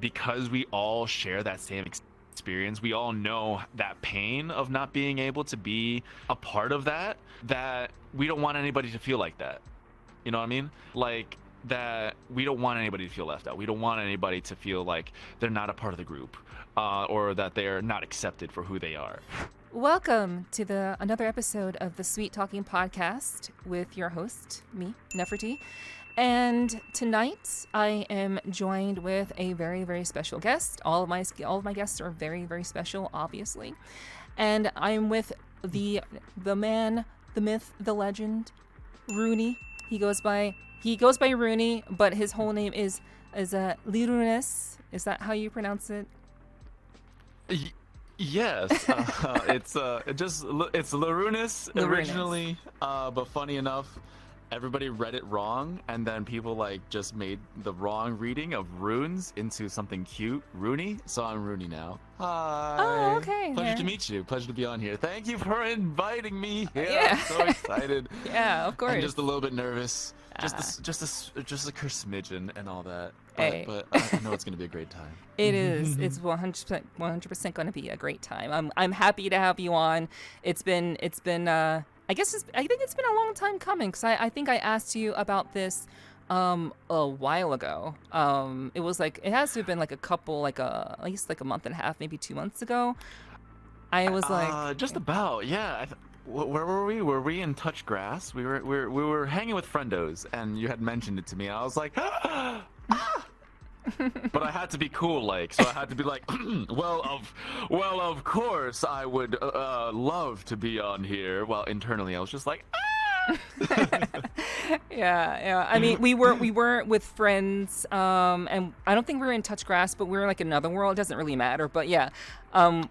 because we all share that same experience, we all know that pain of not being able to be a part of that, that we don't want anybody to feel like that. You know what I mean? Like, that we don't want anybody to feel left out. We don't want anybody to feel like they're not a part of the group, or that they're not accepted for who they are. Welcome to another episode of the Sweet Talking Podcast with your host, me, Nefertiti. And tonight I am joined with a very, very special guest. All of my guests are very, very special, obviously. And I'm with the man, the myth, the legend, Runey. He goes by Runey, but his whole name is Lirunes. Is that how you pronounce it? Yes, it's Lirunes originally, but funny enough, everybody read it wrong, and then people like just made the wrong reading of runes into something cute, Runey. So I'm Runey now. Hi. Oh, okay. Pleasure to meet you. Pleasure to be on here. Thank you for inviting me here. Yeah. I'm so excited. Yeah, of course. I'm just a little bit nervous. Just a smidgen and all that. But I know it's gonna be a great time. It is. It's 100% going to be a great time. I'm happy to have you on. It's been. I think it's been a long time coming, because I think I asked you about this a while ago. It has to have been like at least like a month and a half, maybe 2 months ago. I was like, just about, yeah. Where were we? Were we in Touch Grass? We were hanging with friendos, and you had mentioned it to me. I was like, ah! But I had to be cool, so I had to be like, well, of course I would love to be on here. Well, internally I was just like, ah! yeah. I mean, we were with friends, and I don't think we were in Touch Grass, but we were like another world. It doesn't really matter, but yeah,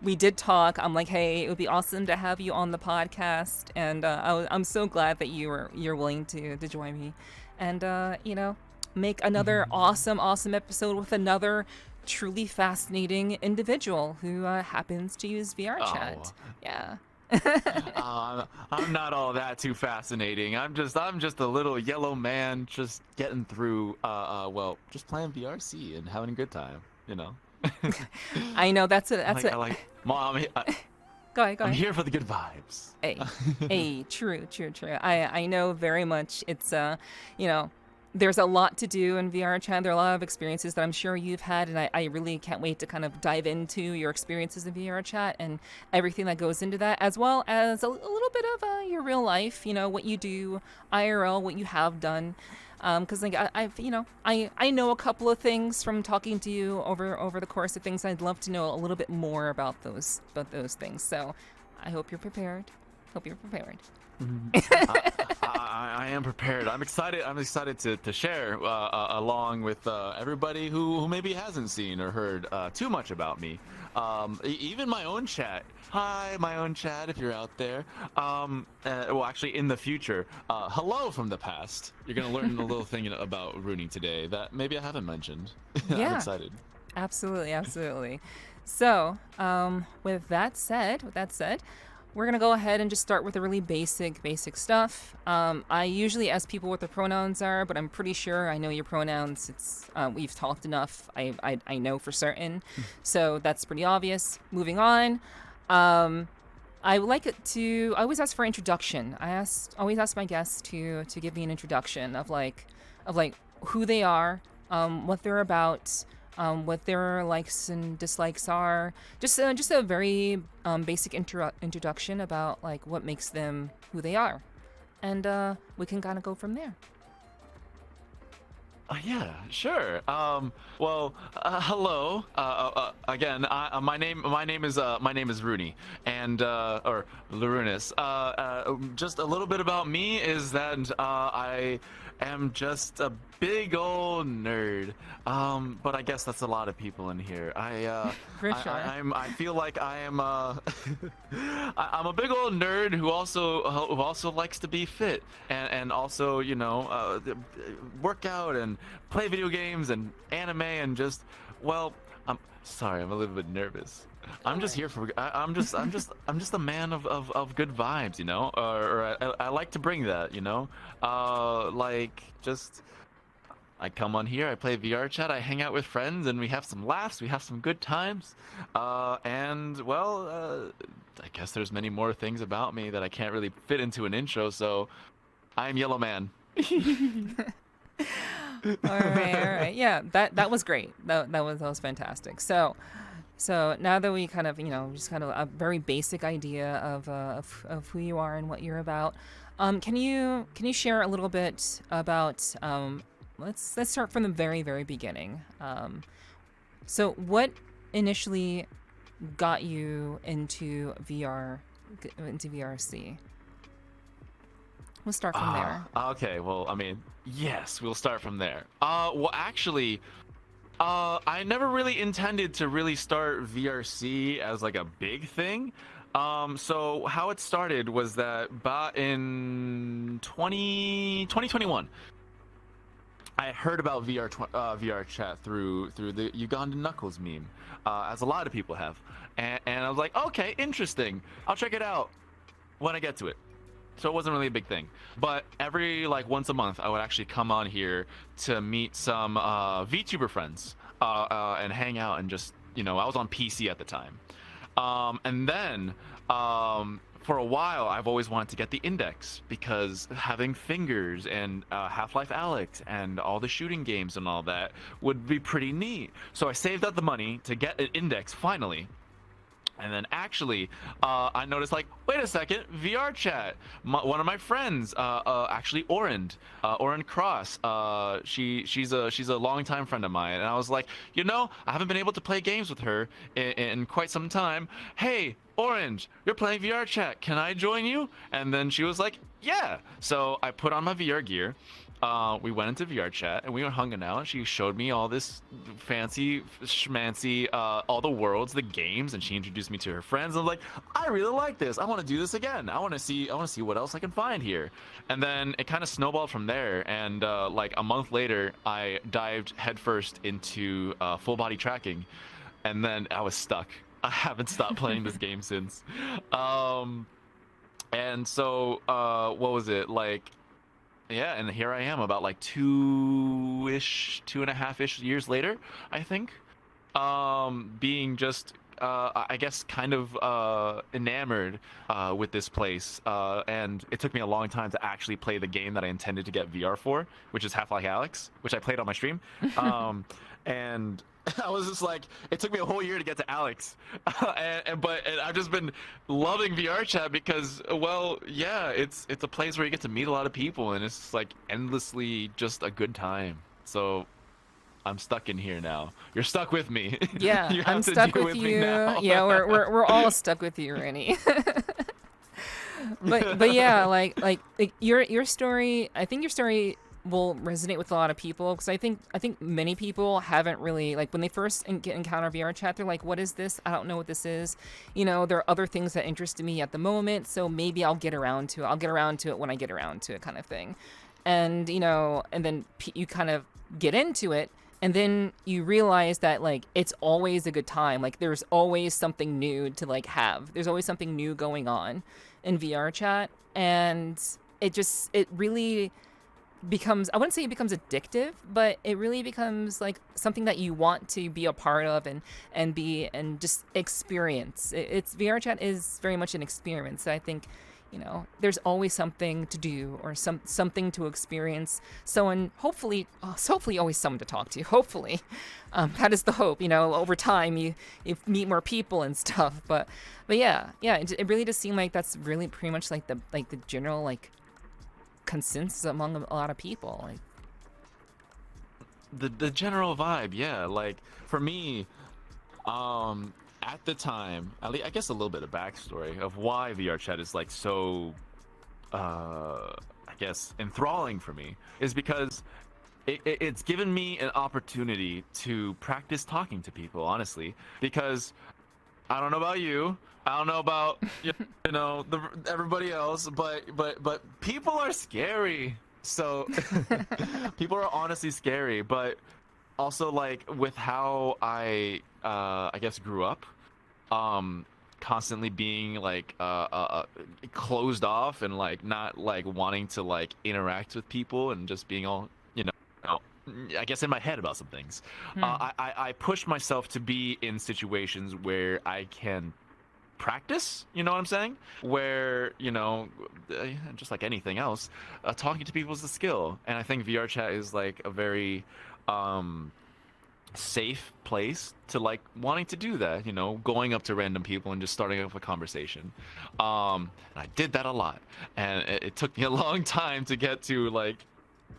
we did talk. I'm like, hey, it would be awesome to have you on the podcast, and I'm so glad that you're willing to join me, and make another awesome episode with another truly fascinating individual who happens to use VRChat. Oh. Yeah. I'm not all that too fascinating. I'm just a little yellow man just getting through just playing VRC and having a good time, I know that's it. Mom, Go ahead. I'm here for the good vibes. Hey, true. I know very much. It's there's a lot to do in VRChat. There are a lot of experiences that I'm sure you've had, and I really can't wait to kind of dive into your experiences in VRChat and everything that goes into that, as well as a little bit of your real life, what you do IRL, what you have done. Because I know a couple of things from talking to you over the course of things. I'd love to know a little bit more about those things. So I hope you're prepared. I am prepared. I'm excited. I'm excited to share along with everybody who maybe hasn't seen or heard too much about me. Even my own chat. Hi, my own chat, if you're out there. Actually, in the future, hello from the past. You're gonna learn a little thing about Runey today that maybe I haven't mentioned. Yeah. I'm excited. Absolutely. So, with that said, we're going to go ahead and just start with the really basic stuff. I usually ask people what their pronouns are, but I'm pretty sure I know your pronouns. We've talked enough. I know for certain. So that's pretty obvious. Moving on. I always ask for introduction. Always ask my guests to give me an introduction of who they are, what they're about, what their likes and dislikes are. Just a very basic introduction about what makes them who they are, and we can kind of go from there. Yeah, sure. Hello. Again, my name is Runey, and or Lirunes. Just a little bit about me is that I am just a big old nerd. But I guess that's a lot of people in here. For sure. I feel like I am I'm a big old nerd who also likes to be fit and also work out and play video games and anime and just I'm sorry, I'm a little bit nervous. I'm just here for I'm just a man of good vibes, or I like to bring that, I come on here, I play VR chat, I hang out with friends, and we have some laughs, we have some good times. And well, I guess there's many more things about me that I can't really fit into an intro, so I'm Yellow Man. All right. Yeah, that was great. That was fantastic. So now that we kind of, just kind of a very basic idea of who you are and what you're about, can you share a little bit about let's start from the very very beginning. So what initially got you into VRC? We'll start from there. Okay, well, I mean, yes, we'll start from there. Well, actually, I never really intended to really start VRC as like a big thing. So how it started was that in 2021, I heard about VR chat through the Ugandan Knuckles meme, as a lot of people have, and I was like, okay, interesting. I'll check it out when I get to it. So it wasn't really a big thing, but every like once a month I would actually come on here to meet some VTuber friends and hang out and just, I was on PC at the time, and then for a while I've always wanted to get the index because having fingers and Half-Life Alyx and all the shooting games and all that would be pretty neat. So I saved up the money to get an index finally. And then actually, I noticed, like, wait a second, VR chat. One of my friends, actually OrendCross, she's a longtime friend of mine, and I was like, I haven't been able to play games with her in quite some time. Hey, Orange, you're playing VR chat. Can I join you? And then she was like, yeah. So I put on my VR gear. We went into VR chat and we were hanging out. She showed me all this fancy schmancy, all the worlds, the games, and she introduced me to her friends. I was like, I really like this. I want to do this again. I want to see what else I can find here. And then it kind of snowballed from there. And like a month later, I dived headfirst into full body tracking, and then I was stuck. I haven't stopped playing this game since. And so what was it like? Yeah, and here I am about like 2.5-ish years later, I think, being just, I guess, kind of enamored with this place. And it took me a long time to actually play the game that I intended to get VR for, which is Half-Life Alyx, which I played on my stream. And I was just like, it took me a whole year to get to Alex, but I've just been loving VR chat because, well, yeah, it's a place where you get to meet a lot of people, and it's like endlessly just a good time. So I'm stuck in here now. You're stuck with me. Yeah, You have I'm to stuck deal with me you. now. Yeah, we're all stuck with you, Runey. but yeah, like your story. I think your story will resonate with a lot of people because I think many people haven't really, like, when they first encounter VR chat, they're like, what is this? I don't know what this is. There are other things that interest me at the moment, so maybe I'll get around to it. I'll get around to it when I get around to it, kind of thing. And and then you kind of get into it, and then you realize that, like, it's always a good time. Like, there's always something new to, like, have. There's always something new going on in VR chat, and it really becomes, I wouldn't say it becomes addictive, but it really becomes like something that you want to be a part of and just experience. It's VR chat is very much an experience. I think, there's always something to do or something to experience. Hopefully always someone to talk to. Hopefully, that is the hope. Over time you meet more people and stuff. But yeah, it really does seem like that's really pretty much like the general, like, consensus among a lot of people. Like, the general vibe, yeah. Like, for me, at the time, I guess a little bit of backstory of why VR chat is like so, I guess, enthralling for me is because it's given me an opportunity to practice talking to people, honestly, because I don't know about you, I don't know about everybody else, but people are scary. So people are honestly scary, but also, like, with how I guess grew up, constantly being like closed off and like not like wanting to like interact with people and just being all I guess, in my head about some things. I push myself to be in situations where I can practice, you know what I'm saying? Where, just like anything else, talking to people is a skill. And I think VR chat is like a very safe place to like wanting to do that, going up to random people and just starting up a conversation. And I did that a lot. And it took me a long time to get to like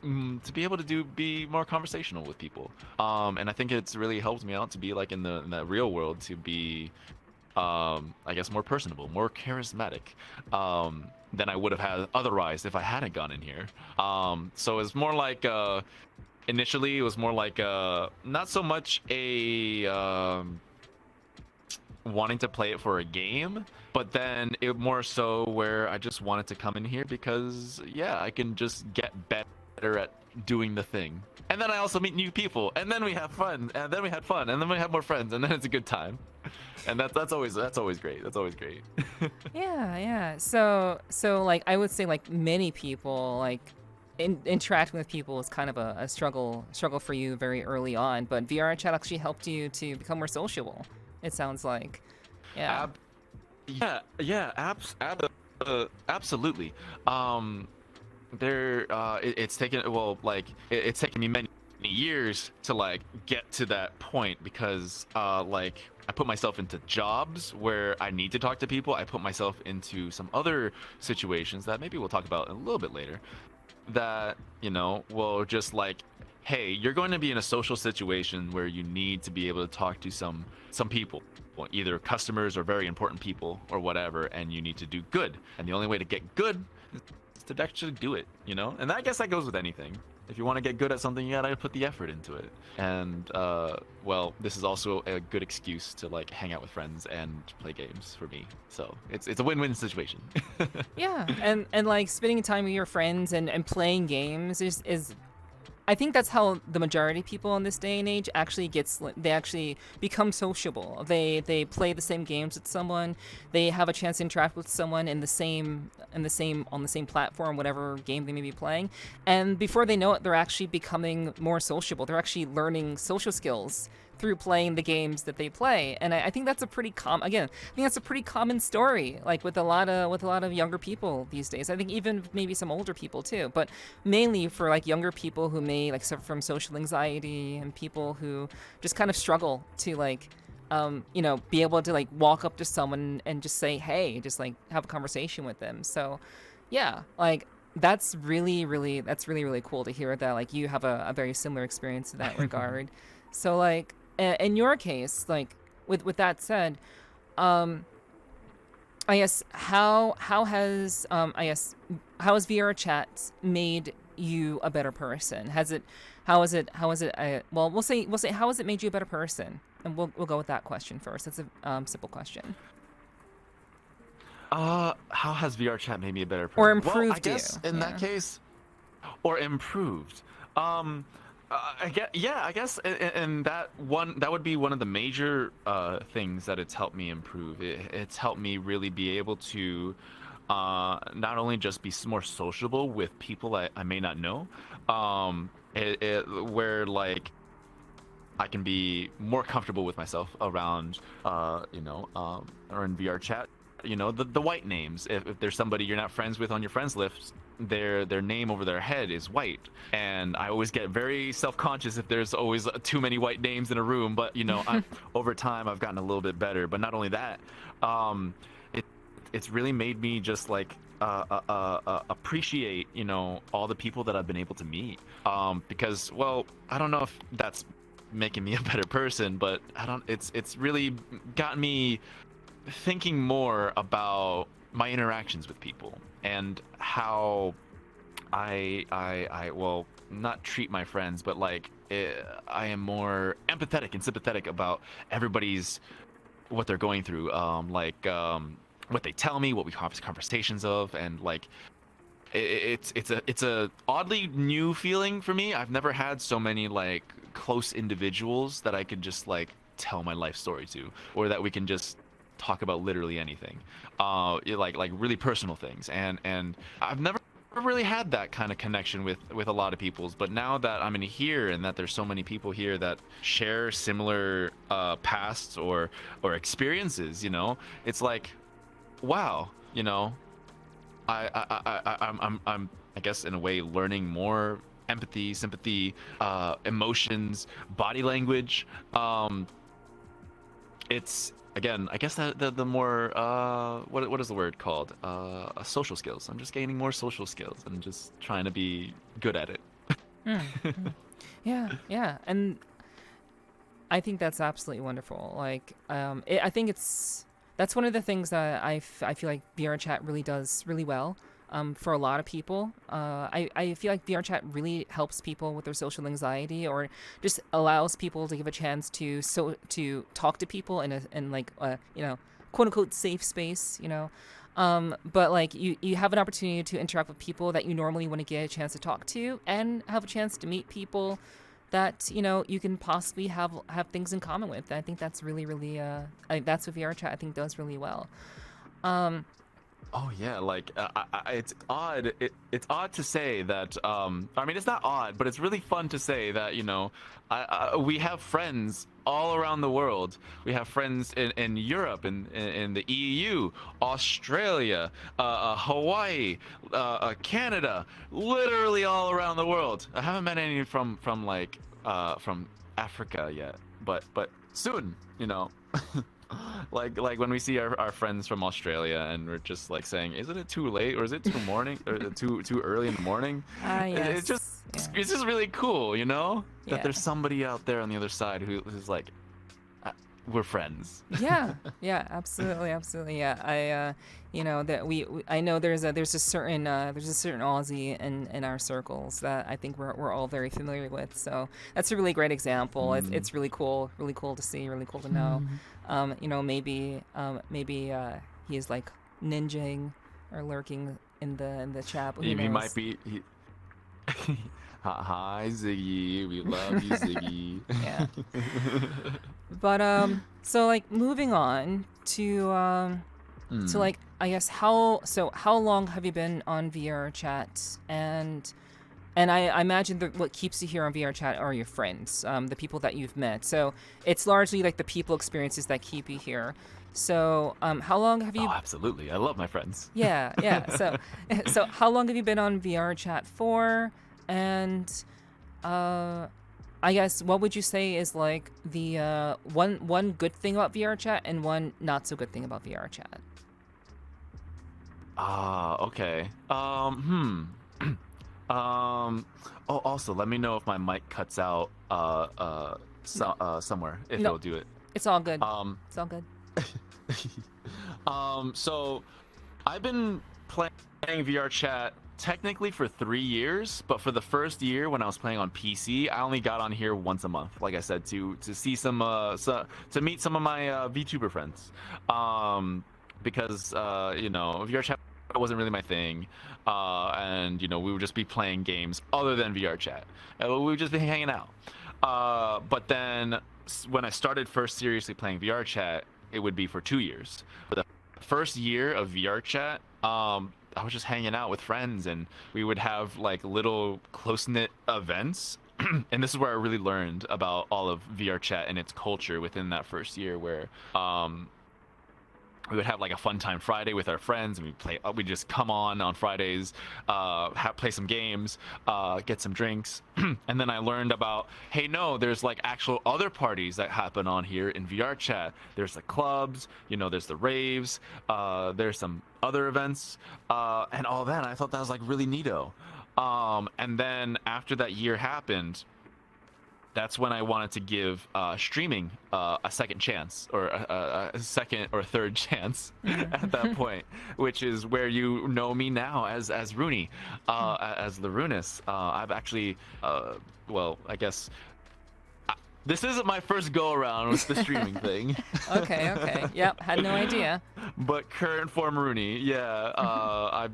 to be able to be more conversational with people. And I think it's really helped me out to be like in the real world, to be I guess more personable, more charismatic than I would have had otherwise if I hadn't gone in here. So it's more like initially it was more like not so much a wanting to play it for a game, but then it more so where I just wanted to come in here because I can just get better at doing the thing. And then I also meet new people, and then we have fun, and then we had fun, and then we have more friends, and then it's a good time. And that's always great. That's always great. Yeah. So like I would say like many people like interacting with people is kind of a struggle for you very early on, but VR chat actually helped you to become more sociable. It sounds like. Absolutely. It's taken me many years to like get to that point, because like I put myself into jobs where I need to talk to people. I put myself into some other situations that maybe we'll talk about a little bit later, that will just like, hey, you're going to be in a social situation where you need to be able to talk to some people, either customers or very important people or whatever, and you need to do good, and the only way to get good is to actually do it, and I guess that goes with anything. If you want to get good at something, you gotta put the effort into it. And well, this is also a good excuse to like hang out with friends and play games for me. So it's a win-win situation. Yeah, and like spending time with your friends and playing games is I think that's how the majority of people in this day and age actually become sociable. They play the same games with someone. They have a chance to interact with someone on the same platform, whatever game they may be playing. And before they know it, they're actually becoming more sociable. They're actually learning social skills through playing the games that they play. And I think that's a pretty common story, like with a lot of younger people these days. I think even maybe some older people too, but mainly for like younger people who may like suffer from social anxiety, and people who just kind of struggle to like be able to like walk up to someone and just say hey, just like have a conversation with them. So yeah, like that's really cool to hear that like you have a very similar experience in that regard. So like in your case, like with that said, I guess how has VR chat made you a better person? How has it we'll say how has it made you a better person? And we'll go with that question first. That's a simple question. How has VR chat made me a better person? Or improved well, I guess you. In that case, or improved. I guess, and that would be one of the major things that it's helped me improve. It's helped me really be able to not only just be more sociable with people I may not know, where like I can be more comfortable with myself around, or in VR chat. The white names. If there's somebody you're not friends with on your friends list, their name over their head is white, and I always get very self-conscious if there's always too many white names in a room. But over time I've gotten a little bit better. But not only that, it's really made me just like appreciate all the people that I've been able to meet, because well, I don't know if that's making me a better person, but it's really gotten me thinking more about my interactions with people and how I well, not treat my friends, but like I am more empathetic and sympathetic about everybody's what they're going through, what they tell me, what we have conversations of, and like it's a oddly new feeling for me. I've never had so many like close individuals that I could just like tell my life story to, or that we can just talk about literally anything, like really personal things. And I've never really had that kind of connection with a lot of people's, but now that I'm in here and that there's so many people here that share similar pasts or experiences, you know, it's like, wow, you know, I'm I guess in a way learning more empathy, sympathy, emotions, body language. It's again, I guess that the more what is the word called? Social skills. I'm just gaining more social skills and just trying to be good at it. Yeah, yeah, and I think that's absolutely wonderful. Like, I think that's one of the things that I feel like VRChat really does really well. For a lot of people, I feel like VRChat really helps people with their social anxiety, or just allows people to give a chance to talk to people in like you know, quote unquote safe space, you know. But like you have an opportunity to interact with people that you normally wouldn't get a chance to talk to, and have a chance to meet people that, you know, you can possibly have things in common with. I think that's really that's what VRChat I think does really well. Oh yeah, like it's odd. It's odd to say that. I mean, it's not odd, but it's really fun to say that, you know, we have friends all around the world. We have friends in Europe, in the EU, Australia, Hawaii, Canada, literally all around the world. I haven't met any from like from Africa yet, but soon, you know. like when we see our friends from Australia and we're just like saying, isn't it too late, or is it too morning, or too early in the morning? Yes. It's just really cool, you know, that Yeah. there's somebody out there on the other side who's like, we're friends. Yeah, absolutely, yeah. I you know, that I know there's a certain Aussie in our circles that I think we're all very familiar with, so that's a really great example. It's really cool to see, really cool to know. You know, maybe he's like ninjing or lurking in the chat, but who He knows? might be. Hi Ziggy, we love you, Ziggy. Yeah. But so like moving on to like, I guess how long have you been on VRChat? And I imagine that what keeps you here on VRChat are your friends, the people that you've met. So it's largely like the people experiences that keep you here. So how long have you? Oh, absolutely. I love my friends. Yeah. So how long have you been on VRChat for? And I guess what would you say is like the one good thing about VRChat and one not so good thing about VRChat? Okay. Oh, also, let me know if my mic cuts out somewhere, if No. it'll do it. It's all good. It's all good. So I've been playing VRChat technically for 3 years, but for the first year when I was playing on PC, I only got on here once a month, like I said, to see some to meet some of my VTuber friends, because you know, VRChat wasn't really my thing, and you know, we would just be playing games other than VRChat, and we would just be hanging out. But then when I started first seriously playing VRChat, it would be for 2 years. For the first year of VRChat, I was just hanging out with friends, and we would have like little close-knit events. And this is where I really learned about all of VRChat and its culture within that first year, where we would have like a fun time Friday with our friends, and we'd just come on Fridays, play some games, get some drinks. And then I learned about, hey, no, there's like actual other parties that happen on here in VRChat. There's the clubs, you know, there's the raves, there's some other events, and all that. And I thought that was like really neato. And then after that year happened, that's when I wanted to give streaming a second chance, or a second or third chance at that point, which is where you know me now as Runey, as Lirunes. I've actually, well, I guess this isn't my first go around with the streaming thing. Okay. Yep, had no idea. But current form Runey, yeah.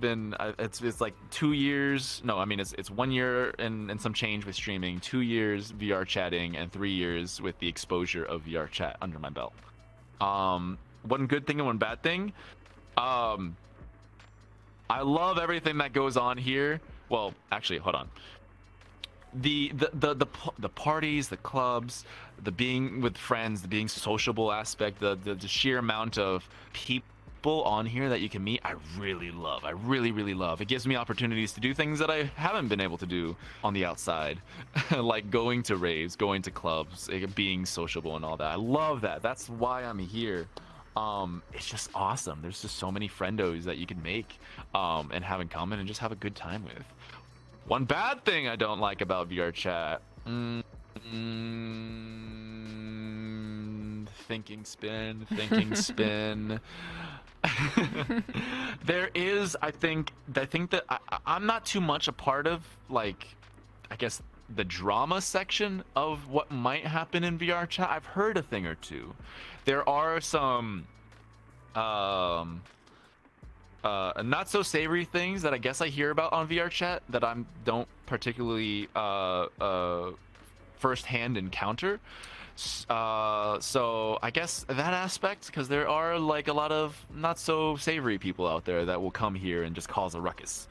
It's like 2 years. No, I mean it's 1 year and some change with streaming, 2 years VR chatting, and 3 years with the exposure of VR chat under my belt. One good thing and one bad thing. I love everything that goes on here. Well, actually, hold on. The parties, the clubs, the being with friends, the being sociable aspect, the sheer amount of people on here that you can meet, I really love. I really love. It gives me opportunities to do things that I haven't been able to do on the outside, like going to raves, going to clubs, being sociable and all that. I love that. That's why I'm here. It's just awesome. There's just so many friendos that you can make and have in common and just have a good time with. One bad thing I don't like about VRChat, thinking spin. There is, I think that I'm not too much a part of, like, I guess the drama section of what might happen in VRChat. I've heard a thing or two. There are some not so savory things that I guess I hear about on VRChat that I don't particularly firsthand encounter. So I guess that aspect, because there are like a lot of not so savory people out there that will come here and just cause a ruckus.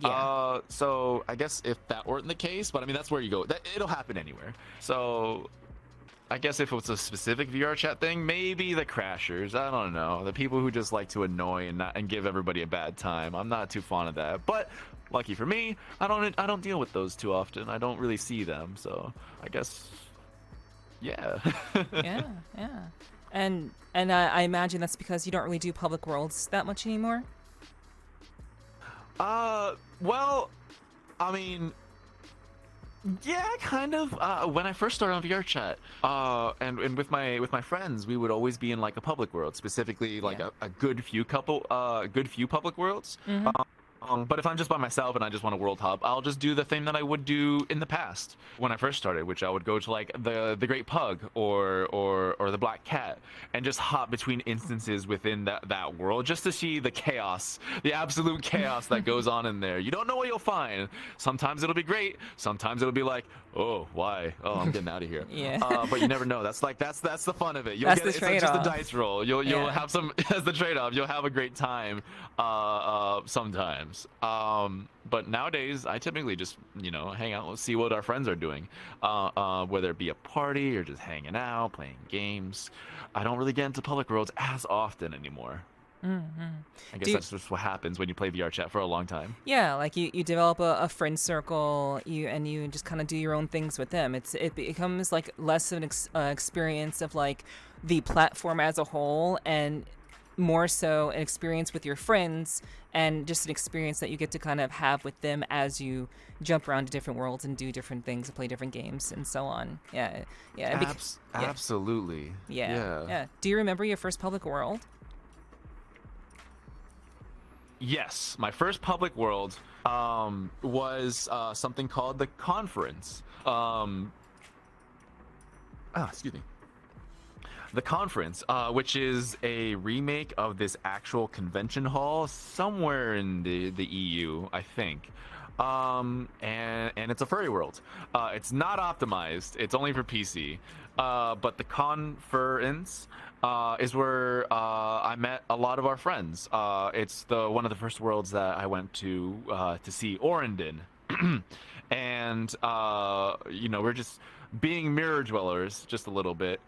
Yeah. So I guess if that weren't the case, but I mean that's where you go. It'll happen anywhere. So I guess if it was a specific VRChat thing, maybe the crashers. I don't know, the people who just like to annoy and give everybody a bad time. I'm not too fond of that. But lucky for me, I don't deal with those too often. I don't really see them. So I guess, yeah. Yeah. And I imagine that's because you don't really do public worlds that much anymore. Well, I mean, yeah, kind of. When I first started on VRChat, and with my friends, we would always be in like a public world, specifically like a good few public worlds. But if I'm just by myself and I just want a world hub, I'll just do the thing that I would do in the past when I first started, which I would go to like the Great Pug or the Black Cat and just hop between instances within that world just to see the chaos, the absolute chaos that goes on in there. You don't know what you'll find. Sometimes it'll be great. Sometimes it'll be like, oh, why? Oh, I'm getting out of here. Yeah. But you never know. That's the fun of it. You'll That's get the it's like just a trade-off. dice roll. You'll have some as the trade-off. You'll have a great time sometimes. But nowadays I typically just hang out, see what our friends are doing, whether it be a party or just hanging out, playing games. I don't really get into public worlds as often anymore. I guess that's just what happens when you play VRChat for a long time. Yeah, like you develop a friend circle, you just kind of do your own things with them. It becomes like less of an experience of like the platform as a whole, and more so an experience with your friends, and just an experience that you get to kind of have with them as you jump around to different worlds and do different things and play different games and so on. Yeah. Absolutely. Yeah. Do you remember your first public world? Yes, my first public world was something called the Conference. Excuse me. The Conference, which is a remake of this actual convention hall somewhere in the EU, I think. And it's a furry world. It's not optimized. It's only for PC. But the Conference is where I met a lot of our friends. It's one of the first worlds that I went to see Orend in. And we're just being mirror dwellers just a little bit.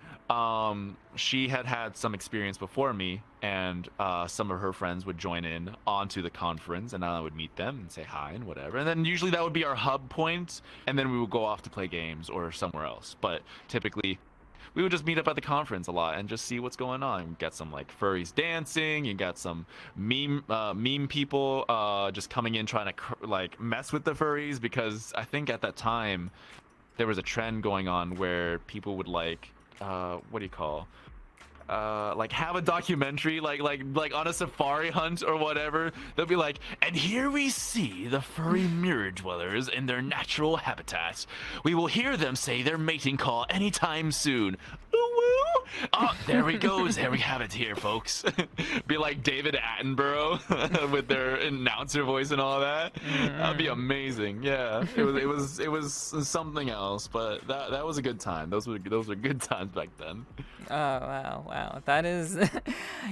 She had some experience before me, and some of her friends would join in onto the Conference, and I would meet them and say hi and whatever. And then usually that would be our hub point, and then we would go off to play games or somewhere else. But typically we would just meet up at the Conference a lot and just see what's going on. You got some like furries dancing, you got some meme people just coming in trying to like mess with the furries, because I think at that time there was a trend going on where people would like what do you call like have a documentary like on a safari hunt or whatever. They'll be like, and here we see the furry mirror dwellers in their natural habitat. We will hear them say their mating call anytime soon. Ooh, woo. Oh, there we go. There we have it here, folks. Be like David Attenborough with their announcer voice and all that. That'd be amazing. Yeah, it was something else, but that was a good time. Those were good times back then. Oh wow. That is,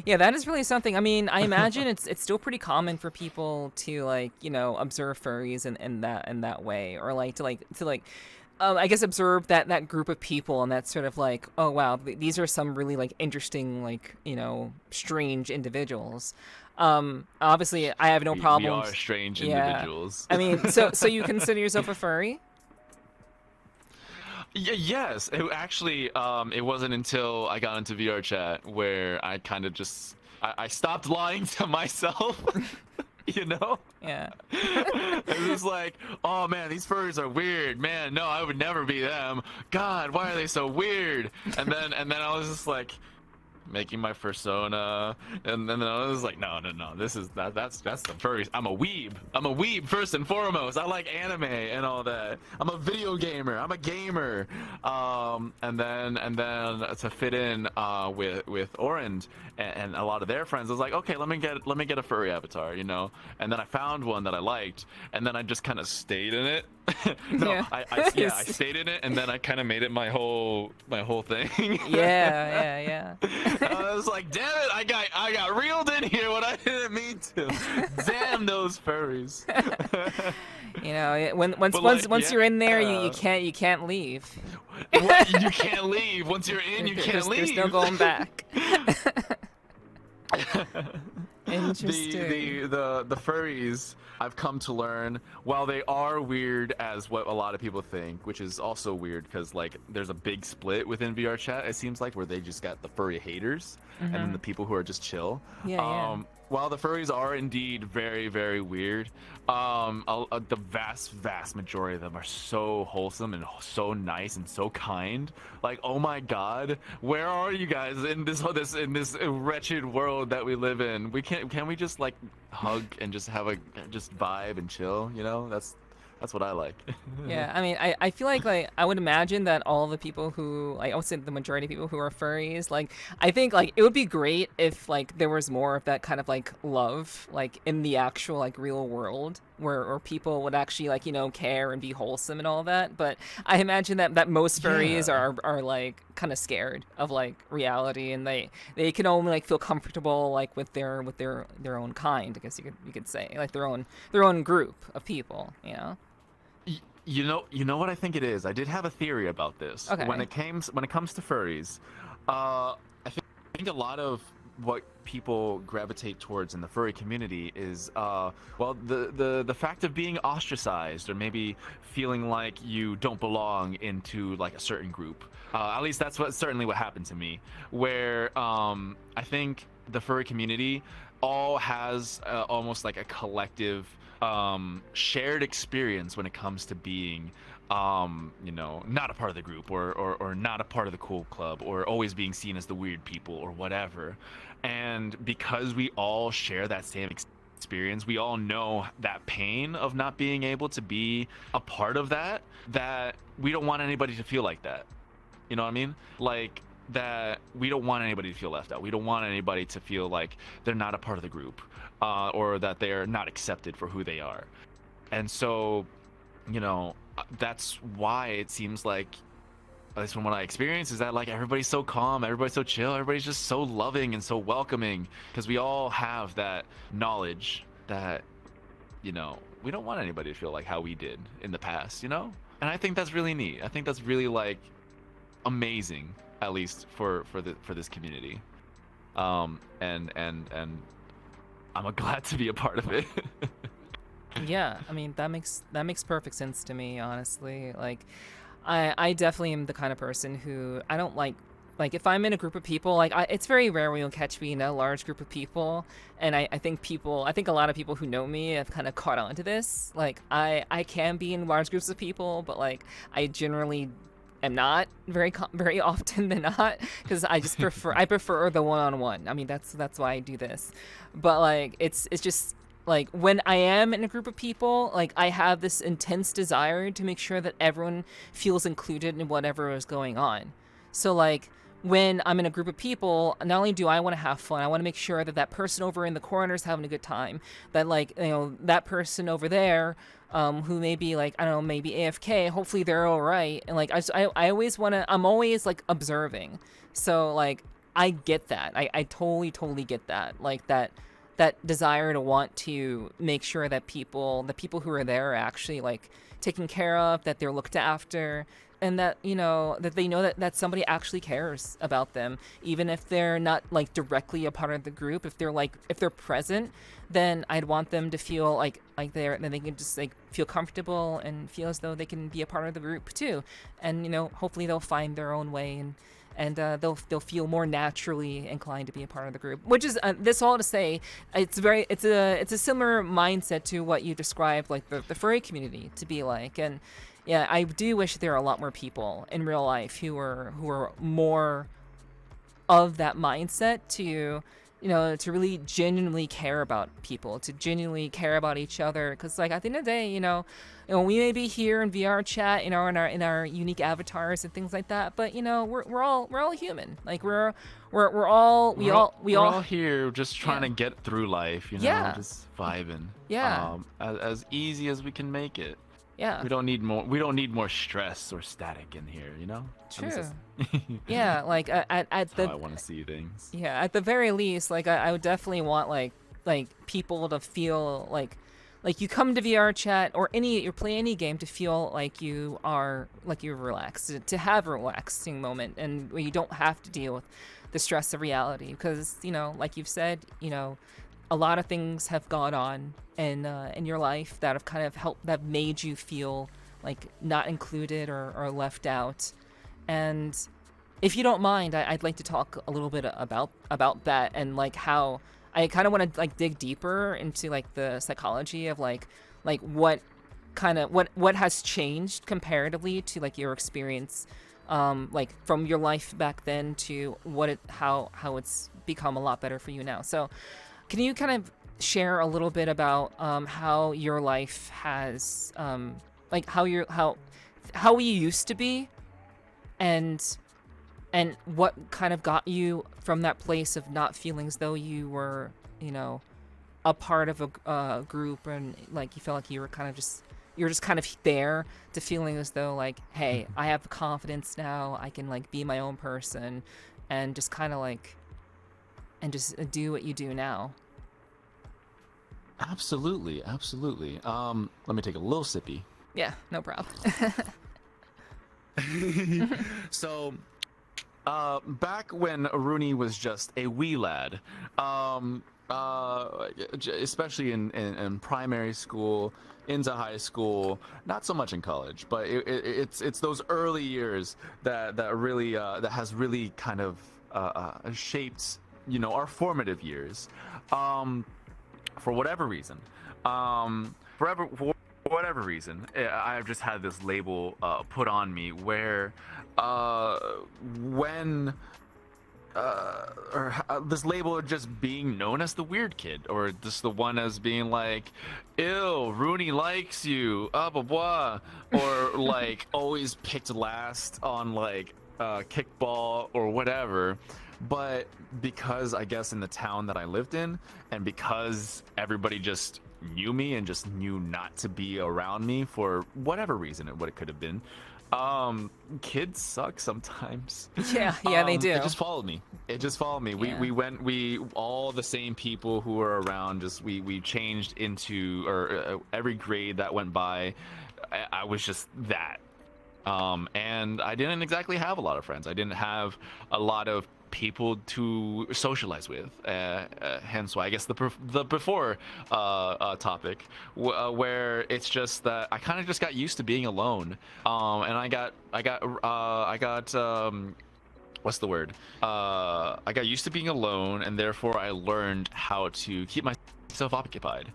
yeah, that is really something. I mean, I imagine it's still pretty common for people to like, observe furries in that way, or like to like I guess observe that group of people, and that's sort of like, oh wow, these are some really like interesting, like, strange individuals. Obviously I have no problems. We are strange Yeah. individuals. I mean, so you consider yourself a furry? Yes, it actually, it wasn't until I got into VRChat where I kind of just I stopped lying to myself. You know? Yeah. It was like, oh man, these furries are weird. Man, no, I would never be them. God, why are they so weird? And then I was just like making my persona, and then I was like, no, that's the furries. I'm a weeb first and foremost. I like anime and all that. I'm a video gamer. I'm a gamer. And then to fit in with Orend and a lot of their friends, I was like, okay, let me get a furry avatar, And then I found one that I liked, and then I just kind of stayed in it. No, Yeah. I stayed in it, and then I kind of made it my whole thing. Yeah. I was like, damn it, I got reeled in here when I didn't mean to. Damn those furries. Once you're in there, yeah. you can't leave. You can't leave. Once you're in, you can't leave. There's no going back. Interesting. The furries, I've come to learn, while they are weird as what a lot of people think, which is also weird because like there's a big split within VRChat, it seems like, where they just got the furry haters and then the people who are just chill. Yeah. While the furries are indeed very, very weird, the vast majority of them are so wholesome and so nice and so kind. Like, oh my God, where are you guys in this wretched world that we live in? Can we just like hug and just have just vibe and chill? That's what I like. Yeah, I mean, I feel like I would imagine that all the people who, like, I would say the majority of people who are furries, like, I think like it would be great if like there was more of that kind of like love, like in the actual like real world, where people would actually like care and be wholesome and all that. But I imagine that most furries are like kind of scared of like reality, and they can only like feel comfortable like with their own kind, I guess you could say, like their own group of people, You know what I think it is? I did have a theory about this. Okay. When it comes to furries, I think a lot of what people gravitate towards in the furry community is the fact of being ostracized, or maybe feeling like you don't belong into like a certain group. At least that's certainly what happened to me, where I think the furry community all has almost like a collective shared experience when it comes to being not a part of the group, or not a part of the cool club, or always being seen as the weird people or whatever. And because we all share that same experience, we all know that pain of not being able to be a part of that we don't want anybody to feel like that. You know what I mean? Like, that we don't want anybody to feel left out. We don't want anybody to feel like they're not a part of the group, or that they're not accepted for who they are. And so, that's why it seems like, at least from what I experience, is that like everybody's so calm, everybody's so chill, everybody's just so loving and so welcoming, because we all have that knowledge that, we don't want anybody to feel like how we did in the past, And I think that's really neat. I think that's really like amazing, at least for this community. And I'm glad to be a part of it. Yeah, I mean, that makes perfect sense to me, honestly. Like, I definitely am the kind of person who I don't like if I'm in a group of people, like it's very rare when you'll catch me in a large group of people. And I think a lot of people who know me have kind of caught on to this. Like, I can be in large groups of people, but like I generally am not very often than not, because I just prefer the one-on-one. I mean, that's why I do this. But like it's just like when I am in a group of people, like I have this intense desire to make sure that everyone feels included in whatever is going on. So like when I'm in a group of people, not only do I want to have fun, I want to make sure that that person over in the corner is having a good time. That like, that person over there, who may be like, I don't know, maybe AFK, hopefully they're all right. And like, I always want to, I'm always like observing. So like, I get that. I totally get that. Like that desire to want to make sure that the people who are there are actually like taken care of, that they're looked after, and that that they know that somebody actually cares about them, even if they're not like directly a part of the group. If they're present, then I'd want them to feel like then they can just like feel comfortable and feel as though they can be a part of the group too. And hopefully they'll find their own way, and they'll feel more naturally inclined to be a part of the group. Which is this all to say, it's a similar mindset to what you described, like the furry community to be like. And yeah, I do wish there are a lot more people in real life who are more of that mindset to to really genuinely care about people, to genuinely care about each other. Because like at the end of the day, we may be here in VR chat, in our unique avatars and things like that, but we're all human. Like we're all here just trying to get through life, Yeah. just vibing. Yeah. As easy as we can make it. Yeah. We don't need more stress or static in here, True. That's Yeah, like at how the I want to see things. yeah, at the very least, like I would definitely want like people to feel like you come to VR chat or play any game to feel like you're relaxed, to have a relaxing moment, and where you don't have to deal with the stress of reality. Because like you've said, a lot of things have gone on in your life that have kind of that made you feel like not included or left out. And if you don't mind, I'd like to talk a little bit about that, and like how I kind of want to like dig deeper into like the psychology of like what has changed comparatively to like your experience, like from your life back then to how it's become a lot better for you now. So can you kind of share a little bit about how your life has like how we used to be, and what kind of got you from that place of not feeling as though you were, a part of a group, and like you felt like you were just kind of there, to feeling as though like, hey, I have the confidence now, I can like be my own person, and just kind of like, and just do what you do now. Absolutely. Let me take a little sippy. Yeah, no problem. So, back when Runey was just a wee lad, especially in primary school, into high school, not so much in college, but it's those early years that really that has really kind of shaped our formative years, for whatever reason. For whatever reason, I've just had this label put on me where this label of just being known as the weird kid, or just the one as being like, ew, Runey likes you, blah blah, or like always picked last on like kickball or whatever. But because I guess in the town that I lived in, and because everybody just knew me and just knew not to be around me for whatever reason, what it could have been, kids suck sometimes. Yeah, they do. It just followed me. Yeah. We all the same people who were around, just we changed into, or every grade that went by, I was just that. And I didn't exactly have a lot of friends. I didn't have a lot of people to socialize with, hence why I guess the before topic, where it's just that I kind of just got used to being alone, and I got what's the word, I got used to being alone, and therefore I learned how to keep myself occupied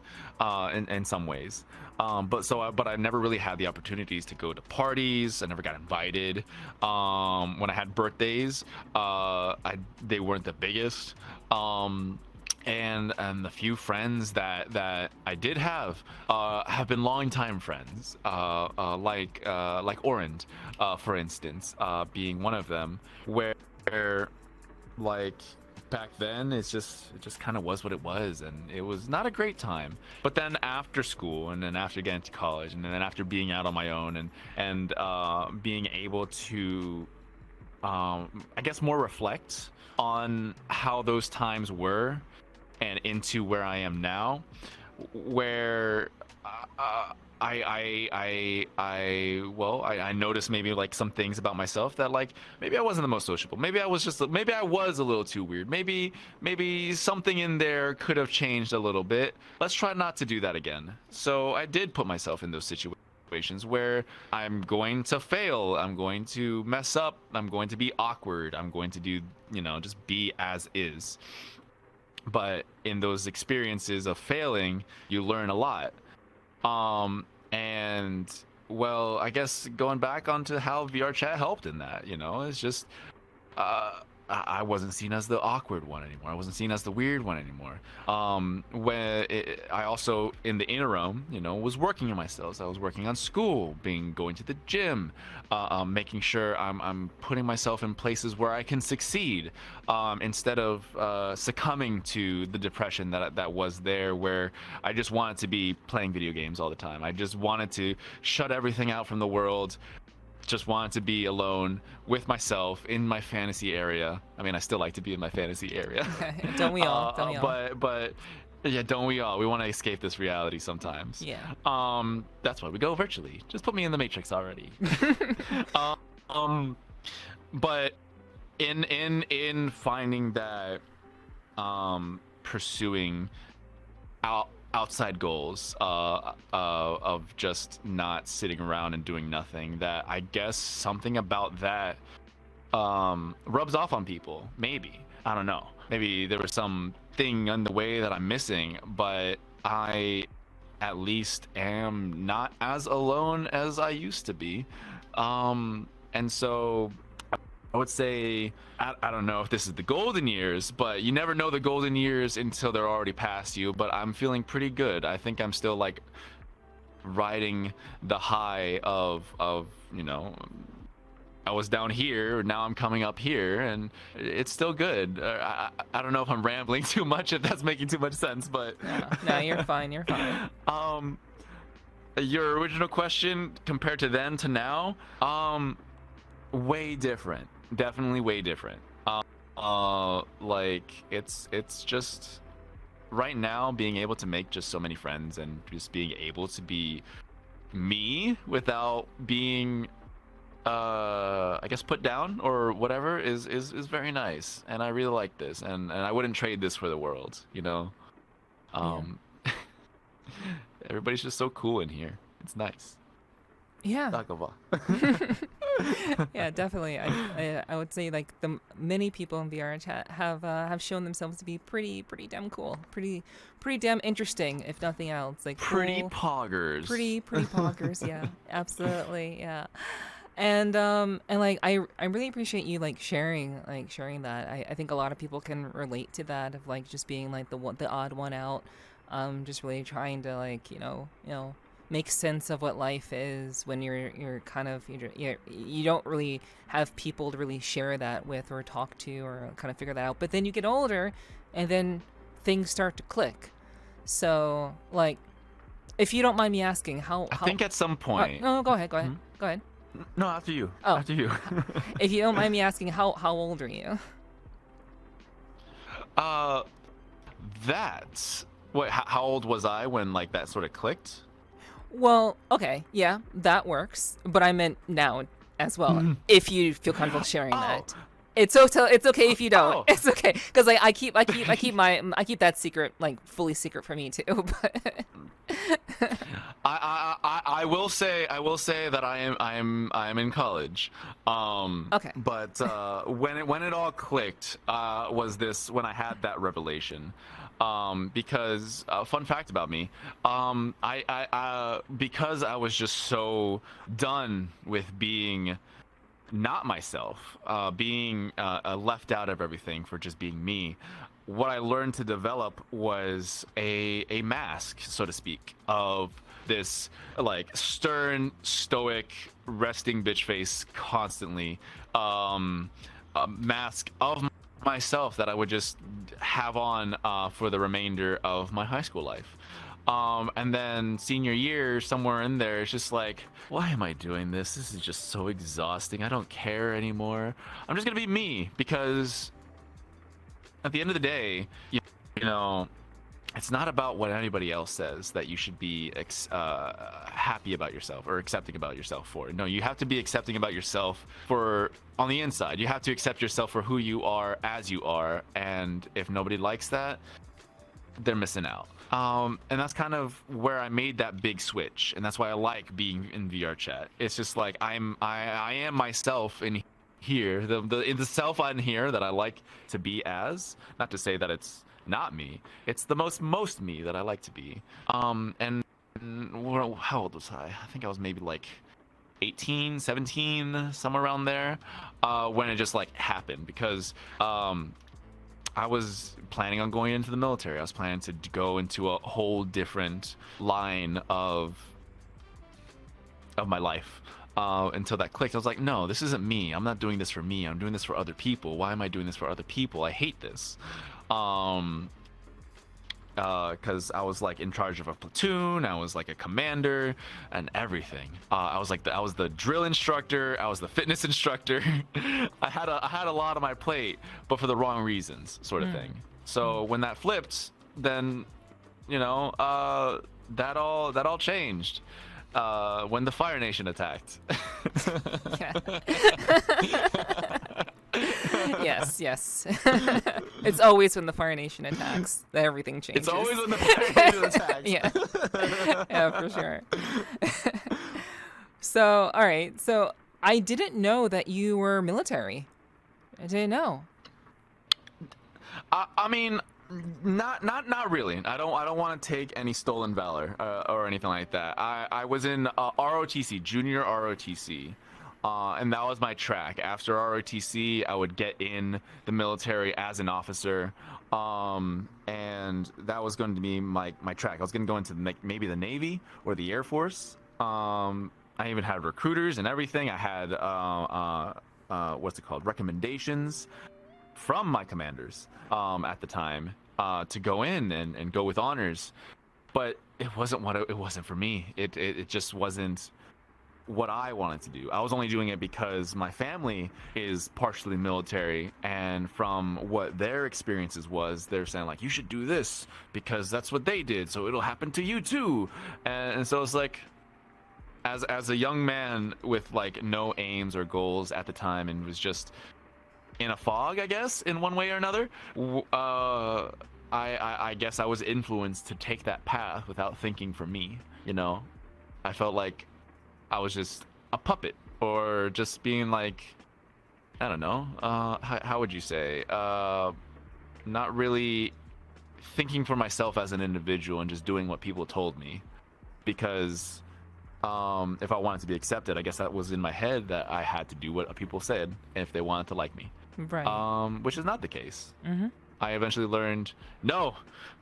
in some ways. But I never really had the opportunities to go to parties. I never got invited. When I had birthdays, they weren't the biggest. And the few friends that I did have been longtime friends, like Orend, for instance, being one of them, where where like back then it just kind of was what it was, and it was not a great time. But then after school, and then after getting to college, and then after being out on my own, and being able to I guess more reflect on how those times were and into where I am now, where I noticed maybe like some things about myself that like maybe I wasn't the most sociable. Maybe I was a little too weird. Maybe something in there could have changed a little bit. Let's try not to do that again. So I did put myself in those situations where I'm going to fail, I'm going to mess up, I'm going to be awkward, I'm going to do, just be as is. But in those experiences of failing, you learn a lot. And well, I guess going back onto how VRChat helped in that, it's just I wasn't seen as the awkward one anymore. I wasn't seen as the weird one anymore. I also in the interim, was working on myself. So I was working on school, going to the gym, making sure I'm putting myself in places where I can succeed, instead of succumbing to the depression that was there, where I just wanted to be playing video games all the time. I just wanted to shut everything out from the world. Just wanted to be alone with myself in my fantasy area. I mean, I still like to be in my fantasy area. Don't we all? Don't we all? But yeah, don't we all? We want to escape this reality sometimes. Yeah. That's why we go virtually. Just put me in the Matrix already. But in finding that, pursuing outside goals of just not sitting around and doing nothing, that I guess something about that rubs off on people. Maybe, I don't know, maybe there was something in the way that I'm missing, but I at least am not as alone as I used to be. And so I would say, I don't know if this is the golden years, but you never know the golden years until they're already past you. But I'm feeling pretty good. I think I'm still like riding the high of I was down here, now I'm coming up here, and it's still good. I don't know if I'm rambling too much, if that's making too much sense, but no, you're fine. You're fine. Your original question compared to then to now, way different. Definitely way different. Like it's just right now being able to make just so many friends and just being able to be me without being I guess put down or whatever is very nice, and I really like this, and I wouldn't trade this for the world, Everybody's just so cool in here. It's nice. Yeah. Yeah, definitely. I would say like the many people in VRChat have shown themselves to be pretty damn cool, pretty damn interesting, if nothing else. Like pretty cool, poggers. Pretty poggers. Yeah, absolutely. Yeah. And like I really appreciate you sharing that. I think a lot of people can relate to that, of like just being like the odd one out, just really trying to make sense of what life is when you're kind of you don't really have people to really share that with or talk to or kind of figure that out. But then you get older, and then things start to click. So like, if you don't mind me asking, how I think at some point. No, go ahead. Mm-hmm. Go ahead. No, after you. Oh. After you. If you don't mind me asking, how old are you? That's what. How old was I when like that sort of clicked? Well, okay, yeah, that works. But I meant now as well. If you feel comfortable sharing that, it's okay if you don't. Oh. It's okay, because I keep that secret fully secret for me too. But I will say that I am in college. Okay. But when it all clicked was this when I had that revelation. Because fun fact about me, I because I was just so done with being not myself, being left out of everything for just being me. What I learned to develop was a mask, so to speak, of this like stern, stoic, resting bitch face constantly. a mask of myself that I would just have on for the remainder of my high school life. And then senior year, somewhere in there, it's just like, why am I doing this? This is just so exhausting. I don't care anymore. I'm just gonna be me, because at the end of the day, you know, it's not about what anybody else says that you should be happy about yourself or accepting about yourself for. No, you have to be accepting about yourself for on the inside. You have to accept yourself for who you are as you are, and if nobody likes that, they're missing out. And that's kind of where I made that big switch, and that's why I like being in VRChat. It's just like I am myself in here, the self in here that I like to be as. Not to say that it's not me. It's the most me that I like to be. And how old was I? I think I was maybe like 18, 17, somewhere around there, when it just like happened, because I was planning on going into the military. I was planning to go into a whole different line of my life. Until that clicked, I was like, no, this isn't me. I'm not doing this for me. I'm doing this for other people. Why am I doing this for other people? I hate this. Because I was like in charge of a platoon. I was like a commander and everything. I was the drill instructor. I was the fitness instructor. I had a lot on my plate, but for the wrong reasons, sort of thing. So when that flipped, then that all changed. When the Fire Nation attacked. Yes. It's always when the Fire Nation attacks that everything changes. It's always when the Fire Nation attacks. Yeah, for sure. So, all right. So I didn't know that you were military. I didn't know. I mean, not really. I don't want to take any stolen valor or anything like that. I was in ROTC, junior ROTC. And that was my track. After ROTC, I would get in the military as an officer, and that was going to be my track. I was going to go into maybe the Navy or the Air Force. I even had recruiters and everything. I had what's it called, recommendations from my commanders at the time to go in and go with honors, but it wasn't for me. It just wasn't what I wanted to do. I was only doing it because my family is partially military, and from what their experiences was, they're saying like, you should do this because that's what they did, so it'll happen to you too. And so it's like, as a young man with like no aims or goals at the time, and was just in a fog, I guess, in one way or another, I guess I was influenced to take that path without thinking for me. I felt like I was just a puppet, or just being like, I don't know, how would you say, not really thinking for myself as an individual and just doing what people told me, because if I wanted to be accepted, I guess that was in my head that I had to do what people said if they wanted to like me. Right. Which is not the case. Mm-hmm. I eventually learned, no,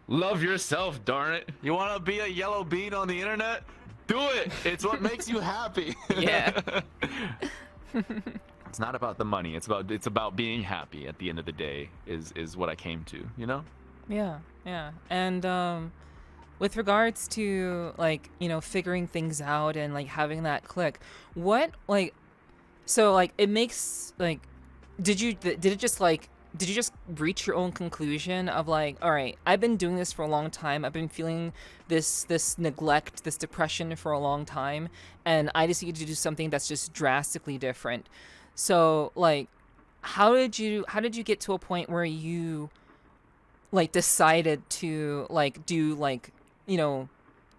love yourself, darn it. You want to be a yellow bean on the internet? Do it. It's what makes you happy. Yeah. It's not about the money. It's about being happy at the end of the day is what I came to, Yeah. And with regards to like, figuring things out and like having that click, what like, so like it makes like, did you just reach your own conclusion of like, all right, I've been doing this for a long time. I've been feeling this neglect, this depression for a long time, and I just need to do something that's just drastically different. So like, how did you get to a point where you like decided to like do like,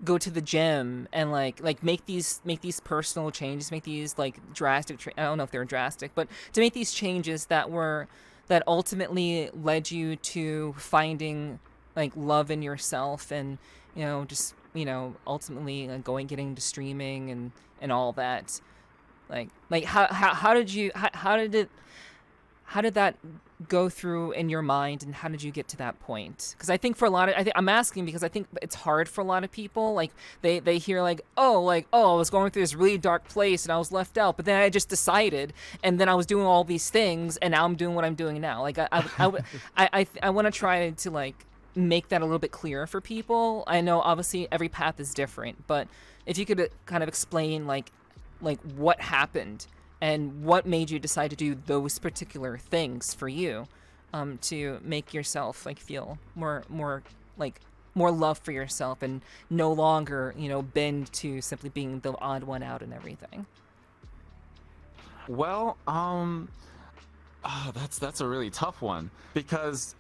go to the gym and like make these personal changes, make these like drastic I don't know if they're drastic, but to make these changes that ultimately led you to finding like love in yourself, and just ultimately getting into streaming and all that, like how how did that go through in your mind, and how did you get to that point? Because I think for a lot of, I'm asking because I think it's hard for a lot of people. Like they hear like, oh, I was going through this really dark place and I was left out, but then I just decided, and then I was doing all these things, and now I'm doing what I'm doing now. Like I want to try to like make that a little bit clearer for people. I know obviously every path is different, but if you could kind of explain like what happened and what made you decide to do those particular things for you, to make yourself like feel more love for yourself and no longer, bend to simply being the odd one out and everything. Well, that's a really tough one, because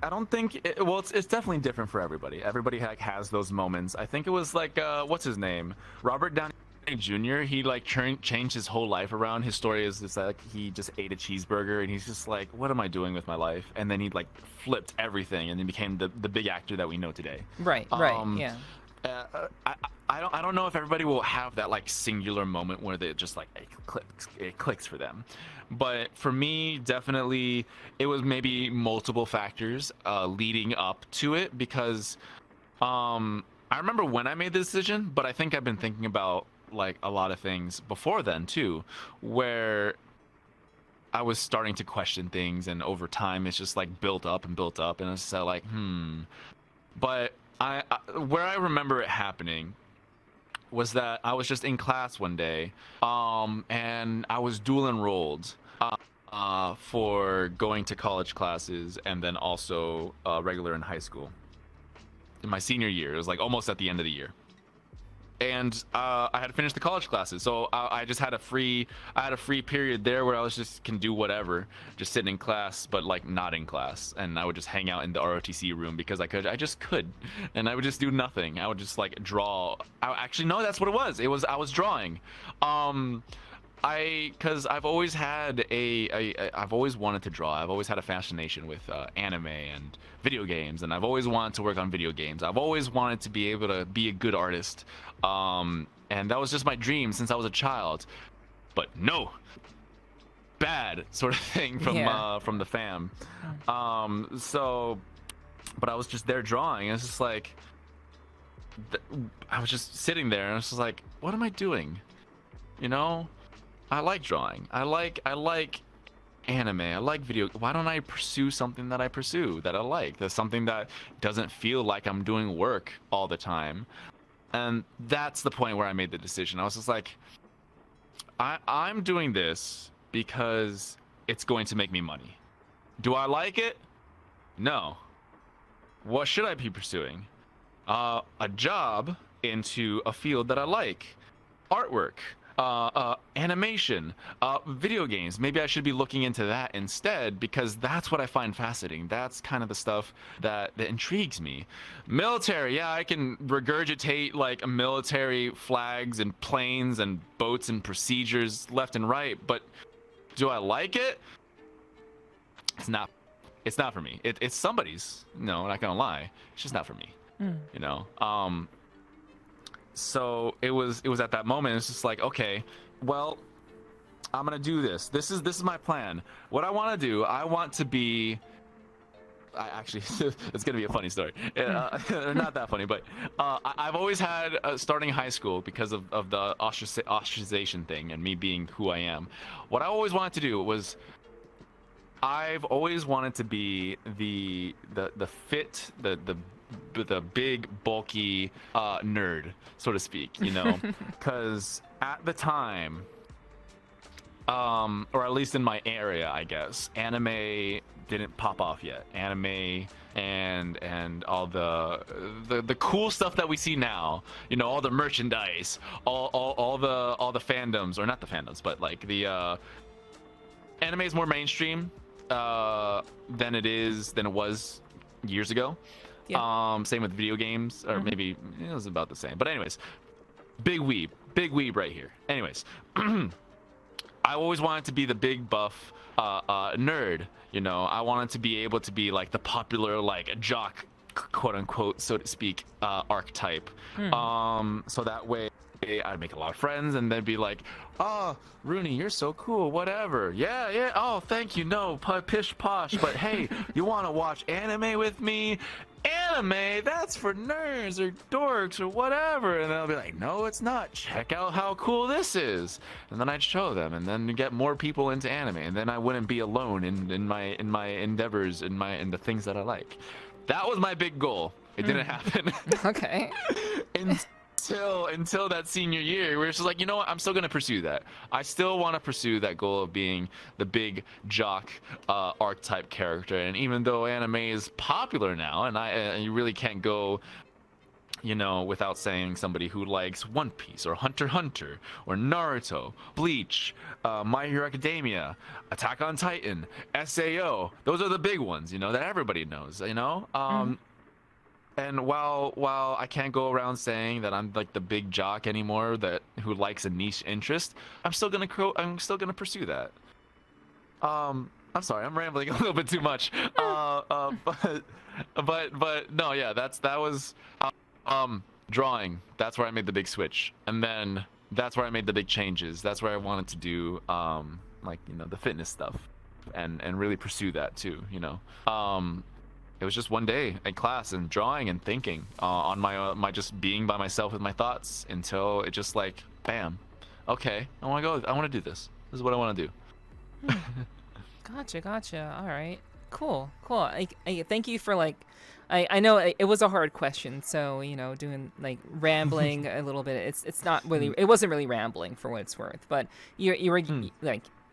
I don't think it's definitely different for everybody. Everybody has those moments. I think it was like what's his name, Robert Downey Jr. He like changed his whole life around. His story is just like he just ate a cheeseburger and he's just like, what am I doing with my life? And then he like flipped everything and then became the big actor that we know today. Right. Yeah. I don't know if everybody will have that like singular moment where they just like it clicks for them, but for me, definitely it was maybe multiple factors leading up to it, because I remember when I made the decision, but I think I've been thinking about like a lot of things before then too, where I was starting to question things, and over time it's just like built up, and it's just like but I where I remember it happening was that I was just in class one day, and I was dual enrolled for going to college classes and then also regular in high school. In my senior year, it was like almost at the end of the year, and I had finished the college classes, so I just had a free period there where I was just can do whatever, just sitting in class, but like not in class, and I would just hang out in the ROTC room because I just could, and I would just do nothing. I would just like draw. Actually, no, that's what it was. I was drawing. Because I've always had I've always wanted to draw. I've always had a fascination with anime and video games, and I've always wanted to work on video games. I've always wanted to be able to be a good artist, and that was just my dream since I was a child. But no, bad sort of thing from the fam. So, but I was just there drawing, and it's just like I was just sitting there, and I was just like, what am I doing? I like drawing. I like anime. I like video. Why don't I pursue something that I like? That's something that doesn't feel like I'm doing work all the time. And that's the point where I made the decision. I was just like, I'm doing this because it's going to make me money. Do I like it? No. What should I be pursuing? A job into a field that I like. Artwork. Animation, video games. Maybe I should be looking into that instead, because that's what I find fascinating. That's kind of the stuff that intrigues me. Military, yeah, I can regurgitate like military flags and planes and boats and procedures left and right, but do I like it? It's not for me. It's somebody's. No, I'm not gonna lie. It's just not for me. So it was at that moment, it's just like, okay, well, I'm gonna do this. This is my plan. What I want to do, I want to be. Actually, it's gonna be a funny story. Not that funny, but I've always had starting high school, because of the ostracization thing and me being who I am. What I always wanted to do was, I've always wanted to be the fit, the big bulky nerd, so to speak, because at the time, or at least in my area, I guess, anime didn't pop off yet. Anime and all the cool stuff that we see now, all the merchandise, all the fandoms, or not the fandoms, but like the anime is more mainstream than it was years ago. Yeah. Same with video games, or maybe it was about the same. But anyways, big weeb right here. Anyways, I always wanted to be the big buff nerd. I wanted to be able to be like the popular like jock, quote unquote, so to speak, archetype. So that way I'd make a lot of friends, and they'd be like, "Oh, Runey, you're so cool. Whatever. Yeah, yeah. Oh, thank you. No, pish posh. But hey, you want to watch anime with me? Anime? That's for nerds or dorks or whatever." And they'll be like, "No, it's not. Check out how cool this is." And then I'd show them, and then get more people into anime, and then I wouldn't be alone in my endeavors, in the things that I like. That was my big goal. It didn't happen. Okay. Until that senior year, we're just like, you know what? I'm still gonna pursue that. I still want to pursue that goal of being the big jock archetype character. And even though anime is popular now, and you really can't go, without saying somebody who likes One Piece or Hunter x Hunter or Naruto, Bleach, My Hero Academia, Attack on Titan, SAO. Those are the big ones, that everybody knows. And while I can't go around saying that I'm like the big jock anymore, who likes a niche interest, I'm still gonna pursue that. I'm sorry, I'm rambling a little bit too much. But no, yeah, that was drawing. That's where I made the big switch, and then that's where I made the big changes. That's where I wanted to do the fitness stuff, and really pursue that too. It was just one day in class and drawing and thinking on my just being by myself with my thoughts, until it just like, bam, okay, I want to do this. This is what I want to do. Gotcha. All right, cool. I thank you for I know it was a hard question, so doing rambling a little bit. It's not really. It wasn't really rambling for what it's worth, but you were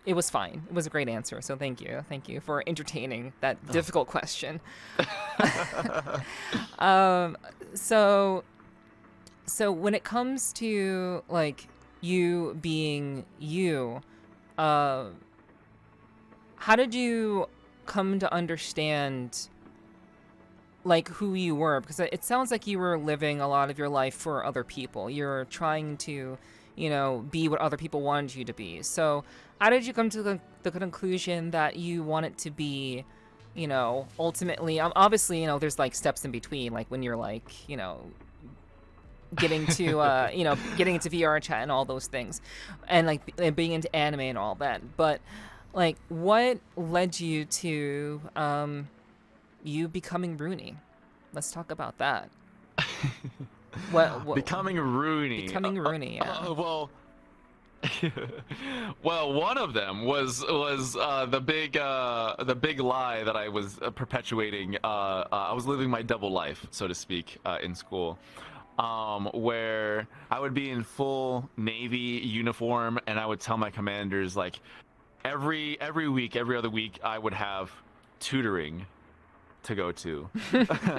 it was fine. It was a great answer. So thank you for entertaining that difficult question. So when it comes to you being you, how did you come to understand who you were? Because it sounds like you were living a lot of your life for other people. You're trying to be what other people wanted you to be. So how did you come to the conclusion that you want it to be, ultimately, obviously, there's steps in between, when you're getting to, getting into VRChat and all those things, and being into anime and all that. But what led you to you becoming Runey? Let's talk about that. What becoming Runey? Becoming Runey, yeah. Well, one of them was the big lie that I was perpetuating. I was living my double life, so to speak, in school, where I would be in full Navy uniform, and I would tell my commanders every week, every other week, I would have tutoring to go to,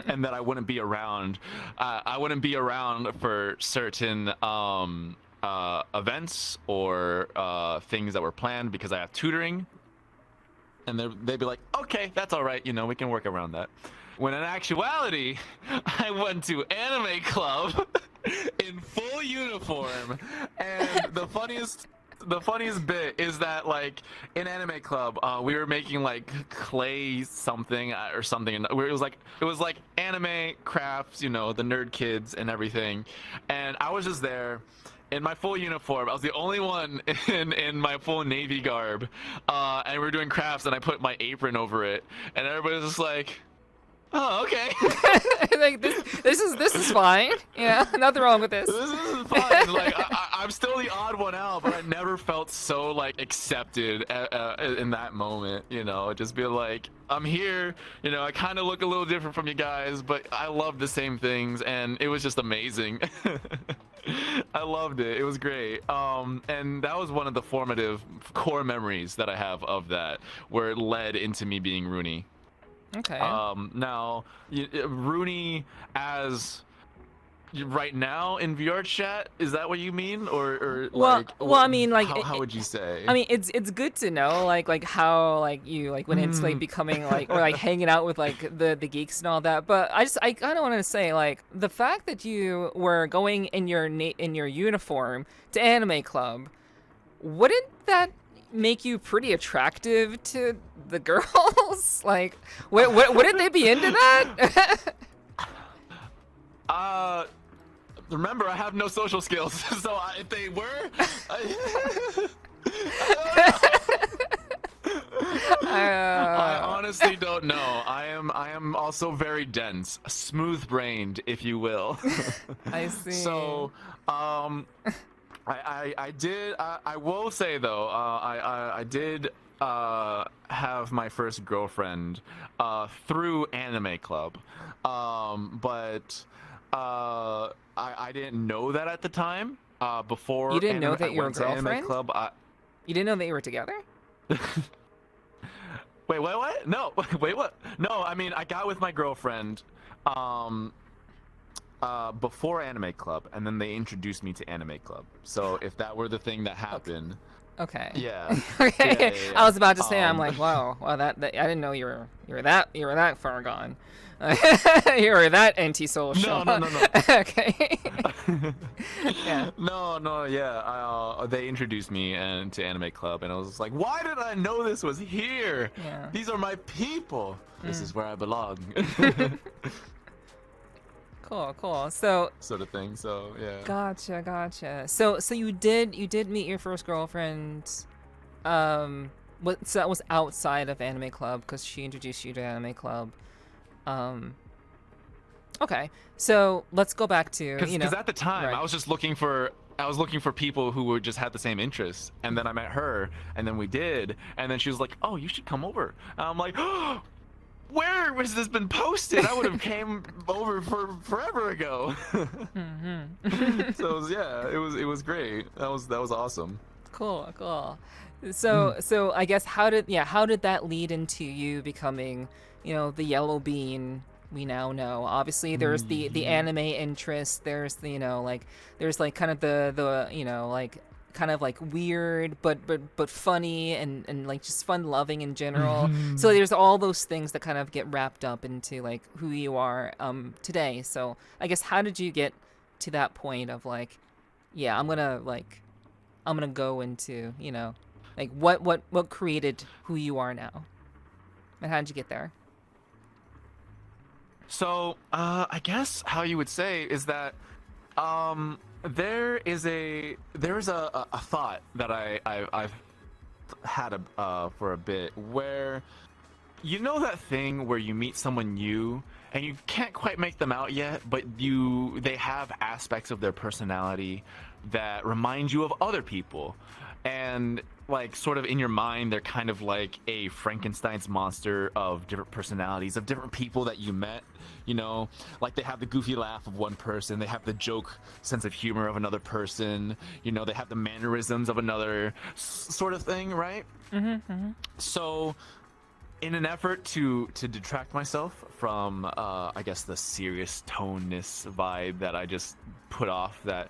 and that I wouldn't be around. I wouldn't be around for certain events or things that were planned because I have tutoring. And they'd be like, "Okay, that's all right. We can work around that." When in actuality, I went to anime club in full uniform, and the funniest bit is that in anime club we were making clay something or something, and it was like anime crafts, the nerd kids and everything, and I was just there in my full uniform. I was the only one in my full Navy garb, and we were doing crafts, and I put my apron over it, and everybody was just like, "Oh, okay." this is fine. Yeah, nothing wrong with this. This is fine. I'm still the odd one out, but I never felt so accepted in that moment. Just be like, I'm here. I kind of look a little different from you guys, but I love the same things, and it was just amazing. I loved it. It was great. And that was one of the formative core memories that I have of that, where it led into me being Runey. Okay. Now, Runey as right now in VRChat, is that what you mean, or well, I mean, how would you say? I mean, it's good to know how you went into becoming or hanging out with the geeks and all that. But I kind of want to say the fact that you were going in your uniform to anime club, wouldn't that make you pretty attractive to the girls? Wouldn't they be into that? remember, I have no social skills, so if they were, I honestly don't know. I am also very dense, smooth-brained, if you will. I see. So, I will say though, I did have my first girlfriend through Anime Club, but I didn't know that at the time. Before You didn't know that I you were a went to Anime girlfriend? Club, You didn't know that you were together? wait, what? No, wait, what? No, I mean, I got with my girlfriend before Anime Club, and then they introduced me to Anime Club. So if that were the thing that happened, Okay. yeah. Okay. Yeah. I was about to say, I'm like, wow, that I didn't know you were that far gone. You were that antisocial. No. Okay. Yeah. No, yeah. They introduced me to Anime Club, and I was like, why did I know this was here? Yeah. These are my people. This is where I belong. Cool. So Sort of thing. So yeah. gotcha. So you did meet your first girlfriend. So that was outside of Anime Club because she introduced you to Anime Club. Okay. So let's go back to Because at the time right. I was just looking for people who would just had the same interests, and then I met her, and then we did, and then she was like, "Oh, you should come over." And I'm like, "Oh, where has this been posted? I would have came over forever ago." So it was great. That was awesome. Cool. So I guess how did that lead into you becoming, the yellow bean we now know? Obviously there's the anime interest, there's the, there's like kind of the like kind of like weird but funny and like just fun loving in general. So there's all those things that kind of get wrapped up into like who you are today. So I guess how did you get to that point of like, yeah, I'm gonna go into, like what created who you are now, and how did you get there? So I guess how you would say is that there is a thought that I've had for a bit, where that thing where you meet someone new and you can't quite make them out yet, but they have aspects of their personality that remind you of other people, and like sort of in your mind they're kind of like a Frankenstein's monster of different personalities of different people that you met. Like they have the goofy laugh of one person, they have the joke sense of humor of another person, they have the mannerisms of another, sort of thing, right? So in an effort to detract myself from I guess the serious toneness vibe that I just put off, that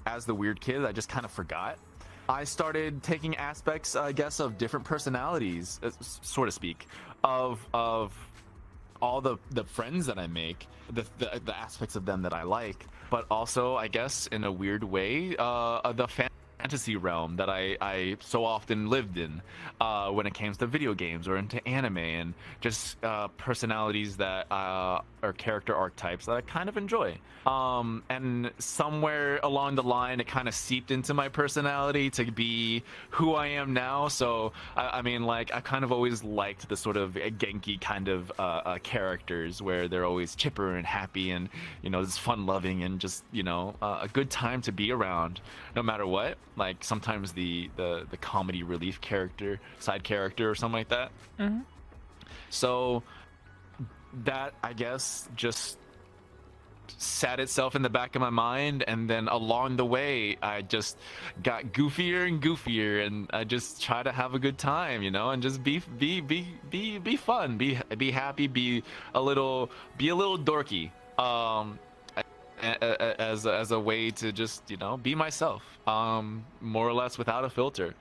as the weird kid I just kind of forgot, I started taking aspects, I guess, of different personalities, so to speak, of all the friends that I make, the aspects of them that I like, but also, I guess, in a weird way, the fantasy realm that I so often lived in when it came to video games or into anime, and just personalities that or character archetypes that I kind of enjoy. And somewhere along the line, it kind of seeped into my personality to be who I am now. So I mean, like, I kind of always liked the sort of Genki kind of characters where they're always chipper and happy and just fun loving and just a good time to be around no matter what. Like sometimes the comedy relief character, side character or something like that. So that, I guess, just sat itself in the back of my mind, and then along the way I just got goofier and goofier, and I just try to have a good time, and just be fun, be happy, be a little dorky, as a way to just be myself, more or less without a filter.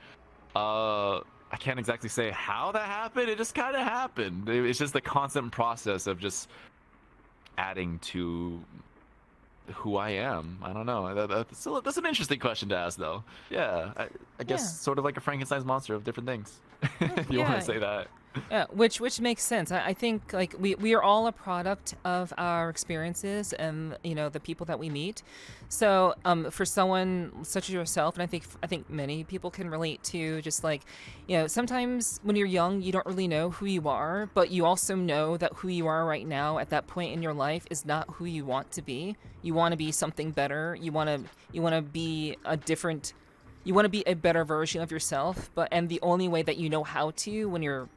I can't exactly say how that happened. It just kind of happened. It's just the constant process of just adding to who I am. I don't know. That's an interesting question to ask, though. Yeah, I guess sort of like a Frankenstein's monster of different things, if you want to say that. Yeah, which makes sense. I think like we are all a product of our experiences and the people that we meet. So for someone such as yourself, and I think many people can relate to just like sometimes when you're young you don't really know who you are, but you also know that who you are right now at that point in your life is not who you want to be. You want to be something better. You want to be a different you want to be a better version of yourself, and the only way that you know how to when you're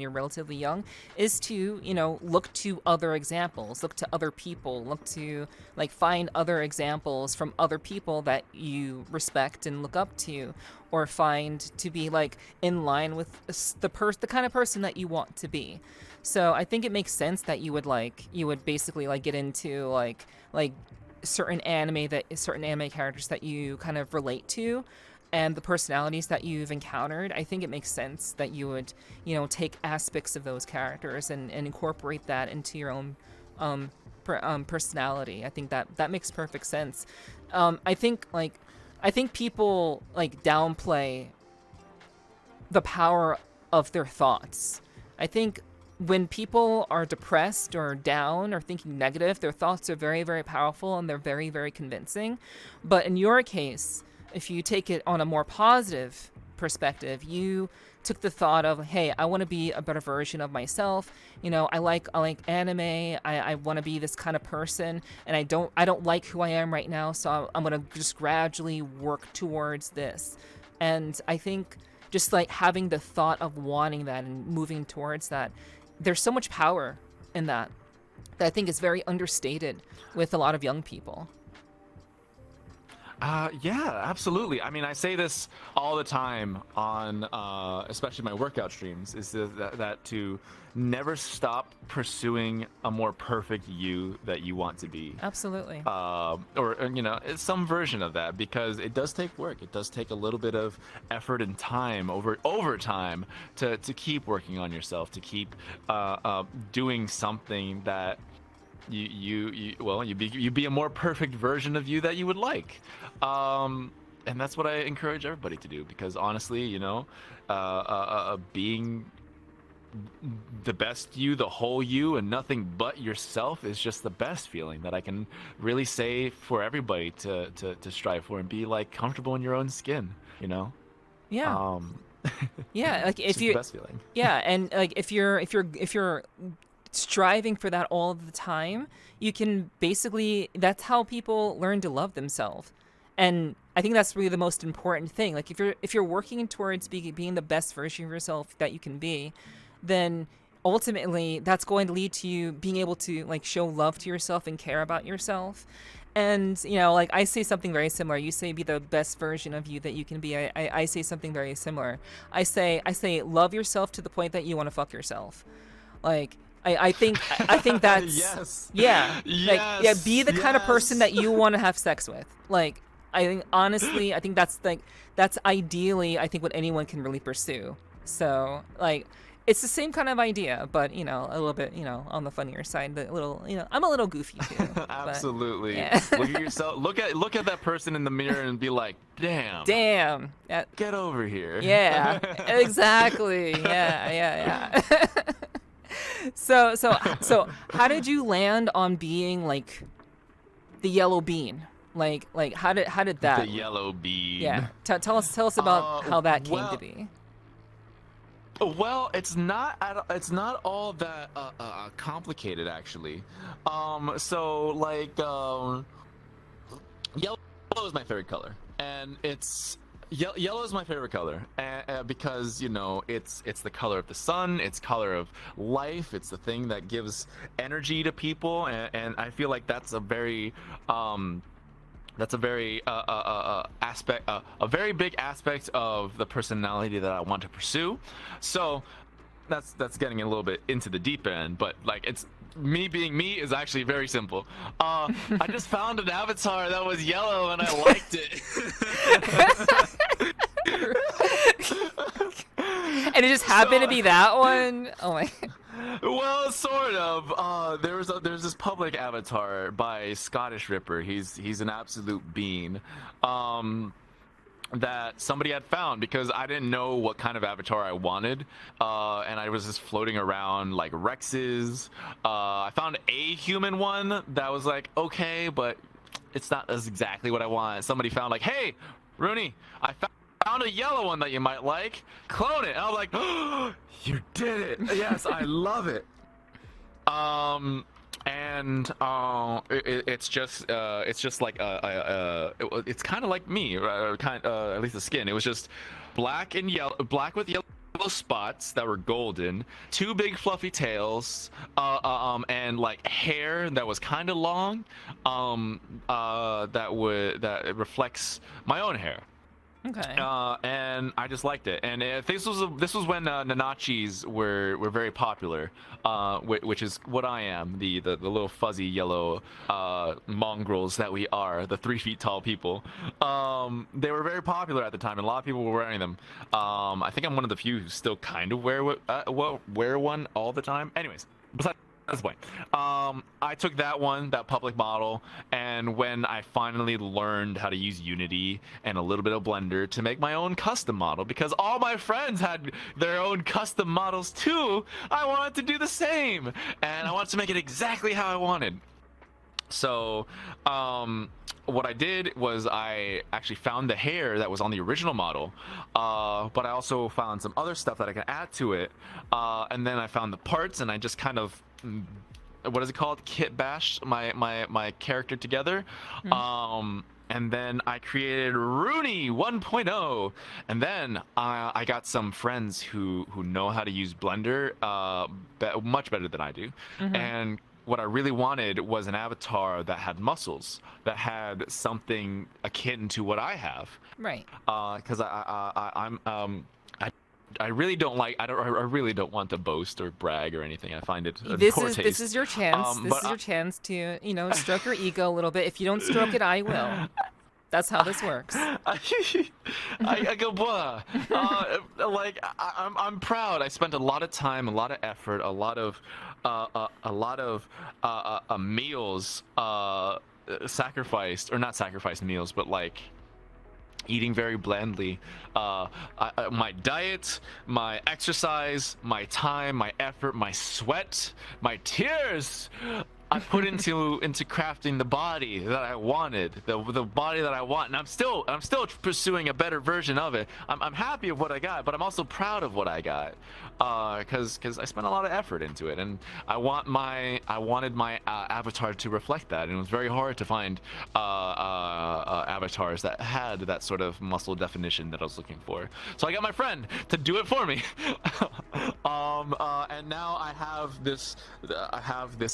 relatively young is to look to other examples, look to other people, look to like find other examples from other people that you respect and look up to, or find to be like in line with the kind of person that you want to be. So I think it makes sense that you would basically like get into like certain anime characters that you kind of relate to, and the personalities that you've encountered. I think it makes sense that you would take aspects of those characters and incorporate that into your own personality. I think that makes perfect sense. I think people like downplay the power of their thoughts. I think when people are depressed or down or thinking negative, their thoughts are very, very powerful and they're very, very convincing. But in your case, if you take it on a more positive perspective, you took the thought of, hey, I want to be a better version of myself. I like anime. I want to be this kind of person, and I don't like who I am right now, so I'm gonna just gradually work towards this. And I think just like having the thought of wanting that and moving towards that, there's so much power in that I think is very understated with a lot of young people. Yeah, absolutely. I mean, I say this all the time on, especially my workout streams, is that to never stop pursuing a more perfect you that you want to be. Absolutely. Or it's some version of that, because it does take work. It does take a little bit of effort and time over time to keep working on yourself, to keep doing something that you be a more perfect version of you that you would like, and that's what I encourage everybody to do, because honestly, being the best you, the whole you, and nothing but yourself is just the best feeling that I can really say for everybody to strive for, and be like comfortable in your own skin. Yeah. Yeah, like if it's you the best feeling. Yeah, and like if you're striving for that all the time, you can basically, that's how people learn to love themselves. And I think that's really the most important thing. Like if you're working towards being the best version of yourself that you can be, then ultimately that's going to lead to you being able to like show love to yourself and care about yourself. And like I say something very similar. You say be the best version of you that you can be. I say something very similar. I say love yourself to the point that you want to fuck yourself. Like I think that's yes. Yeah. Yes. Like, yeah, be the kind of person Yes. that you want to have sex with. Like I think honestly, I think that's ideally I think what anyone can really pursue. So like it's the same kind of idea, but a little bit on the funnier side. A little I'm a little goofy too. Absolutely. Yeah. Look at yourself. Look at that person in the mirror and be like, damn. Damn. Get over here. Yeah. Exactly. Yeah. So how did you land on being like the yellow bean? Like how did that? The yellow bean. Yeah. Tell us about how that came to be. Well, it's not all that complicated, actually. So like yellow is my favorite color, and yellow is my favorite color, because it's the color of the sun, it's color of life, it's the thing that gives energy to people, and I feel like that's a very a very big aspect of the personality that I want to pursue. So that's getting a little bit into the deep end, but like it's me being me is actually very simple. I just found an avatar that was yellow and I liked it. And it just happened to be that one. Oh my. Well, sort of. There's this public avatar by Scottish Ripper. He's an absolute bean. that somebody had found, because I didn't know what kind of avatar I wanted, and I was just floating around like Rex's. I found a human one that was like okay, but it's not as exactly what I want. Somebody found like, hey, Runey, I found a yellow one that you might like. Clone it. And I was like, oh, you did it. Yes, I love it. And it's just like it's kind of like me, at least the skin. It was just black and yellow, black with yellow spots that were golden, two big fluffy tails, and like hair that was kind of long, that reflects my own hair. Okay. And I just liked it. And this was when Nanachis were very popular, which is what I am, the little fuzzy yellow mongrels that we are, the 3 feet tall people. They were very popular at the time, and a lot of people were wearing them. I think I'm one of the few who still kind of wear one all the time. Anyways, besides. That's the point. I took that public model, and when I finally learned how to use Unity and a little bit of Blender to make my own custom model, because all my friends had their own custom models too, I wanted to do the same, and I wanted to make it exactly how I wanted. So what I did was I actually found the hair that was on the original model, but I also found some other stuff that I can add to it, and then I found the parts, and I just kind of, what is it called, kit bashed my character together. And then I created Runey 1.0, and then I got some friends who know how to use Blender much better than I do. And what I really wanted was an avatar that had muscles, that had something akin to what I have. Right. Because I really don't like. I really don't want to boast or brag or anything. I find it poor taste. This is your chance. This is your chance to stroke your ego a little bit. If you don't stroke it, I will. That's how this works. I go blah. I'm proud. I spent a lot of time, a lot of effort, a lot of meals sacrificed, or not sacrificed meals, but like eating very blandly. My diet, my exercise, my time, my effort, my sweat, my tears, I put into crafting the body that I wanted, the body that I want, and I'm still pursuing a better version of it. I'm happy of what I got, but I'm also proud of what I got, because I spent a lot of effort into it, and I wanted my avatar to reflect that, and it was very hard to find avatars that had that sort of muscle definition that I was looking for. So I got my friend to do it for me, and now I have this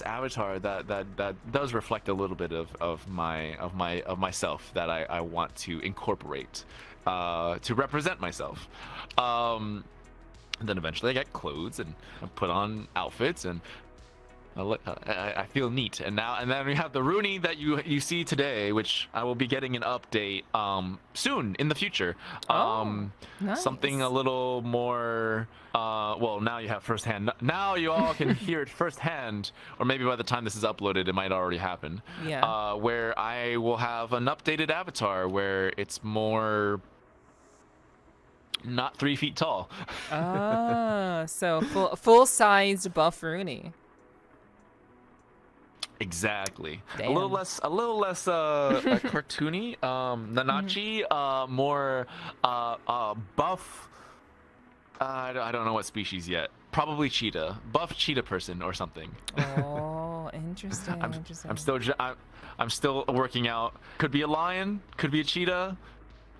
avatar that does reflect a little bit of myself that I want to incorporate to represent myself. And then eventually I get clothes and I put on outfits, and I feel neat. And then we have the Runey that you see today, which I will be getting an update soon in the future. Nice. Something a little more. Well, now you have firsthand. Now you all can hear it firsthand, or maybe by the time this is uploaded, it might already happen. Yeah. Where I will have an updated avatar where it's more. Not 3 feet tall. So full-sized buff Runey. Exactly. Damn. A little less cartoony. Nanachi, more buff. I don't know what species yet. Probably cheetah. Buff cheetah person or something. Oh, interesting. I'm still working out. Could be a lion. Could be a cheetah.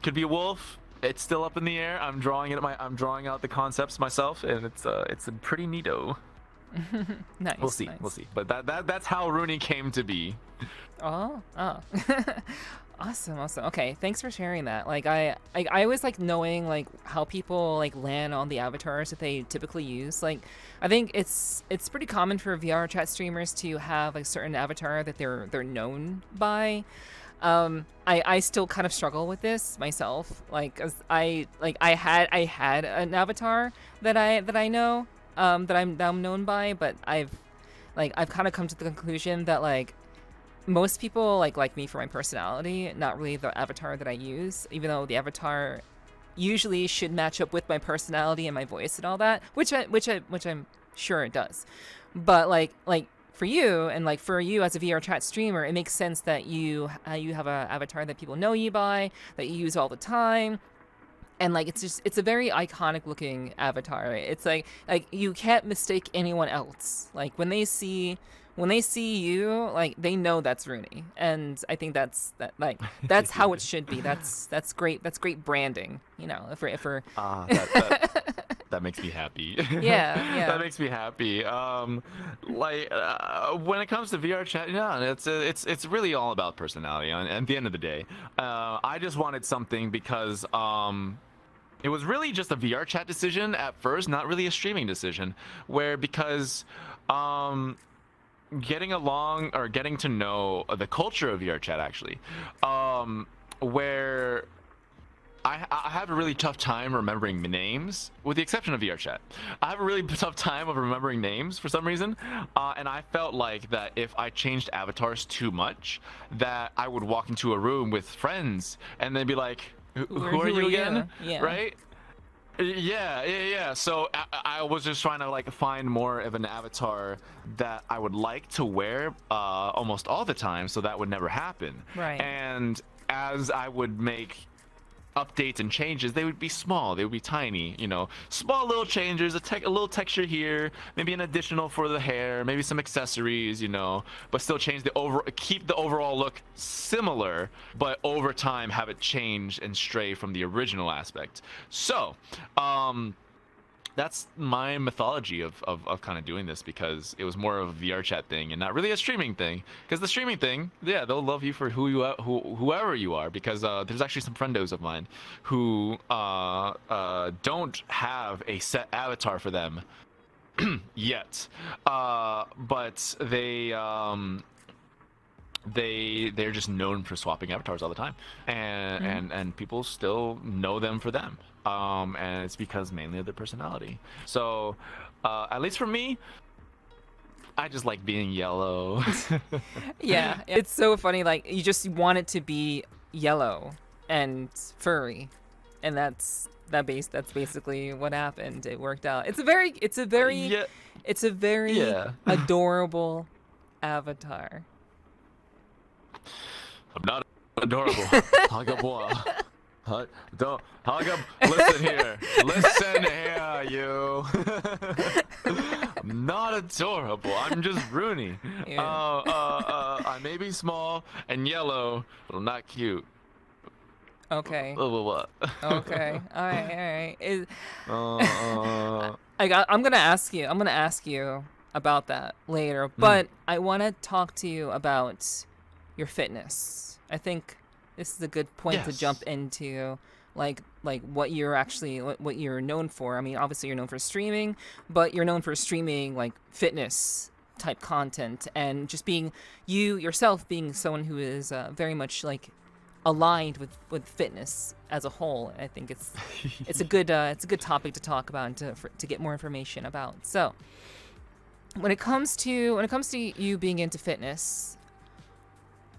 Could be a wolf. It's still up in the air. I'm drawing out the concepts myself, and it's pretty neato. Nice. We'll see. Nice. We'll see. But that's how Runey came to be. Oh. Awesome. Okay, thanks for sharing that. Like I always like knowing like how people like land on the avatars that they typically use. Like I think it's pretty common for VRChat streamers to have like certain avatar that they're known by. I still kind of struggle with this myself. Like, 'cause I had an avatar that I know, that I'm known by, but I've kind of come to the conclusion that like most people like me for my personality, not really the avatar that I use, even though the avatar usually should match up with my personality and my voice and all that, which I'm sure it does. But like for you and like for you as a VRChat streamer, it makes sense that you have a avatar that people know you by, that you use all the time. And like it's a very iconic looking avatar. Right? It's like you can't mistake anyone else. Like when they see you, like they know that's Runey, and I think that's how it should be. That's great. That's great branding. You know, if we're that makes me happy. yeah. That makes me happy. When it comes to VR chat, yeah, it's really all about personality. And at the end of the day, I just wanted something because it was really just a VR chat decision at first, not really a streaming decision. Because getting along or getting to know the culture of VRChat actually, where I have a really tough time remembering names, with the exception of VRChat. I have a really tough time of remembering names for some reason, and I felt like that if I changed avatars too much, that I would walk into a room with friends and they'd be like, who are you again? Yeah. Right? Yeah. So I was just trying to like find more of an avatar that I would like to wear almost all the time, so that would never happen. Right. And as I would make updates and changes, they would be small, they would be tiny, you know, small little changes, a little texture here, maybe an additional for the hair, maybe some accessories, you know, but still change keep the overall look similar, but over time have it change and stray from the original aspect. So that's my mythology of kind of doing this, because it was more of a VR chat thing and not really a streaming thing. Because the streaming thing, yeah, they'll love you for whoever you are. Because there's actually some friendos of mine who don't have a set avatar for them yet, but they're just known for swapping avatars all the time, and people still know them for them. And it's because mainly of their personality. So at least for me, I just like being yellow. Yeah, it's so funny. Like you just want it to be yellow and furry, and that's basically what happened. It worked out. It's a very adorable avatar. I'm not adorable. Listen here, you. I'm not adorable. I'm just Runey. Yeah. I may be small and yellow, but I'm not cute. Okay. What? Okay. All right. I'm gonna ask you about that later, but I want to talk to you about your fitness. I think this is a good point to jump into, like what you're known for. I mean, obviously you're known for streaming, but you're known for streaming like fitness type content, and just being you yourself, being someone who is very much like aligned with fitness as a whole. I think it's a good topic to talk about and to get more information about. So when it comes to you being into fitness,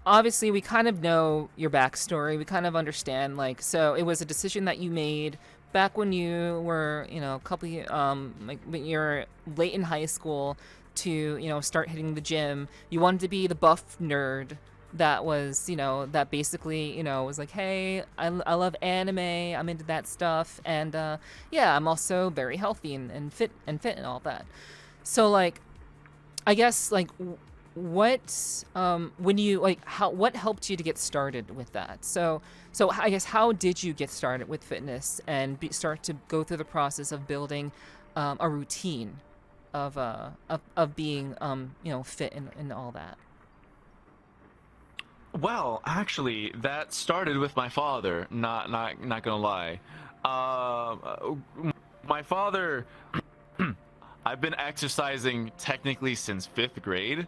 obviously we kind of know your backstory. We kind of understand, like, so it was a decision that you made back when you were, you know, like when you're late in high school to, you know, start hitting the gym. You wanted to be the buff nerd that was, you know, that basically, you know, was like, hey, I love anime, I'm into that stuff, and yeah, I'm also very healthy and fit and all that. So like, I guess like, what what helped you to get started with that? So I guess, how did you get started with fitness and start to go through the process of building a routine of being you know, fit and all that? Well, actually, that started with my father. Not gonna lie. My father. I've been exercising technically since 5th grade.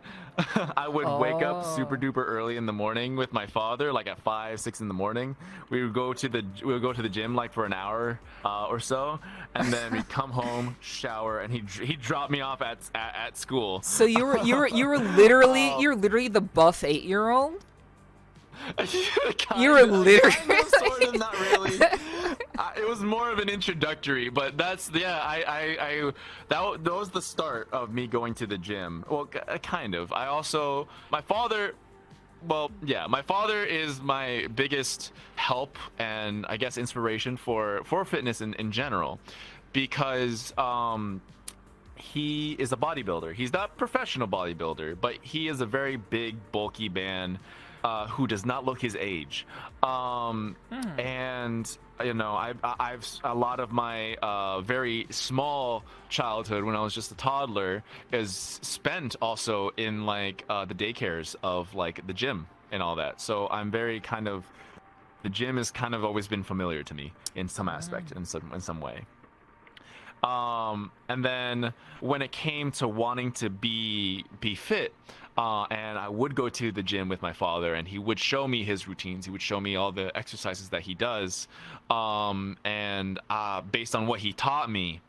I would wake up super Oh. duper early in the morning with my father, like at 5, 6 in the morning. We would go to the gym like for an hour or so, and then we'd come home, shower, and he'd drop me off at school. So you were literally you're literally the buff 8-year-old. You were literally kind of, sort of, not really. It was more of an introductory, but that's that was the start of me going to the gym. Well, kind of. My father. Well, yeah, my father is my biggest help and I guess inspiration for fitness in general, because he is a bodybuilder. He's not a professional bodybuilder, but he is a very big, bulky man who does not look his age. And you know, I've a lot of my very small childhood when I was just a toddler is spent also in like the daycares of like the gym and all that. So I'm very kind of, the gym has kind of always been familiar to me in some aspect, in some way. And then when it came to wanting to be fit, and I would go to the gym with my father, and he would show me his routines. He would show me all the exercises that he does, and based on what he taught me,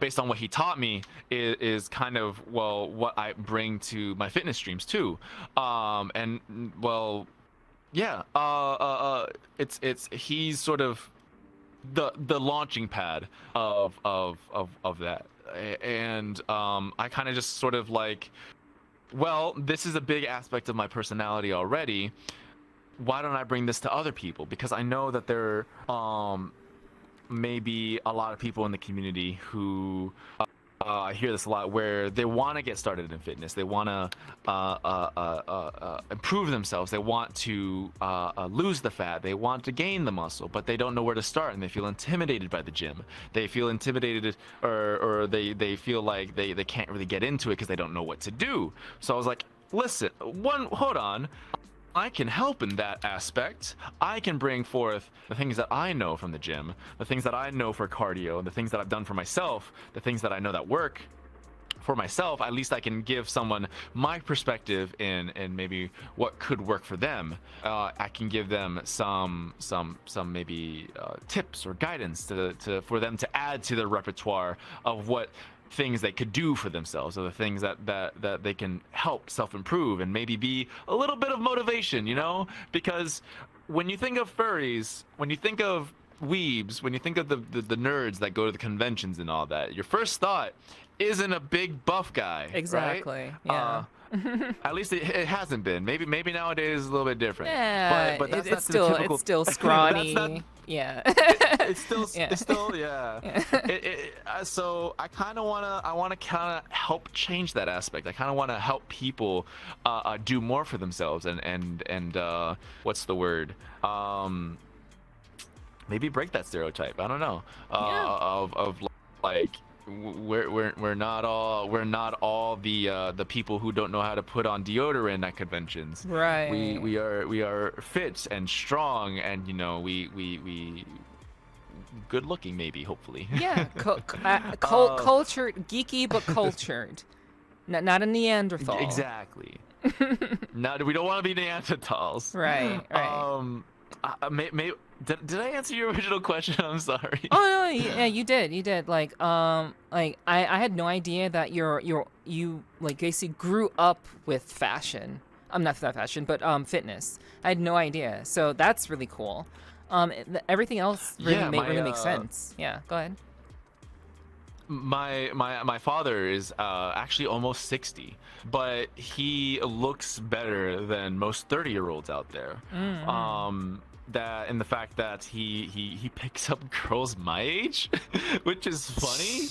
based on what he taught me is kind of, well, what I bring to my fitness streams too. And well, yeah, it's he's sort of the launching pad of that. And I kind of just sort of like, well, this is a big aspect of my personality already. Why don't I bring this to other people? Because I know that there maybe a lot of people in the community who I hear this a lot, where they want to get started in fitness. They want to improve themselves. They want to lose the fat. They want to gain the muscle, but they don't know where to start, and they feel intimidated by the gym. They feel intimidated, or they feel like they can't really get into it because they don't know what to do. So I was like, listen, hold on. I can help in that aspect. I can bring forth the things that I know from the gym, the things that I know for cardio, the things that I've done for myself, the things that I know that work for myself. At least I can give someone my perspective in maybe what could work for them. I can give them some maybe tips or guidance for them to add to their repertoire of what things they could do for themselves, or the things that they can help self-improve, and maybe be a little bit of motivation, you know? Because when you think of furries, when you think of weebs, when you think of the nerds that go to the conventions and all that, your first thought isn't a big buff guy. Exactly. Right? Yeah. At least it hasn't been. Maybe nowadays is a little bit different. Yeah, but that's it's not the still typical... it's still scrawny. That's not... Yeah. It's still yeah. So I kind of want to kind of help change that aspect. I kind of want to help people do more for themselves, and what's the word, maybe break that stereotype. I don't know, of like, we're not all the people who don't know how to put on deodorant at conventions. Right. We are fit and strong, and you know, we good looking, maybe, hopefully. Yeah. Cultured, geeky but cultured. Not a Neanderthal. Exactly. No, we don't want to be Neanderthals. Right. Did I answer your original question? I'm sorry. Oh no, yeah, you did. Like I had no idea that you like basically grew up with fashion. Not fashion, but fitness. I had no idea. So that's really cool. Everything else really makes sense. Yeah, go ahead. My father is actually almost 60, but he looks better than most 30-year-olds out there. Mm-hmm. That, and the fact that he picks up girls my age, which is funny.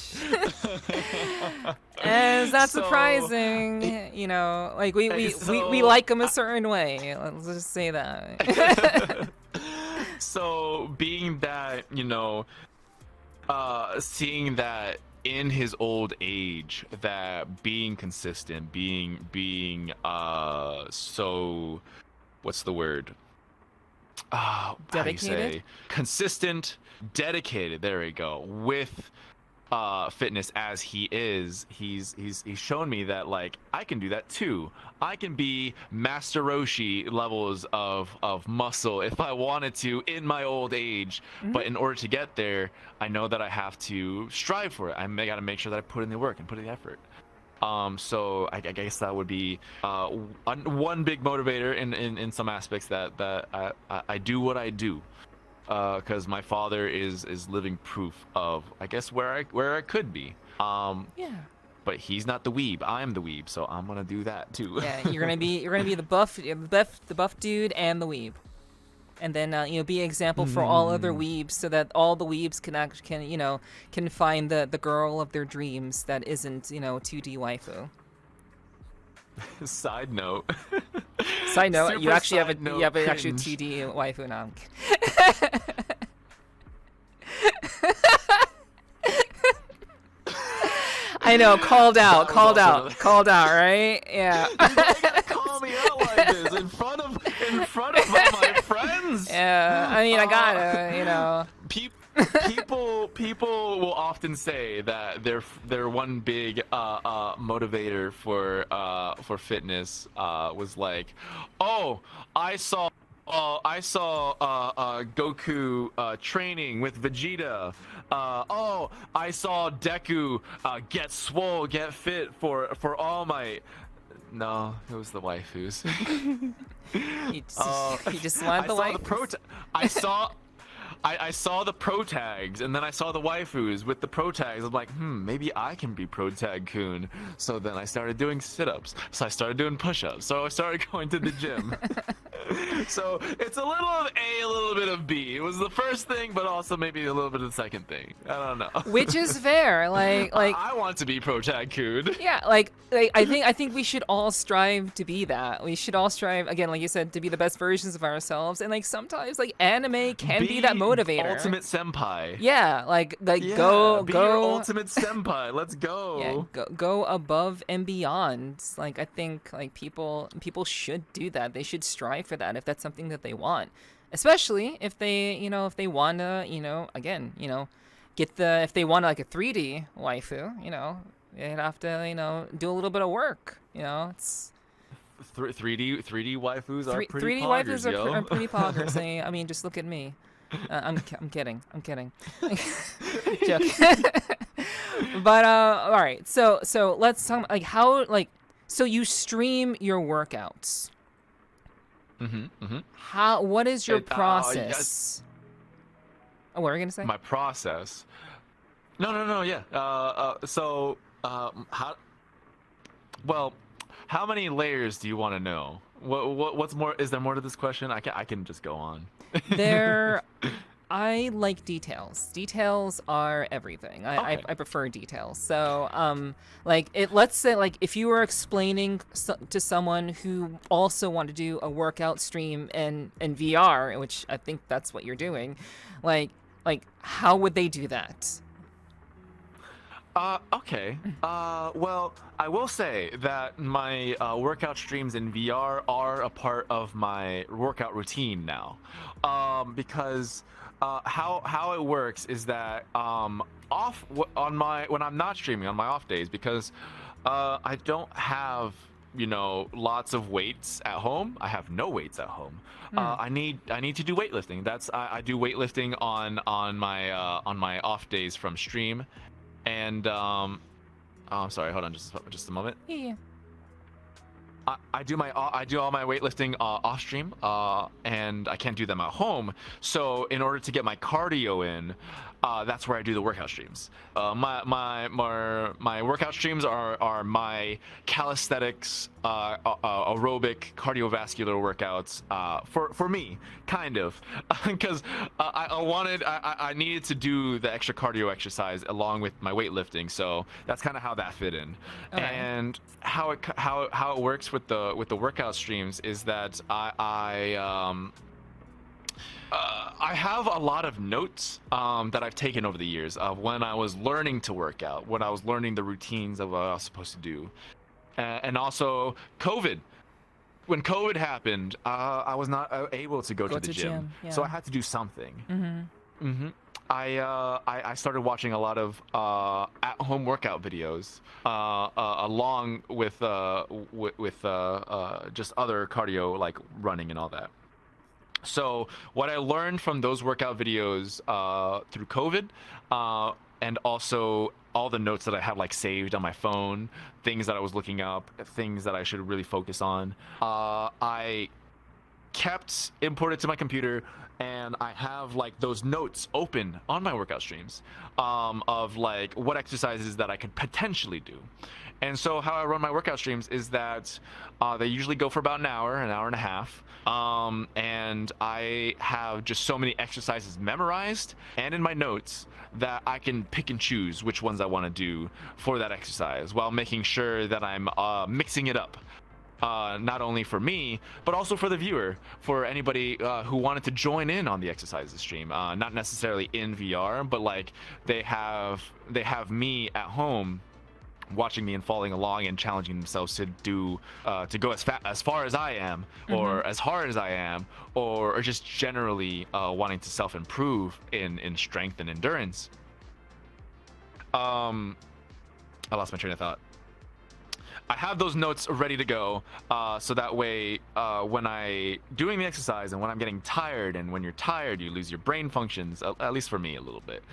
It's not surprising, you know. Like we like them a certain way. Let's just say that. So being that, you know, seeing that in his old age, that being consistent, being so, what's the word? Dedicated? Consistent, dedicated, there we go, with fitness as he is, he's shown me that like I can do that too. I can be Master Roshi levels of muscle if I wanted to in my old age. But in order to get there, I know that I have to strive for it. Got to make sure that I put in the work and put in the effort. So I guess that would be one big motivator in some aspects, that I do what I do. Because my father is living proof of, I guess, where I could be. Yeah. But he's not the weeb. I'm the weeb, so I'm gonna do that too. Yeah, you're gonna be the buff dude and the weeb, and then be an example for all other weebs, so that all the weebs can find the girl of their dreams that isn't 2D waifu. Side note. Side note, you Super actually have side note an actual cringe. 2D waifu now. I know, called out, right? Yeah. You gotta call me out like this in front of all my friends. Yeah, I mean, I gotta, People will often say that their one big motivator for fitness was like, oh, I saw Goku training with Vegeta. Oh, I saw Deku get swole, get fit for All Might. No, it was the waifus. you just want the waifus. I saw the pro tags, and then I saw the waifus with the pro tags. I'm like, maybe I can be pro tag kun. So then I started doing sit-ups. So I started doing push-ups. So I started going to the gym. So it's a little of A, a little bit of B. It was the first thing, but also maybe a little bit of the second thing. I don't know. Which is fair. Like I want to be pro tag kun. Yeah, like I think we should all strive to be that. We should all strive, again, like you said, to be the best versions of ourselves. And like sometimes like anime can be that motivator. Ultimate senpai. Yeah, like yeah, go your ultimate senpai. Let's Yeah, go. go above and beyond. Like I think like people should do that. They should strive for that if that's something that they want. Especially if they, if they wanna, again, if they want like a 3D waifu, they'd have to, do a little bit of work. It's 3D waifus are pretty 3D poggers, waifus yo. are pretty poggers. I mean, just look at me. I'm kidding. Joke. But all right. So let's talk like how so you stream your workouts. What is your process? Oh, what were you gonna say? My process. No. Yeah. How many layers do you want to know? What's more? Is there more to this question? I can just go on. I like details. Details are everything. I prefer details. So, let's say, like, if you were explaining to someone who also wanted to do a workout stream in VR, which I think that's what you're doing, like, how would they do that? Okay. Well, I will say that my workout streams in VR are a part of my workout routine now, because how it works is that when I'm not streaming on my off days, because I don't have lots of weights at home. I have no weights at home. I need to do weightlifting. I do weightlifting on my off days from stream. And I'm sorry, hold on just a moment. Yeah. I do all my weightlifting off stream, and I can't do them at home. So in order to get my cardio in, that's where I do the workout streams. My workout streams are my calisthenics, aerobic, cardiovascular workouts for me, kind of, because I needed to do the extra cardio exercise along with my weightlifting. So that's kind of how that fit in. Okay. And how it works with the workout streams is that I have a lot of notes that I've taken over the years of when I was learning to work out, when I was learning the routines of what I was supposed to do. And also COVID. When COVID happened, I was not able to go to the gym. Yeah. So I had to do something. I started watching a lot of at-home workout videos along with just other cardio like running and all that. So what I learned from those workout videos through COVID, and also all the notes that I had like saved on my phone, things that I was looking up, things that I should really focus on, I kept imported to my computer, and I have like those notes open on my workout streams of like what exercises that I could potentially do. And so how I run my workout streams is that they usually go for about an hour and a half. And I have just so many exercises memorized and in my notes that I can pick and choose which ones I want to do for that exercise, while making sure that I'm mixing it up. Not only for me, but also for the viewer, for anybody who wanted to join in on the exercises stream. Not necessarily in VR, but like they have me at home watching me and following along and challenging themselves to do to go as far as I am, or as hard as I am, or just generally wanting to self-improve in strength and endurance. I lost my train of thought. I have those notes ready to go, so that way when I doing the exercise and when I'm getting tired, and when you're tired you lose your brain functions, at least for me a little bit.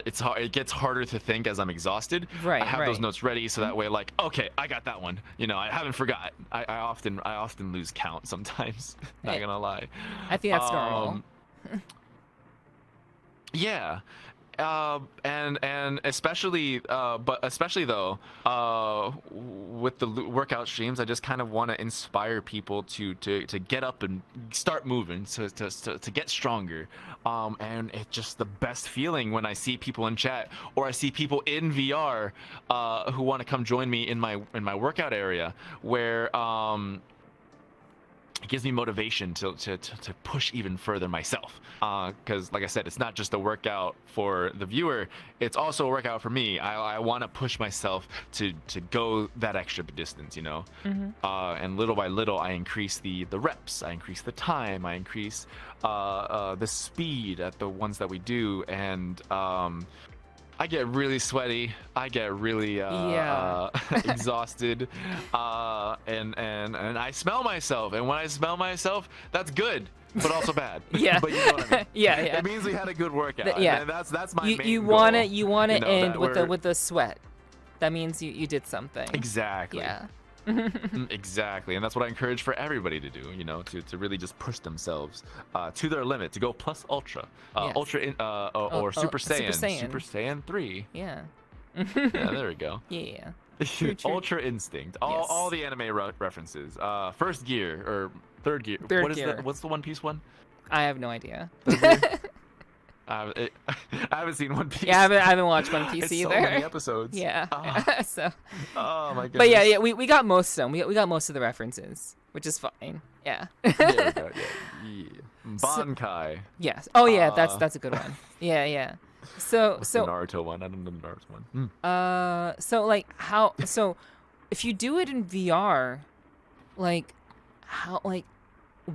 It's hard, it gets harder to think as I'm exhausted. Right, I have right. those notes ready, so that way like, okay, I got that one. You know, I haven't forgot. I often lose count sometimes. Not gonna lie. I think that's normal. Yeah. And especially though with the workout streams, I just kind of want to inspire people to get up and start moving, to get stronger. And it's just the best feeling when I see people in chat, or I see people in VR who want to come join me in my workout area, where it gives me motivation to push even further myself, because like I said, it's not just a workout for the viewer, it's also a workout for me. I want to push myself to go that extra distance, you know. And little by little I increase the reps, I increase the time, I increase the speed at the ones that we do, and I get really sweaty. I get really exhausted, and I smell myself. And when I smell myself, that's good, but also bad. Yeah. But you know what I mean. Yeah. It means we had a good workout. And that's my main you goal. You want to end with the sweat. That means you did something. Exactly. Yeah. Exactly, and that's what I encourage for everybody to do, you know, to really just push themselves to their limit, to go plus ultra, Yes. or Super Saiyan. Super Saiyan 3. Yeah. Yeah, there we go. Yeah. Ultra Instinct, all the anime references. First gear or third gear. Third gear. What's the One Piece one? I have no idea. I haven't seen One Piece. Yeah, I haven't watched One Piece it's either. So many episodes. Yeah. So. Oh my goodness. But yeah, we got most of them. We got most of the references, which is fine. Yeah. There we go. Yeah. Bankai. Yes. Oh yeah, that's a good one. Yeah. So What's the Naruto one? I don't know the Naruto one. So like so if you do it in VR, like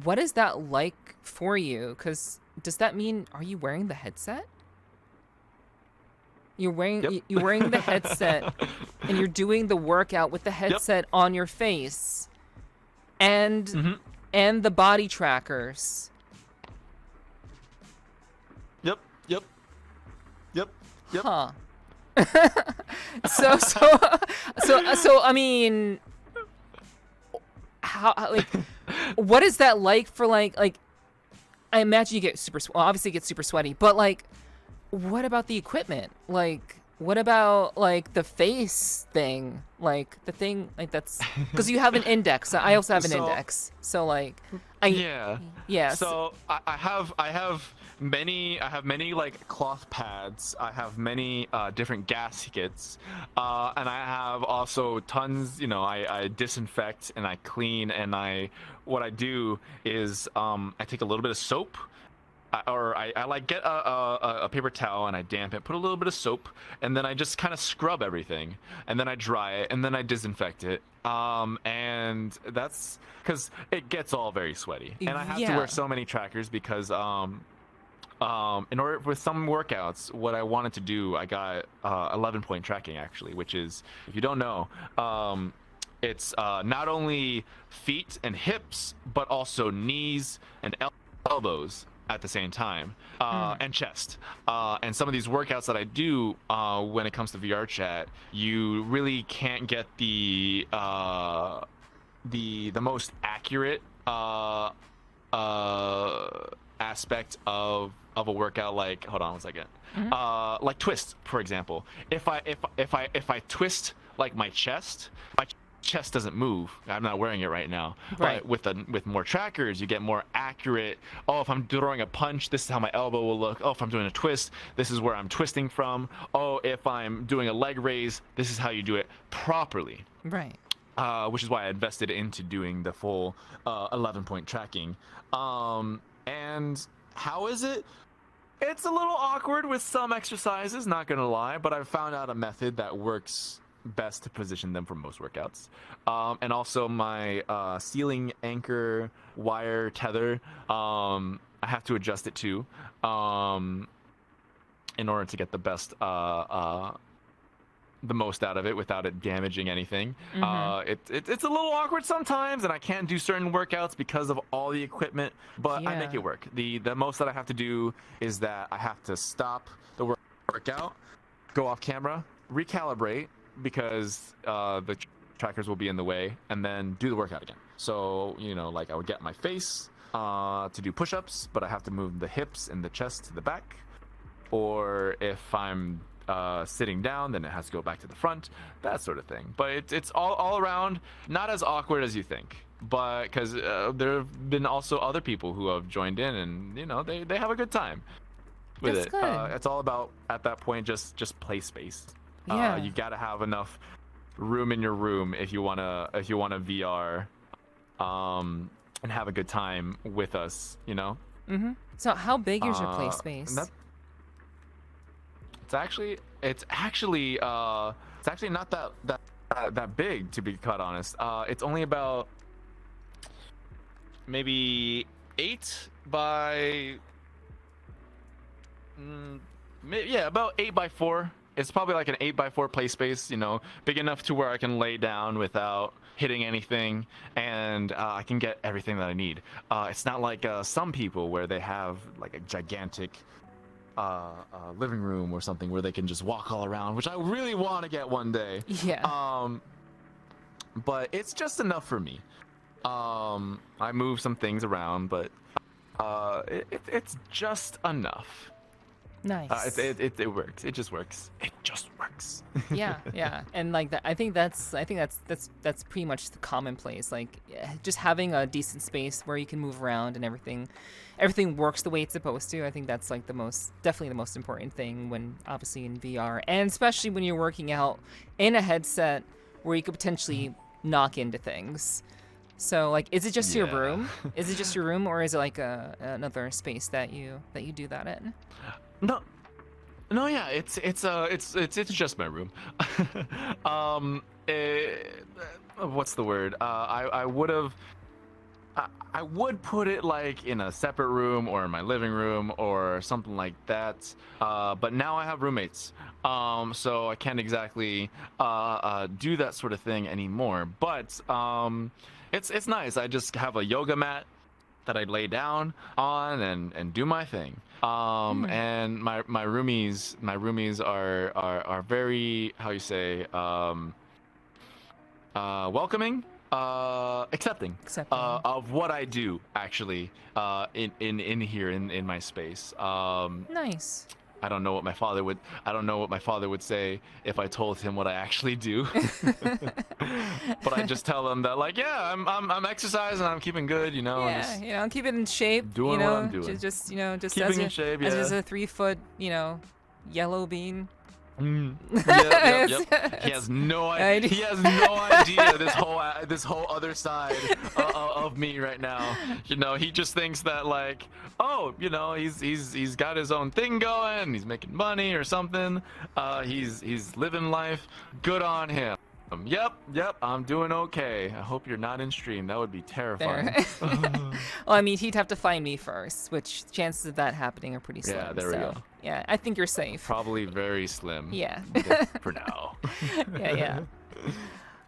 what is that like for you? Because does that mean, are you wearing the headset? You're wearing the headset, and you're doing the workout with the headset on your face, and the body trackers. Yep. Huh. So I mean, how like, what is that like for like? I imagine you get obviously get super sweaty, but like, what about the equipment? Like, what about like the face thing? Like the thing, like that's because you have an index. I also have an index. So like, yeah. So I have many like cloth pads. I have many different gaskets, and I have also tons. You know, I disinfect and I clean, and what I do is I take a little bit of soap. I like get a paper towel and I damp it, put a little bit of soap, and then I just kind of scrub everything, and then I dry it, and then I disinfect it. And that's because it gets all very sweaty, and I have to wear so many trackers because in order with some workouts, what I wanted to do, I got 11-point tracking actually, which is, if you don't know, it's not only feet and hips, but also knees and elbows at the same time, and chest. And some of these workouts that I do when it comes to VRChat, you really can't get the most accurate aspect of a workout. Like, hold on one second. Like twist, for example. If I twist like my chest doesn't move. I'm not wearing it right now. Right. But with more trackers, you get more accurate. Oh, if I'm throwing a punch, this is how my elbow will look. Oh, if I'm doing a twist, this is where I'm twisting from. Oh, if I'm doing a leg raise, this is how you do it properly. Right. Which is why I invested into doing the full 11-point tracking. And how is it? It's a little awkward with some exercises, not gonna lie, but I've found out a method that works best to position them for most workouts. And also my ceiling anchor wire tether, I have to adjust it too, in order to get the best the most out of it without it damaging anything. It's a little awkward sometimes, and I can't do certain workouts because of all the equipment, but I make it work. The most that I have to do is that I have to stop the workout, go off camera, recalibrate, because the trackers will be in the way, and then do the workout again. So, you know, like I would get my face to do push-ups, but I have to move the hips and the chest to the back. Or if I'm sitting down, then it has to go back to the front, that sort of thing. But it's all around not as awkward as you think. But because there have been also other people who have joined in, and you know, they have a good time with That's it. good. It's all about, at that point, just play space. Yeah. You gotta have enough room in your room if you wanna VR, and have a good time with us, you know. So how big is your play space? It's actually not that big, to be quite honest. It's only about maybe 8 by about 8 by 4. It's probably like an 8 by 4 play space, you know, big enough to where I can lay down without hitting anything, and I can get everything that I need. It's not like some people where they have like a gigantic living room or something where they can just walk all around, which I really want to get one day. Yeah. But it's just enough for me. I move some things around, but it's just enough. Nice. It works. It just works. It just works. yeah, and like that, I think that's pretty much the commonplace. Like, just having a decent space where you can move around and everything works the way it's supposed to. I think that's like definitely the most important thing when obviously in VR, and especially when you're working out in a headset where you could potentially knock into things. So like, is it just your room? Is it just your room, or is it like another space that you do that in? No, yeah, it's just my room. What's the word? I would put it like in a separate room or in my living room or something like that. But now I have roommates, so I can't exactly do that sort of thing anymore. But it's nice. I just have a yoga mat that I lay down on and do my thing. And my roomies are very, how you say, welcoming, accepting of what I do actually in here in my space. Nice. I don't know what my father would say if I told him what I actually do. But I just tell him that, like, yeah, I'm exercising, I'm keeping good, you know. Yeah, just I'm keeping in shape. doing what I'm doing. Just keeping in shape. Yeah. as a 3-foot, yellow bean. Yep. He has no idea. He has no idea this whole other side of me right now. You know, he just thinks that, like, oh, you know, he's got his own thing going. He's making money or something. He's living life. Good on him. Yep, I'm doing okay. I hope you're not in stream. That would be terrifying. There. Well, I mean, he'd have to find me first, which chances of that happening are pretty slim. Yeah, there we go. Yeah, I think you're safe. Probably very slim. Yeah. For now. Yeah.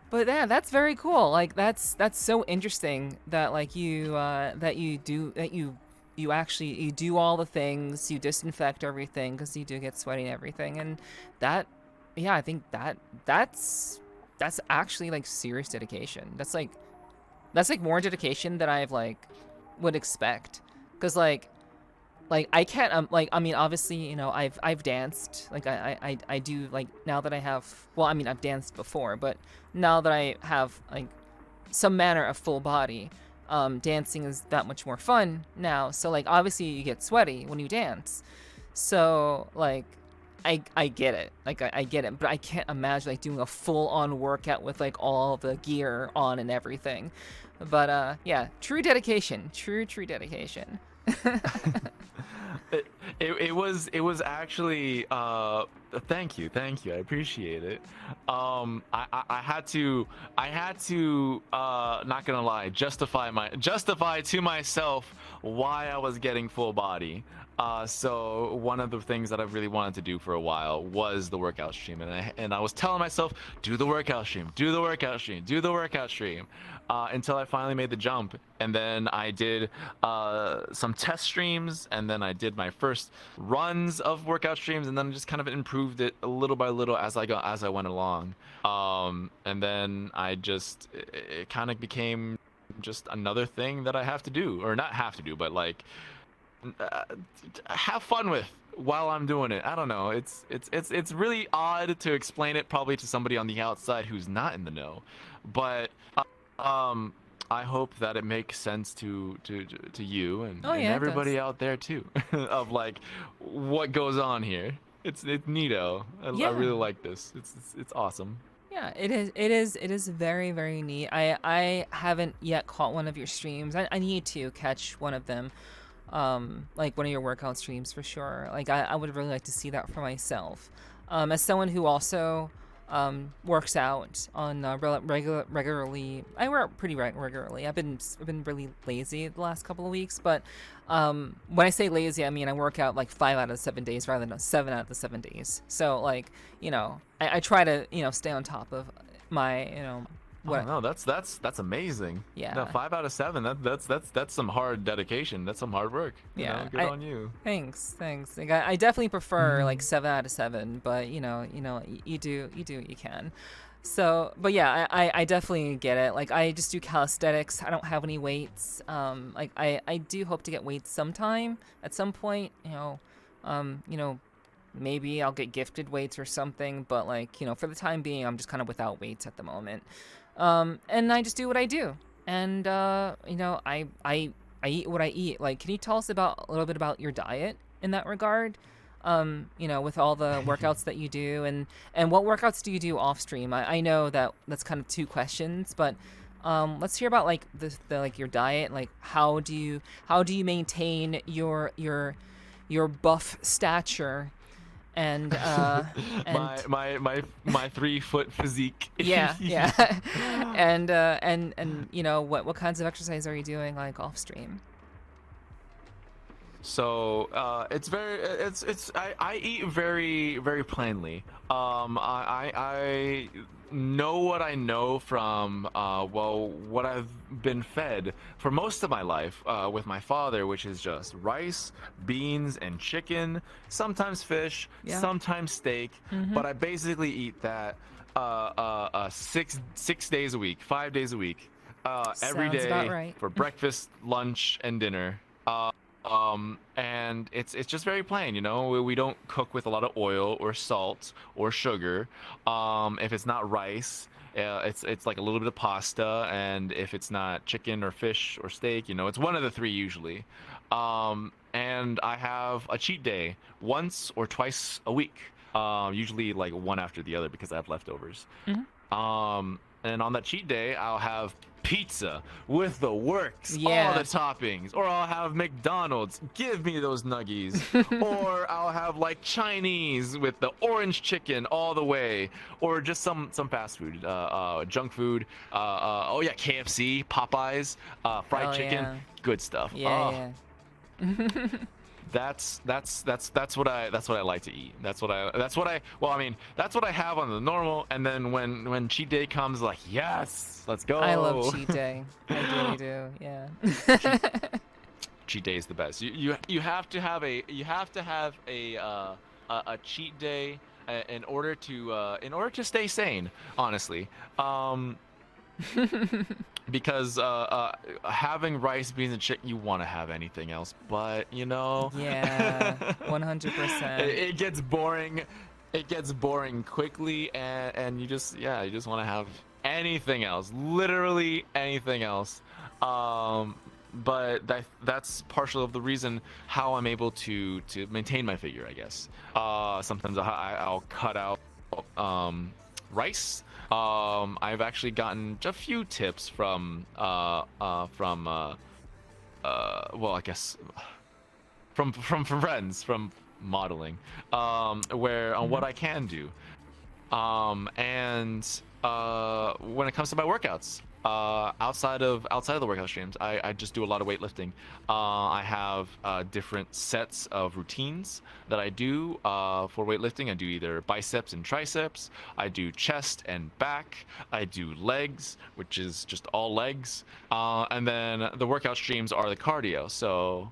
But yeah, that's very cool. Like that's so interesting that like you you actually you do all the things, you disinfect everything because you do get sweaty and everything, and that yeah, I think that's actually like serious dedication. That's like more dedication than I've like would expect, because like I can't like I mean obviously you know I've danced like I do like now that I have, well I mean I've danced before, but now that I have like some manner of full body, dancing is that much more fun now. So like obviously you get sweaty when you dance, so like I get it, like I get it, but I can't imagine like doing a full-on workout with like all the gear on and everything. But yeah, true dedication, true dedication. It was actually thank you, I appreciate it. I had to not gonna lie, justify to myself why I was getting full body. So one of the things that I've really wanted to do for a while was the workout stream, and I was telling myself, do the workout stream, until I finally made the jump. And then I did some test streams, and then I did my first runs of workout streams, and then just kind of improved it little by little as I went along. And then it kind of became just another thing that I have to do, or not have to do, but like have fun with while I'm doing it. I don't know. It's really odd to explain it probably to somebody on the outside who's not in the know, but I hope that it makes sense to you and everybody out there too, of like what goes on here. It's neato. I really like this. It's awesome. Yeah, it is very, very neat. I haven't yet caught one of your streams. I need to catch one of them, like one of your workout streams for sure. Like I would really like to see that for myself. As someone who also works out on regularly. I work pretty regularly. I've been really lazy the last couple of weeks, but when I say lazy, I mean I work out like 5 out of 7 days rather than 7 out of the 7 days. So like you know, I try to stay on top of my what. Oh, no, that's amazing. Yeah. No, 5 out of 7. That's some hard dedication. That's some hard work. Yeah. Good on you. Thanks. Like, I definitely prefer like 7 out of 7, but you do what you can. So, but yeah, I definitely get it. Like I just do calisthenics. I don't have any weights. Like I do hope to get weights sometime at some point. Maybe I'll get gifted weights or something. But like for the time being, I'm just kind of without weights at the moment. And I just do what I do, and I eat what I eat. Like, can you tell us a little bit about your diet in that regard? With all the workouts that you do, and what workouts do you do off stream? I know that's kind of 2 questions, but let's hear about like the like your diet. Like, how do you maintain your buff stature? And my 3-foot physique. yeah. And what kinds of exercise are you doing like off stream? So I eat very, very plainly. I know what I know from what I've been fed for most of my life with my father, which is just rice, beans, and chicken, sometimes fish, sometimes steak. But I basically eat that 6 days a week, 5 days a week, every day about right. for breakfast, lunch, and dinner. And it's just very plain, we don't cook with a lot of oil or salt or sugar. If it's not rice, it's like a little bit of pasta, and if it's not chicken or fish or steak, it's one of the 3 usually. And I have a cheat day once or twice a week, usually like one after the other because I have leftovers. And on that cheat day, I'll have pizza with the works, Yeah. all the toppings, or I'll have McDonald's, give me those nuggies, or I'll have like Chinese with the orange chicken all the way, or just some fast food, junk food, oh yeah, KFC, Popeyes, fried Oh, chicken, yeah. good stuff. Yeah, yeah. That's what I like to eat. That's what I have on the normal, and then when cheat day comes, like, yes, let's go. I love cheat day. I really do. Yeah. Cheat day is the best. You have to have a cheat day in order to stay sane, honestly. Because having rice, beans, and chicken, you want to have anything else, but Yeah. 100%. it gets boring. It gets boring quickly, and you just want to have anything else, literally anything else. But that's partial of the reason how I'm able to maintain my figure, I guess. Sometimes I'll cut out rice. I've actually gotten a few tips from well, I guess from friends from modeling, where on what I can do, and when it comes to my workouts, outside of the workout streams, I just do a lot of weightlifting. I have different sets of routines that I do for weightlifting. I do either biceps and triceps. I do chest and back. I do legs, which is just all legs. And then the workout streams are the cardio. So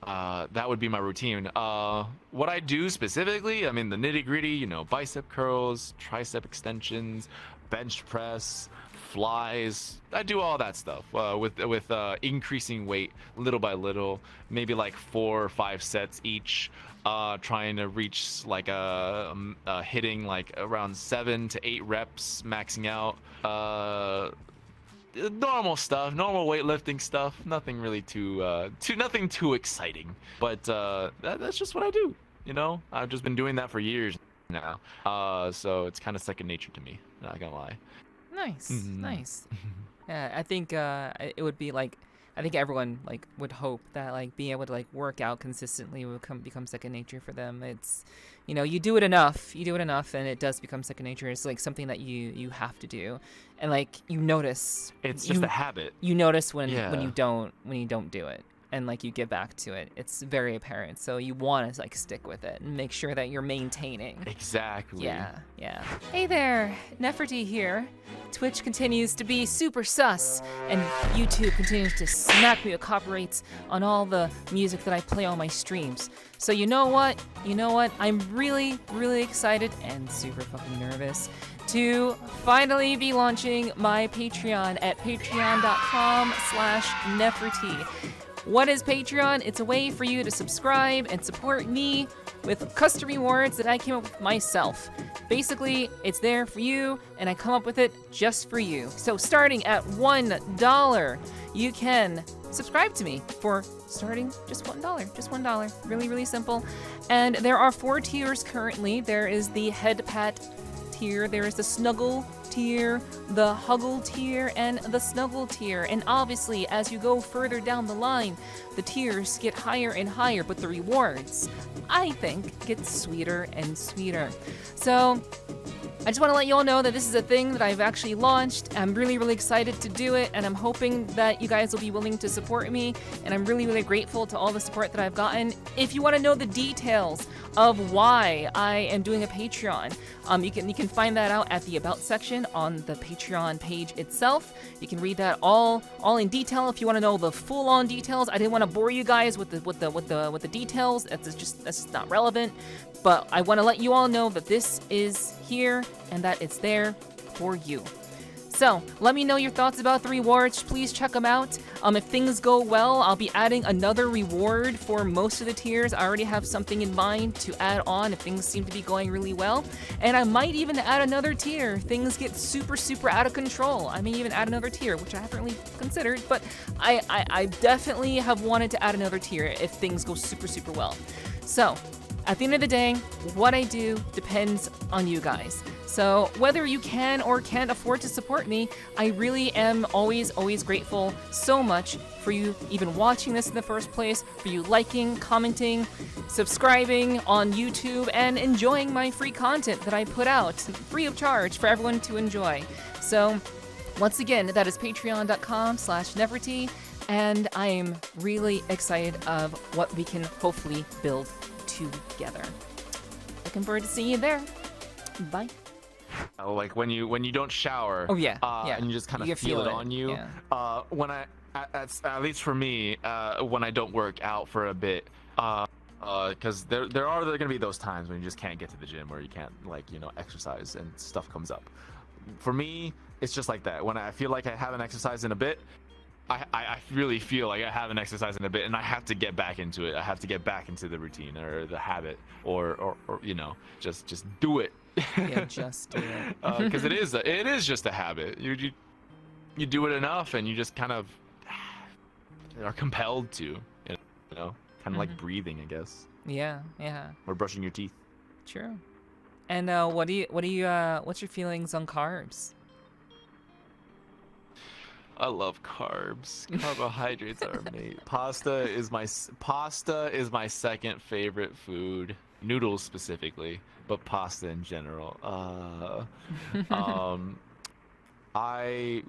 that would be my routine. What I do specifically, I mean, the nitty gritty, bicep curls, tricep extensions, bench press, flies. I do all that stuff with increasing weight little by little, maybe like 4 or 5 sets each, trying to reach like hitting like around 7 to 8 reps, maxing out. Normal stuff, normal weightlifting stuff, nothing really nothing too exciting, but that's just what I do. I've just been doing that for years now, so it's kind of second nature to me, not gonna lie. Nice, nice. Yeah, I think it would be like, I think everyone like would hope that like being able to like work out consistently would become second nature for them. It's, you do it enough, and it does become second nature. It's like something that you have to do, and like you notice. It's just a habit. You notice when Yeah. you don't do it, and like you get back to it. It's very apparent. So you want to like stick with it and make sure that you're maintaining. Exactly. Yeah. Hey there, Nefertiti here. Twitch continues to be super sus, and YouTube continues to smack me with copyrights on all the music that I play on my streams. So you know what? I'm really, really excited and super fucking nervous to finally be launching my Patreon at patreon.com/Nefertiti. What is Patreon? It's a way for you to subscribe and support me with custom rewards that I came up with myself. Basically, it's there for you, and I come up with it just for you. So starting at $1, you can subscribe to me for starting just $1. Just $1. Really, really simple. And there are 4 tiers currently. There is the head pat tier, there is the snuggle tier, the huggle tier, and the snuggle tier. And obviously, as you go further down the line, the tiers get higher and higher, but the rewards, I think, get sweeter and sweeter. So I just want to let you all know that this is a thing that I've actually launched. I'm really, really excited to do it, and I'm hoping that you guys will be willing to support me, and I'm really, really grateful to all the support that I've gotten. If you want to know the details of why I am doing a Patreon, you can find that out at the About section on the Patreon page itself. You can read that all in detail if you want to know the full-on details. I didn't want to bore you guys with the details. That's just not relevant. But I want to let you all know that this is here and that it's there for you. So let me know your thoughts about the rewards. Please check them out. If things go well, I'll be adding another reward for most of the tiers. I already have something in mind to add on if things seem to be going really well. And I might even add another tier. Things get super, super out of control. I may even add another tier, which I haven't really considered, but I definitely have wanted to add another tier if things go super, super well. So at the end of the day, what I do depends on you guys. So whether you can or can't afford to support me, I really am always grateful so much for you even watching this in the first place, for you liking, commenting, subscribing on YouTube, and enjoying my free content that I put out free of charge for everyone to enjoy. So once again, that is patreon.com/Neferty, and I am really excited of what we can hopefully build together. Looking forward to seeing you there. Bye. Like when you don't shower. Oh yeah. And you just kind of feel it on you. Yeah. When at least for me, when I don't work out for a bit, because there are gonna be those times when you just can't get to the gym or you can't exercise and stuff comes up. For me, it's just like that. When I feel like I haven't exercised in a bit, I really feel like I haven't exercised in a bit, and I have to get back into it. I have to get back into the routine or the habit, or just do it. Yeah, just do it. Because it is just a habit. You do it enough, and you just kind of are compelled to, kind of like breathing, I guess. Yeah. Or brushing your teeth. True. And what's your feelings on carbs? I love carbs. Carbohydrates are amazing. Pasta is my second favorite food. Noodles specifically, but pasta in general. I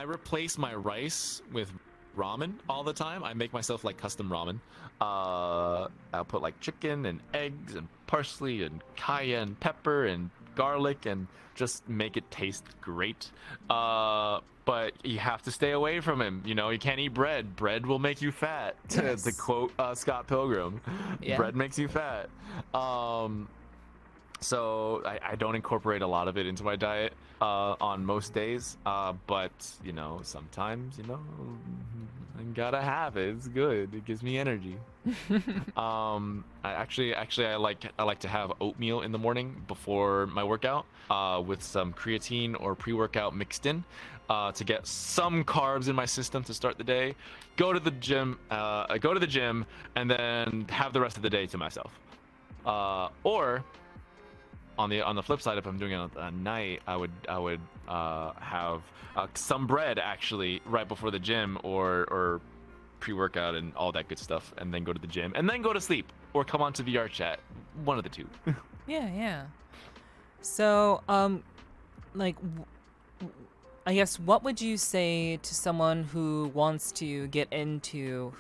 replace my rice with ramen all the time. I make myself like custom ramen. I'll put like chicken and eggs and parsley and cayenne pepper and garlic and just make it taste great. But you have to stay away from him. You can't eat bread. Bread will make you fat. Yes. To quote Scott Pilgrim, yeah. Bread makes you fat. So I don't incorporate a lot of it into my diet on most days. But sometimes I gotta have it. It's good. It gives me energy. I like to have oatmeal in the morning before my workout, with some creatine or pre-workout mixed in, to get some carbs in my system to start the day. Go to the gym, and then have the rest of the day to myself. Or on the flip side, if I'm doing it at night, I would have some bread actually right before the gym, or pre-workout and all that good stuff, and then go to the gym and then go to sleep or come on to VRChat. One of the two. Yeah. So I guess what would you say to someone who wants to get into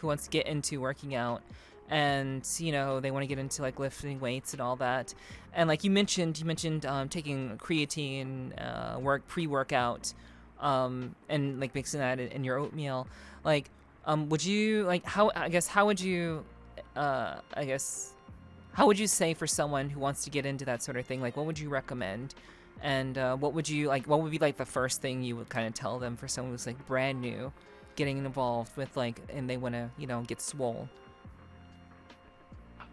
working out, and they want to get into like lifting weights and all that, and like you mentioned taking creatine pre-workout, and like mixing that in your oatmeal, like would you like how would you say for someone who wants to get into that sort of thing, like what would you recommend, and what would be like the first thing you would kind of tell them for someone who's like brand new getting involved with and they want to get swole?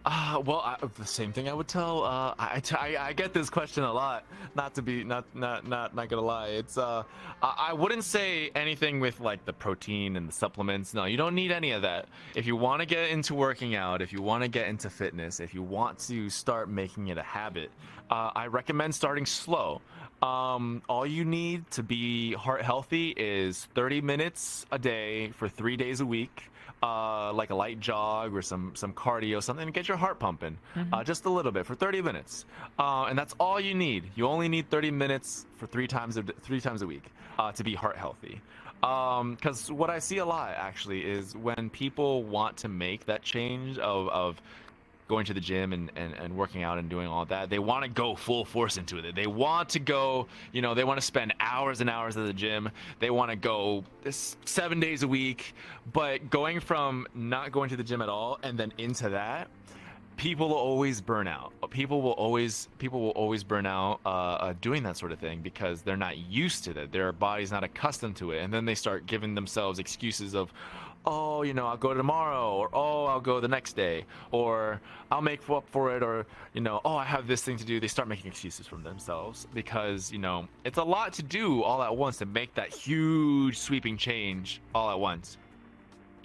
The same thing I would tell. I get this question a lot. Not gonna lie. It's I wouldn't say anything with like the protein and the supplements. No, you don't need any of that. If you want to get into working out, if you want to get into fitness, if you want to start making it a habit, I recommend starting slow. All you need to be heart healthy is 30 minutes a day for 3 days a week. Like a light jog or some cardio, something to get your heart pumping, just a little bit for 30 minutes, and that's all you need. You only need 30 minutes for three times a week to be heart healthy. Because what I see a lot actually is when people want to make that change of going to the gym and working out and doing all that, they want to go full force into it. They want to go, they want to spend hours and hours at the gym. They want to go 7 days a week. But going from not going to the gym at all and then into that, people will always burn out. People will always burn out doing that sort of thing because they're not used to that. Their body's not accustomed to it. And then they start giving themselves excuses of, oh, I'll go tomorrow, or oh, I'll go the next day, or I'll make up for it, or oh, I have this thing to do. They start making excuses for themselves because it's a lot to do all at once to make that huge sweeping change all at once.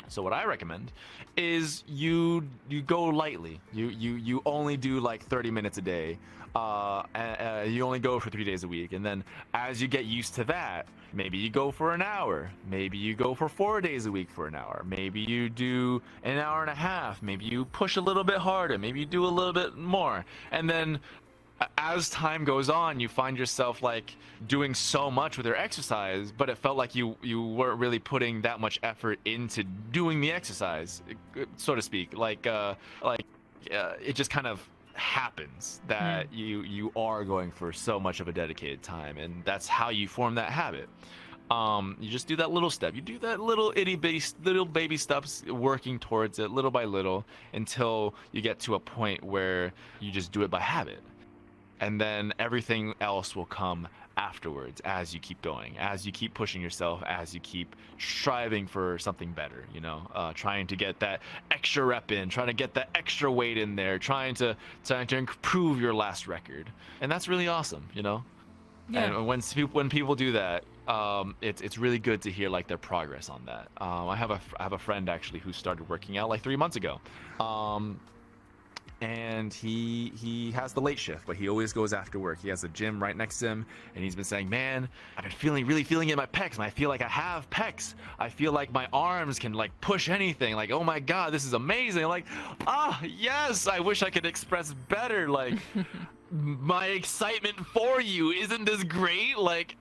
So what I recommend is you go lightly. You only do like 30 minutes a day. You only go for 3 days a week, and then as you get used to that, maybe you go for an hour. Maybe you go for 4 days a week for an hour. Maybe you do an hour and a half. Maybe you push a little bit harder. Maybe you do a little bit more, and then as time goes on, you find yourself like doing so much with your exercise, but it felt like you weren't really putting that much effort into doing the exercise, so to speak. It just kind of happens that you are going for so much of a dedicated time, and that's how you form that habit. You just do that little step. You do that little baby steps, working towards it little by little until you get to a point where you just do it by habit. And then everything else will come afterwards as you keep going, as you keep pushing yourself, as you keep striving for something better, trying to get that extra rep in, trying to get that extra weight in there, trying to improve your last record. And that's really awesome, Yeah. And when people do that, it's really good to hear like their progress on that. I have a friend actually who started working out like 3 months ago. And he has the late shift, but he always goes after work. He has a gym right next to him, and he's been saying, man, I've been really feeling it in my pecs, and I feel like I have pecs. I feel like my arms can like push anything. Like, oh my god, this is amazing. Like, yes, I wish I could express better. Like, my excitement for you, isn't this great? Like,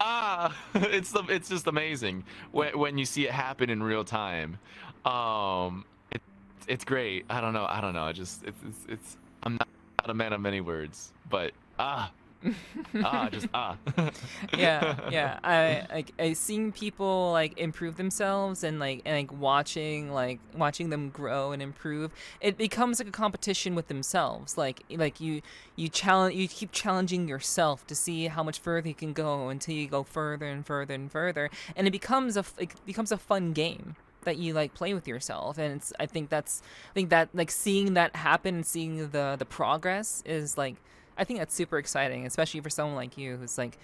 it's just amazing when you see it happen in real time. It's great. I don't know. It's I'm not a man of many words, but yeah. I seen people like improve themselves and watching them grow and improve. It becomes like a competition with themselves. Like you keep challenging yourself to see how much further you can go until you go further and further and further, and it becomes a fun game that you like play with yourself. And I think that like seeing that happen and seeing the progress is like, I think that's super exciting, especially for someone like you who's like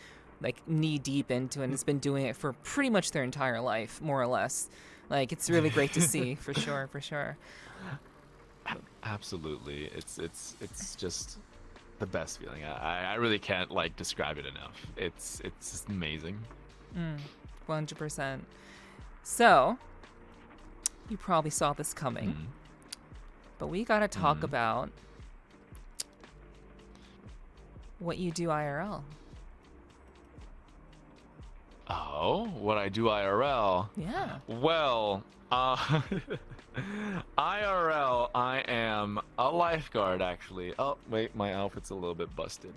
knee deep into it and has been doing it for pretty much their entire life, more or less. Like, it's really great to see. for sure. Absolutely. It's just the best feeling. I really can't like describe it enough. It's just amazing. 100%. So you probably saw this coming, but we gotta talk about what you do IRL. Oh, what I do IRL? Yeah. Well, IRL, I am a lifeguard, actually. Oh, wait, my outfit's a little bit busted.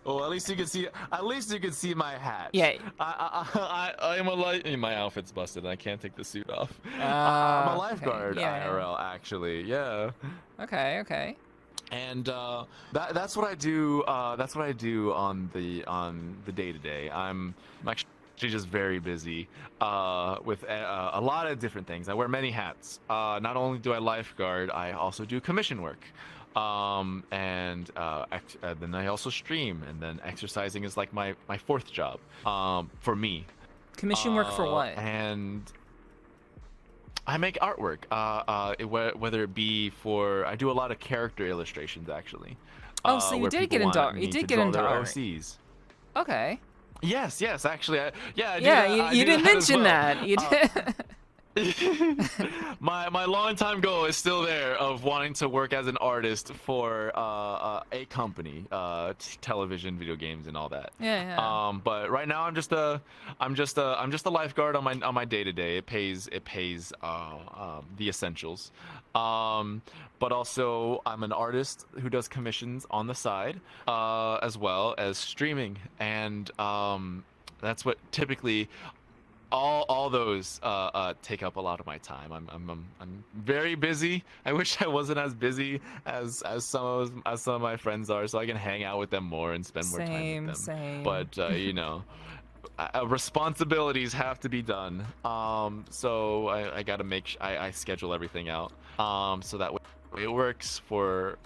Well, at least you can see my hat. Yeah. I am my outfit's busted. I can't take the suit off. I'm a lifeguard, okay. Yeah. IRL, actually. Yeah. Okay. And that's what I do. That's what I do on the day-to-day. I'm actually just very busy with a lot of different things. I wear many hats. Not only do I lifeguard, I also do commission work. Then I also stream, and then exercising is like my fourth job for me. Commission work for what? And I make artwork, whether it be for, I do a lot of character illustrations, actually. Oh, so you did get into art. You did get into art. OCs. Okay. Yes, actually, I you didn't mention that. You did. My longtime goal is still there of wanting to work as an artist for a company, television, video games, and all that. Yeah. But right now I'm just a lifeguard on my day-to-day. It pays the essentials. But also I'm an artist who does commissions on the side, as well as streaming, and that's what typically. All those take up a lot of my time. I'm very busy. I wish I wasn't as busy as some of my friends are, so I can hang out with them more and spend more time with them. Same. But responsibilities have to be done. So I gotta I schedule everything out. So that way it works for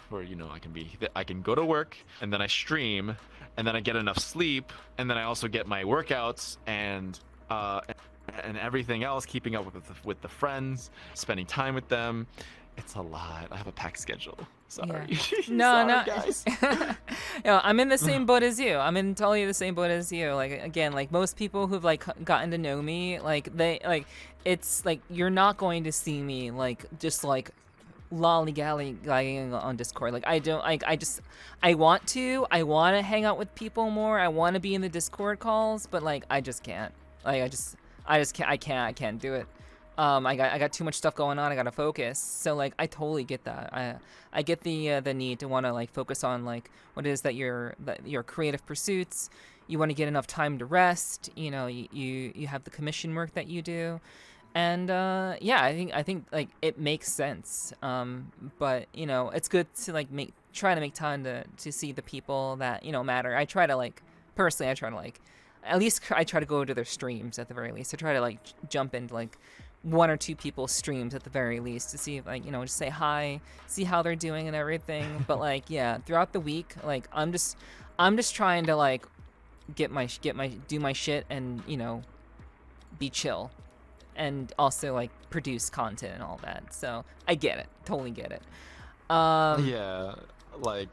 I can go to work, and then I stream, and then I get enough sleep, and then I also get my workouts and and everything else, keeping up with the friends, spending time with them. It's a lot. I have a packed schedule. Sorry. Yeah. Sorry, No. guys. I'm in the same boat as you. I'm in totally the same boat as you. Like again, like most people who've like gotten to know me, like they like it's like you're not going to see me like just like lollygagging on Discord. Like I don't like I want to hang out with people more. I want to be in the Discord calls, but like I just can't. Like I just can't. I can't do it. I got too much stuff going on. I gotta focus. So like I totally get that. I get the need to want to like focus on like what it is that your creative pursuits. You want to get enough time to rest. You know, you have the commission work that you do, and yeah, I think like it makes sense. But you know, it's good to like try to make time to see the people that matter. I try to like personally. I try to like at least I try to go to their streams at the very least. I try to like jump into like one or two people's streams at the very least to see if like just say hi, see how they're doing and everything. But like yeah, throughout the week, like I'm just trying to like do my shit and be chill and also like produce content and all that. So I get it, totally get it. Yeah, like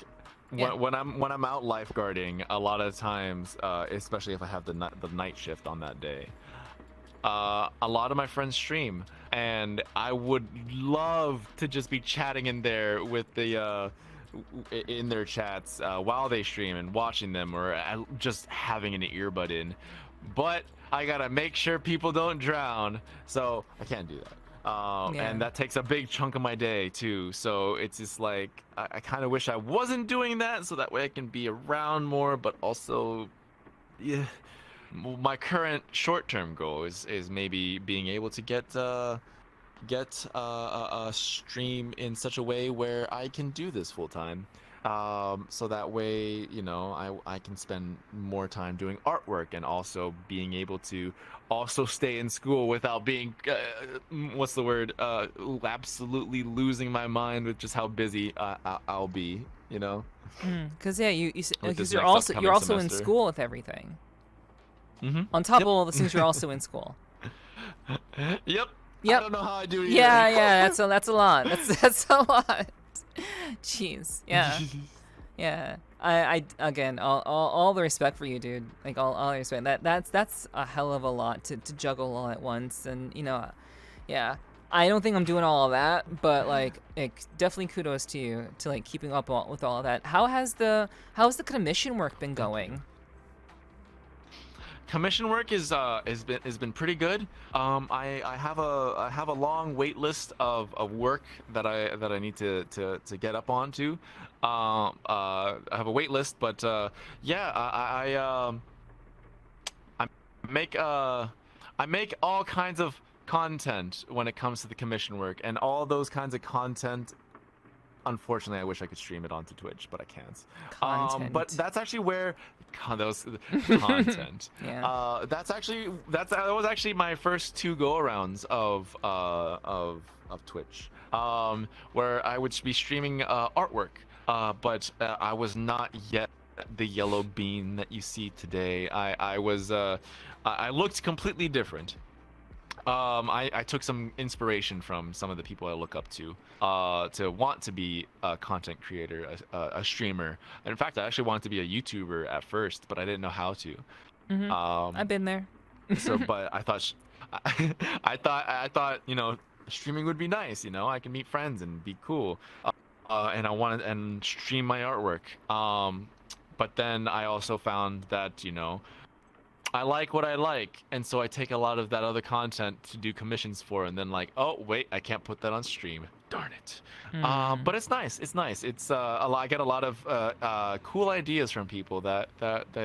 Yeah. when I'm out lifeguarding, a lot of times, especially if I have the night shift on that day, a lot of my friends stream, and I would love to just be chatting in there with the in their chats while they stream and watching them, or just having an earbud in. But I gotta make sure people don't drown, so I can't do that. Yeah. And that takes a big chunk of my day too. So it's just like I kind of wish I wasn't doing that, so that way I can be around more. But also, yeah, my current short-term goal is maybe being able to get a stream in such a way where I can do this full time. So that way, I can spend more time doing artwork and also being able to also stay in school without being, what's the word, absolutely losing my mind with just how busy I'll be, Because yeah, With because this you're next also upcoming in semester. school with everything. Mm-hmm. On top of all the things, you're also in school. Yep. Yep. I don't know how I do it either. Yeah, that's a lot. That's a lot. Jeez. Yeah. Yeah. I again, all the respect for you, dude. Like all the respect. That's a hell of a lot to juggle all at once, and yeah. I don't think I'm doing all of that, but like definitely kudos to you to like keeping up with all of that. How's the commission work been going? Commission work has been pretty good. I have a long wait list of work that I need to get up onto. I have a wait list, but yeah, I make all kinds of content when it comes to the commission work, and all those kinds of content. Unfortunately, I wish I could stream it onto Twitch, but I can't. Content. But that's actually where those content. Yeah. That was actually my first two go-arounds of Twitch, where I would be streaming artwork, but I was not yet the yellow bean that you see today. I looked completely different. I took some inspiration from some of the people I look up to want to be a content creator, a streamer. And in fact, I actually wanted to be a YouTuber at first, but I didn't know how to. I've been there. But I thought, I thought, streaming would be nice. I can meet friends and be cool, and I wanted and stream my artwork. But then I also found that I like what I like, and so I take a lot of that other content to do commissions for, and then like, oh wait, I can't put that on stream. Darn it. But it's nice. It's nice. It's I get a lot of cool ideas from people that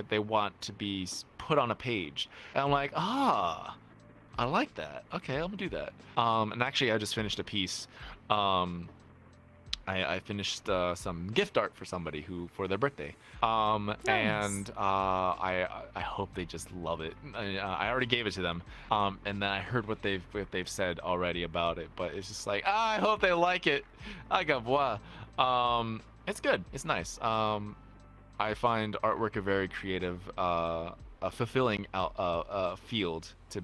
they want to be put on a page, and I'm like, I like that. Okay, I'm gonna do that. And actually, I just finished a piece. I finished some gift art for somebody for their birthday, Nice. and I hope they just love it. I already gave it to them, and then I heard what they've said already about it. But it's just like, I hope they like it. I got bois. It's good. It's nice. I find artwork a very creative, a fulfilling field to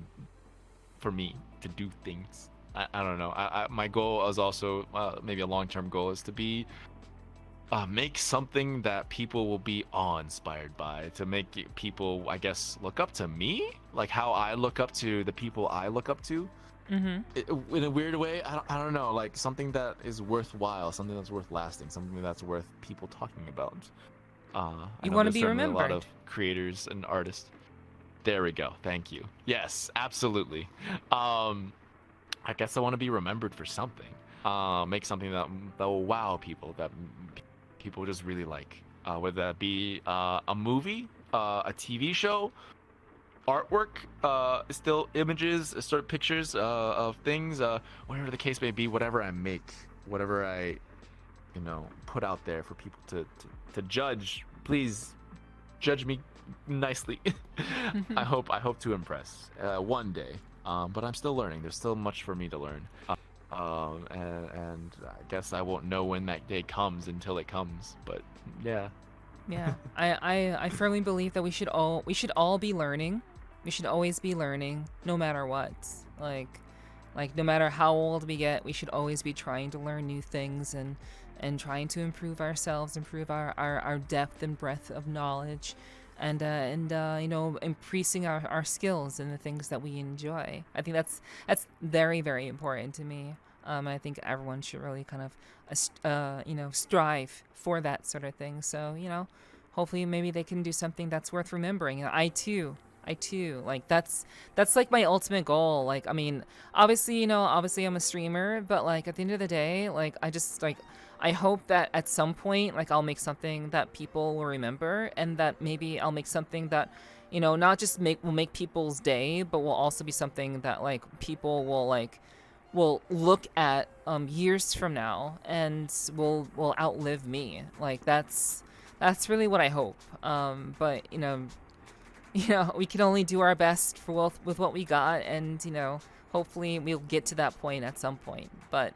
for me to do things. I don't know. My goal is also maybe a long-term goal is to be make something that people will be awe-inspired by, to make people, I guess, look up to me, like how I look up to the people I look up to. In a weird way. I don't know, like something that is worthwhile, something that's worth lasting, something that's worth people talking about. You want to be remembered. A lot of creators and artists. There we go. Thank you. Yes, absolutely. I guess I want to be remembered for something. Make something that will wow people, that people just really like. Whether that be a movie, a TV show, artwork, still images, start pictures of things, whatever the case may be, whatever I make, whatever I, put out there for people to judge. Please judge me nicely. I hope to impress one day. But I'm still learning. There's still much for me to learn. And I guess I won't know when that day comes until it comes. But yeah. Yeah. I firmly believe that we should all be learning. We should always be learning, no matter what. Like no matter how old we get, we should always be trying to learn new things and trying to improve ourselves, improve our depth and breadth of knowledge, and increasing our skills and the things that we enjoy. I think that's very, very important to me. I think everyone should really kind of strive for that sort of thing. So hopefully maybe they can do something that's worth remembering. I too, like that's like my ultimate goal. Like, I mean, obviously I'm a streamer, but like at the end of the day, like I hope that at some point, like, I'll make something that people will remember, and that maybe I'll make something that, not just will make people's day, but will also be something that like people will look at years from now and will outlive me. Like that's really what I hope. But we can only do our best with what we got, and hopefully we'll get to that point at some point. But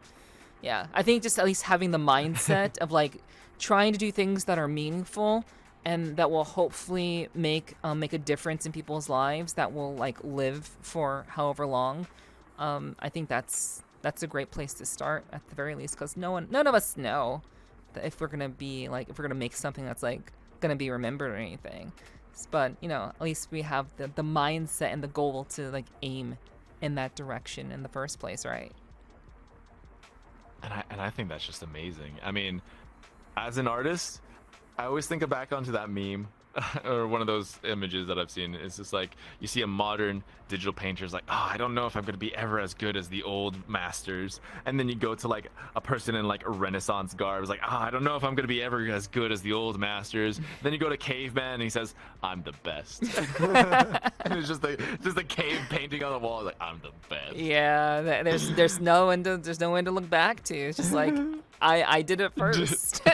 yeah, I think just at least having the mindset of like trying to do things that are meaningful and that will hopefully make a difference in people's lives, that will like live for however long. I think that's a great place to start at the very least, because none of us know that if we're gonna make something that's like gonna be remembered or anything. But at least we have the mindset and the goal to like aim in that direction in the first place, right? And I think that's just amazing. I mean, as an artist, I always think back onto that meme or one of those images that I've seen. It's just like you see a modern digital painter's like, oh, I don't know if I'm gonna be ever as good as the old masters. And then you go to like a person in like a Renaissance garb, it's like, oh, I don't know if I'm gonna be ever as good as the old masters. Then you go to caveman and he says, I'm the best. And it's just a cave painting on the wall, like, I'm the best. Yeah, there's no one to look back to. It's just like I did it first.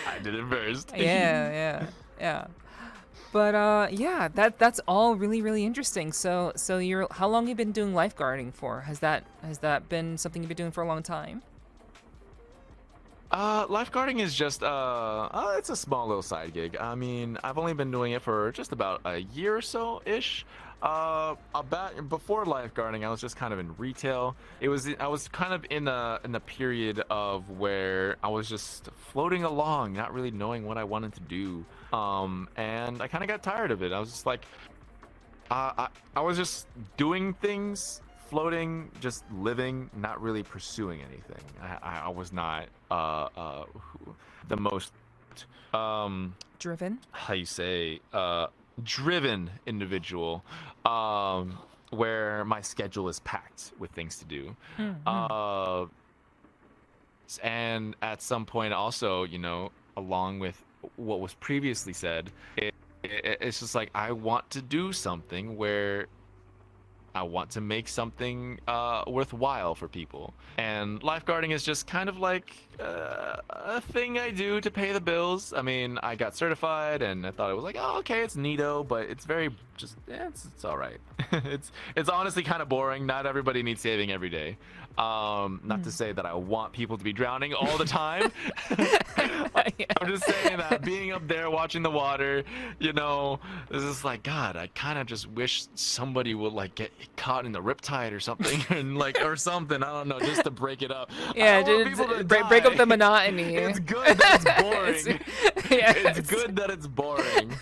I did it first. Yeah. But yeah, that's all really, really interesting. So how long have you been doing lifeguarding for? Has that been something you've been doing for a long time? Lifeguarding is just it's a small little side gig. I mean, I've only been doing it for just about a year or so ish. About before lifeguarding, I was just kind of in retail. I was kind of in a period of where I was just floating along, not really knowing what I wanted to do. And I kind of got tired of it. I was just like, I was just doing things, floating, just living, not really pursuing anything. I was not the most driven. How you say driven individual, where my schedule is packed with things to do. And at some point also, along with what was previously said, it's just like I want to do something where I want to make something worthwhile for people. And lifeguarding is just kind of like a thing I do to pay the bills. I mean, I got certified and I thought it was like, oh, okay, it's neato, but it's very just, it's all right. It's honestly kind of boring. Not everybody needs saving every day. Not to say that I want people to be drowning all the time. I'm just saying that being up there watching the water, it's just like, God, I kind of just wish somebody would like get caught in the riptide or something, and or something. I don't know, just to break it up. Yeah, I don't want people to break up die. the monotony. It's good that it's boring. It's Yeah, good that it's boring.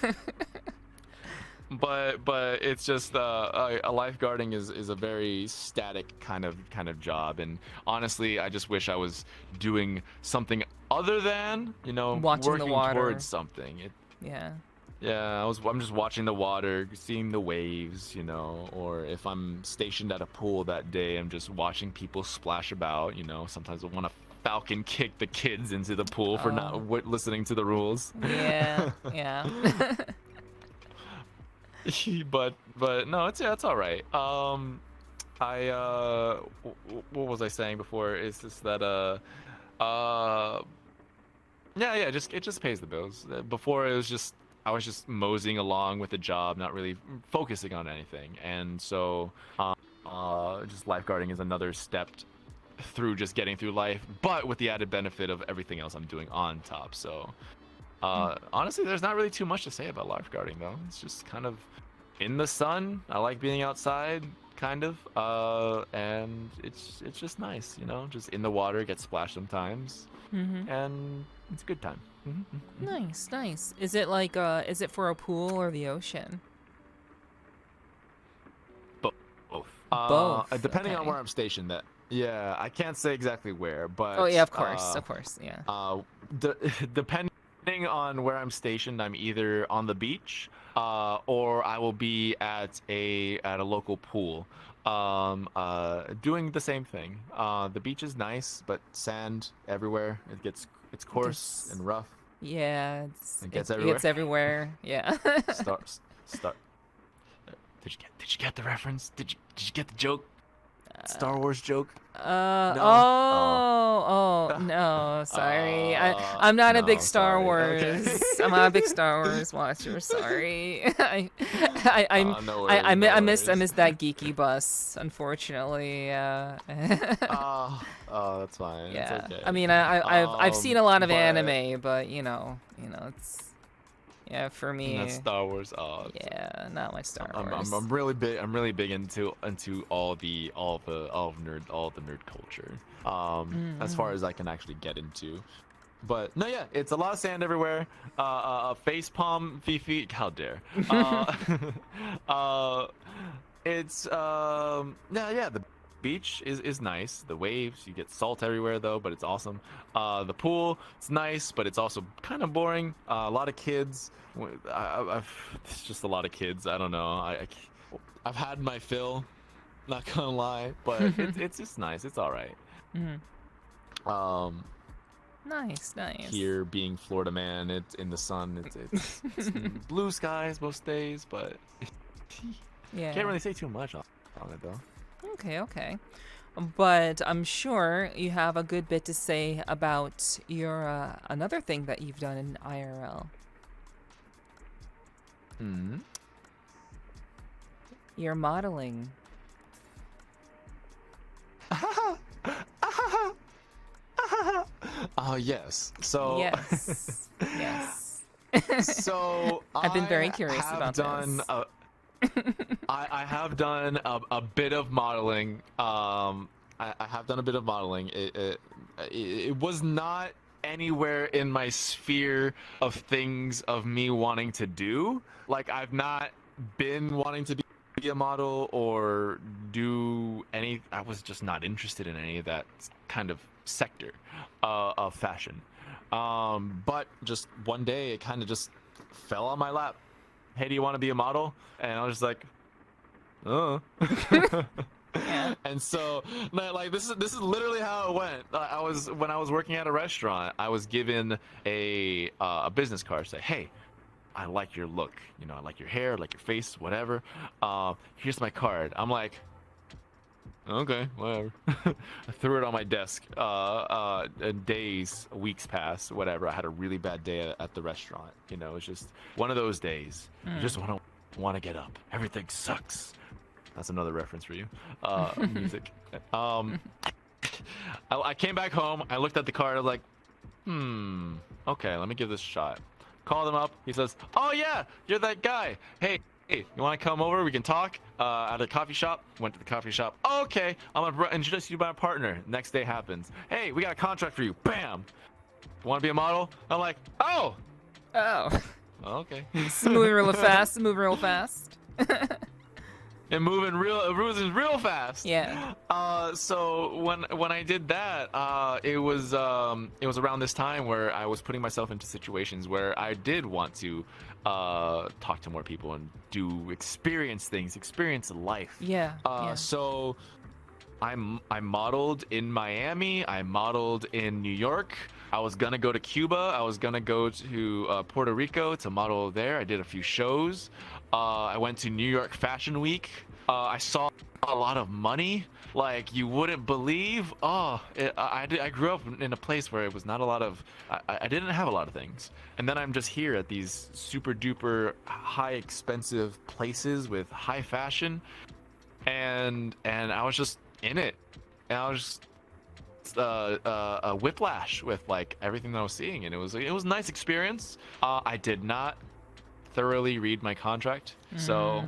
But it's just a lifeguarding is a very static kind of job, and honestly, I just wish I was doing something other than Watching the working water. towards something. Yeah. Yeah, I'm just watching the water, seeing the waves, or if I'm stationed at a pool that day, I'm just watching people splash about. Sometimes I want to falcon kick the kids into the pool for not listening to the rules. Yeah. Yeah. but no, it's all right. What was I saying before? Is just that yeah, it just pays the bills. Before I was just moseying along with the job, not really focusing on anything, and so just lifeguarding is another step through just getting through life, but with the added benefit of everything else I'm doing on top. So honestly, there's not really too much to say about lifeguarding, though. It's just kind of in the sun. I like being outside, kind of, and it's just nice, just in the water, get splashed sometimes, and it's a good time. Nice. Is it is it for a pool or the ocean? Both. Both. Depending on Okay. where I'm stationed. Yeah, I can't say exactly where, but Oh yeah, of course, yeah. Depending on where I'm stationed, I'm either on the beach, or I will be at a local pool, doing the same thing. The beach is nice, but sand everywhere. It's coarse and rough. Yeah, It gets it gets everywhere. Yeah. Start. Did you get the reference? Did you get the joke? Star Wars joke? Oh no, sorry. I'm not a no, big Star sorry. Wars. Okay. I'm not a big Star Wars watcher. Sorry. I No missed worries. that geeky bus, unfortunately. That's fine. Yeah. It's okay. I mean, I've seen a lot of but- anime, but it's for me. That's Star Wars. Yeah, not much Star Wars. I'm really big. I'm really big into all the nerd culture. As far as I can actually get into. But no, yeah, it's a lot of sand everywhere. Face palm, Fifi. How dare? It's the beach is nice. The waves, you get salt everywhere though, but it's awesome. The pool, it's nice, but it's also kind of boring. A lot of kids. It's just a lot of kids. I don't know. I've had my fill. Not gonna lie, but it's just nice. It's all right. Nice. Here being Florida man, it's in the sun. It's blue skies most days, but Yeah. can't really say too much on it though. Okay. But I'm sure you have a good bit to say about your another thing that you've done in IRL. Your modeling. Yes. So Yes. Yes. so I've been very curious have about done this. I have done a bit of modeling. I have done a bit of modeling. It was not anywhere in my sphere of things of me wanting to do. Like, I've not been wanting to be a model or do any. I was just not interested in any of that kind of sector of fashion. But just one day, it kind of just fell on my lap. Hey, do you want to be a model? And I was just like, Yeah. And so, like, this is literally how it went. When I was working at a restaurant, I was given a business card. Say, hey, I like your look. I like your hair, I like your face, whatever. Here's my card. I'm like, okay, whatever. I threw it on my desk. Weeks passed, whatever. I had a really bad day at the restaurant. It's just one of those days. You just want to get up. Everything sucks. That's another reference for you. Music. I came back home. I looked at the card. I was like, okay, let me give this a shot. Called him up. He says, oh yeah, you're that guy. Hey, hey, you want to come over? We can talk at a coffee shop. Went to the coffee shop. Okay, I'm gonna introduce you to my partner. Next day happens. Hey, we got a contract for you. Bam. Want to be a model? I'm like, oh. Okay. It's moving real fast. Moving real fast. And moving real fast. Yeah. So when I did that, it was around this time where I was putting myself into situations where I did want to talk to more people and experience life. Yeah. So I modeled in Miami. I modeled in New York. I was gonna go to Cuba. I was gonna go to Puerto Rico to model there. I did a few shows. I went to New York Fashion Week. I saw a lot of money, like you wouldn't believe. I grew up in a place where it was not a lot of. I didn't have a lot of things, and then I'm just here at these super duper high expensive places with high fashion, and I was just in it, and I was just a whiplash with like everything that I was seeing, and it was a nice experience. I did not thoroughly read my contract, so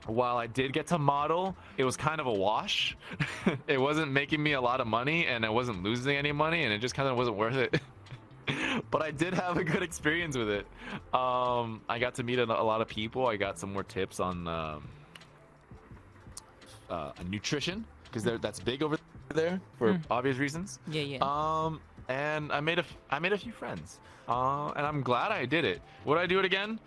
while I did get to model, it was kind of a wash. It wasn't making me a lot of money, and I wasn't losing any money, and it just kind of wasn't worth it. But I did have a good experience with it. I got to meet a lot of people. I got some more tips on nutrition, because that's big over there for obvious reasons. Yeah. And I made a few friends, and I'm glad I did it. Would I do it again?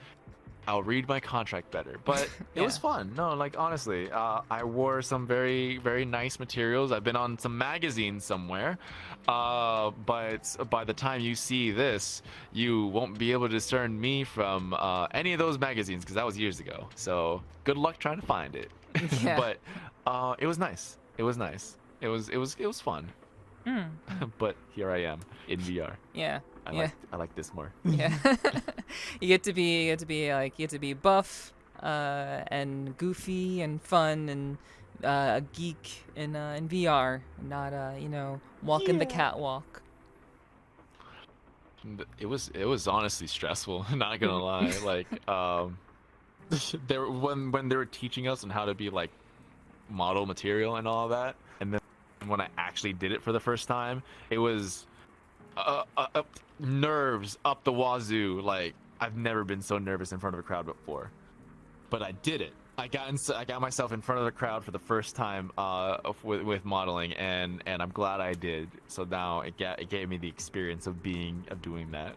I'll read my contract better, but it was fun. No, like honestly, I wore some very, very nice materials. I've been on some magazines somewhere, but by the time you see this, you won't be able to discern me from any of those magazines, because that was years ago. So good luck trying to find it. Yeah. But it was nice. It was nice. It was fun. But here I am in VR. Yeah. I like this more. Yeah. you get to be buff and goofy and fun and a geek in VR, not walking the catwalk. It was honestly stressful, not gonna lie. Like when they were teaching us on how to be like model material and all that, and then when I actually did it for the first time, it was nerves up the wazoo. Like I've never been so nervous in front of a crowd before, but I did it. I got myself in front of the crowd for the first time with modeling, and I'm glad I did. So now it gave me the experience of doing that.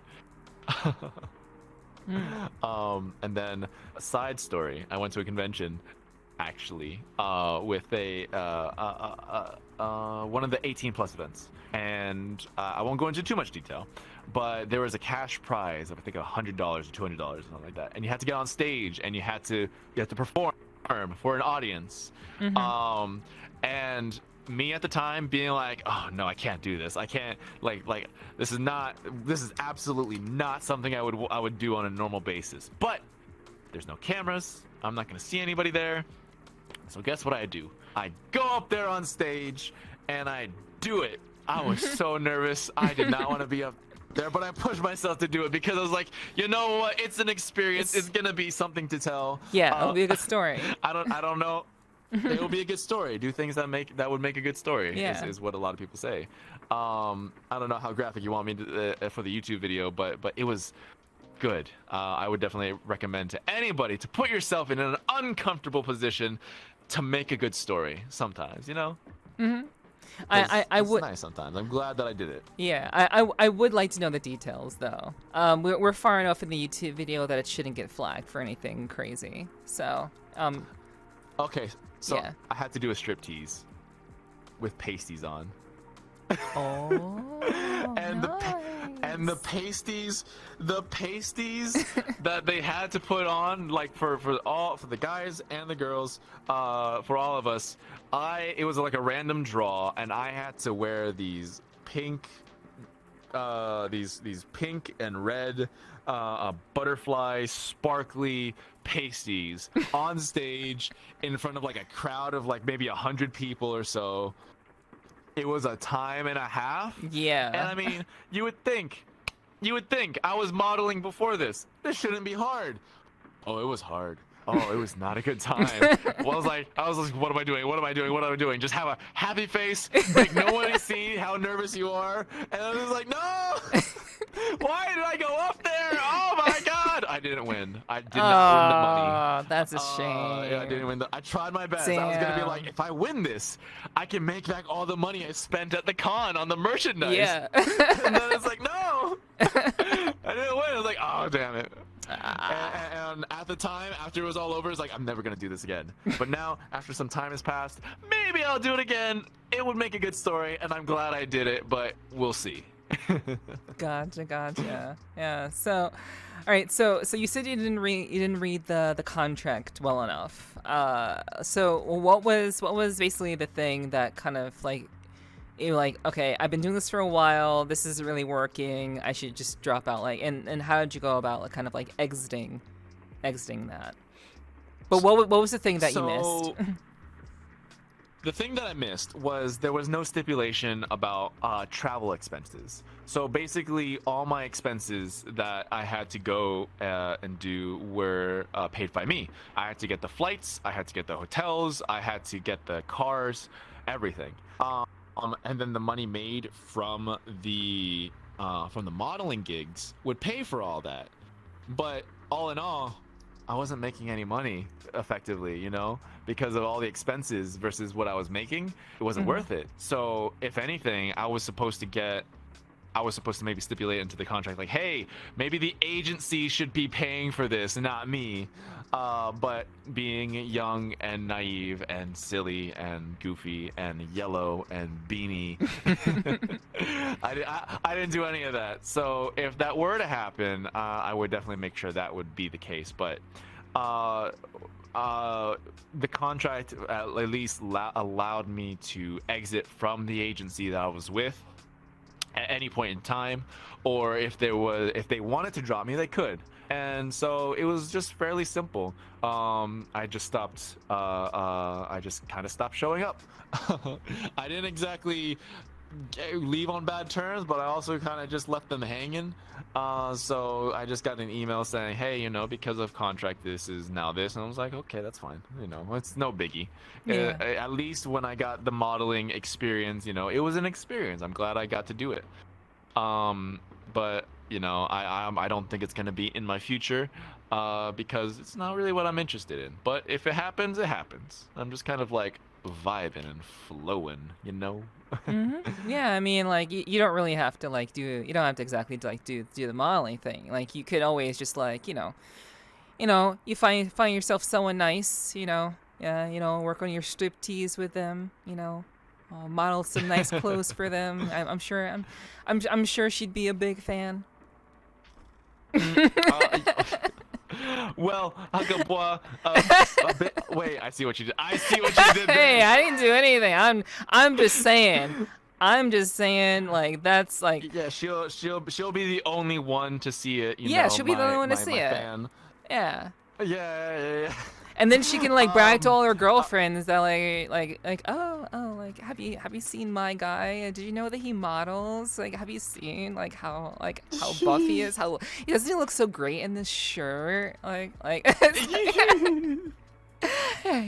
And then a side story. I went to a convention, actually, with one of the 18+ events, and I won't go into too much detail, but there was a cash prize of I think $100 or $200 or something like that, and you had to get on stage and you had to perform for an audience. And me at the time being like, oh no, I can't do this. I can't like this is absolutely not something I would do on a normal basis. But there's no cameras. I'm not gonna see anybody there. So guess what I do? I go up there on stage and I do it. I was so nervous. I did not want to be up there, but I pushed myself to do it because I was like, you know what? It's an experience. It's gonna be something to tell. Yeah, it'll be a good story. I don't know. It will be a good story. Do things that would make a good story. Yeah. Is what a lot of people say. I don't know how graphic you want me to for the YouTube video, but it was good. I would definitely recommend to anybody to put yourself in an uncomfortable position to make a good story. Sometimes, you know. I would. It's nice sometimes. I'm glad that I did it. Yeah, I would like to know the details though. We're far enough in the YouTube video that it shouldn't get flagged for anything crazy. So. Okay, so yeah. I had to do a striptease with pasties on. Oh. And the pasties that they had to put on, like for the guys and the girls, for all of us, it was like a random draw, and I had to wear these pink and red butterfly sparkly pasties on stage in front of like a crowd of like maybe 100 people or so. It was a time and a half. Yeah. And I mean, you would think I was modeling before this. This shouldn't be hard. Oh, it was hard. Oh, it was not a good time. Well, I was like, what am I doing? What am I doing? What am I doing? Just have a happy face, make nobody see how nervous you are. And I was like, no! Why did I go up there? Oh my God! I didn't win. I did not win the money. Oh, that's a shame. Yeah, I didn't win. I tried my best. I was gonna be like, Damn. if I win this, I can make back all the money I spent at the con on the merchandise. Yeah. And then it's like, no! I didn't win. I was like, oh, damn it. And at the time, after it was all over, it's like, I'm never gonna do this again. But now, after some time has passed, maybe I'll do it again. It would make a good story, and I'm glad I did it, but we'll see. Gotcha. Yeah. So, all right. So you said you didn't read the contract well enough. So what was basically the thing that kind of like you're like, okay, I've been doing this for a while. This isn't really working. I should just drop out. Like, and how did you go about like kind of like exiting that? But what was the thing that you missed? The thing that I missed was there was no stipulation about travel expenses. So basically, all my expenses that I had to go and do were paid by me. I had to get the flights, I had to get the hotels, I had to get the cars, everything. And then the money made from the modeling gigs would pay for all that. But all in all, I wasn't making any money effectively, you know, because of all the expenses versus what I was making. It wasn't worth it. So if anything, I was supposed to maybe stipulate into the contract, like, hey, maybe the agency should be paying for this, not me. But being young and naive and silly and goofy and yellow and beanie, I didn't do any of that. So if that were to happen, I would definitely make sure that would be the case. But the contract at least allowed me to exit from the agency that I was with at any point in time, or if they wanted to drop me, they could. And so it was just fairly simple. I just kind of stopped showing up. I didn't exactly leave on bad terms, but I also kind of just left them hanging. So I just got an email saying, hey, you know, because of contract, this is now this. And I was like, okay, that's fine. You know, it's no biggie. Yeah. At least when I got the modeling experience, you know, it was an experience. I'm glad I got to do it. But you know, I don't think it's gonna be in my future, because it's not really what I'm interested in. But if it happens, it happens. I'm just kind of like vibing and flowing, you know. Yeah, I mean, like you don't really have to like you don't have to exactly like do the modeling thing. Like you could always just like you find yourself someone nice, work on your striptease with them, model some nice clothes for them. I'm sure she'd be a big fan. Well, Huckabwa, a bit. Wait, I see what you did. I see what you did there. Hey, I didn't do anything. I'm just saying. I'm just saying, like that's like. Yeah, she'll be the only one to see it. Yeah, she'll be the only one to see it. Fan. Yeah. Yeah. And then she can like brag to all her girlfriends that like have you seen my guy? Did you know that he models? Like have you seen how buff he is? How doesn't he look so great in this shirt? Like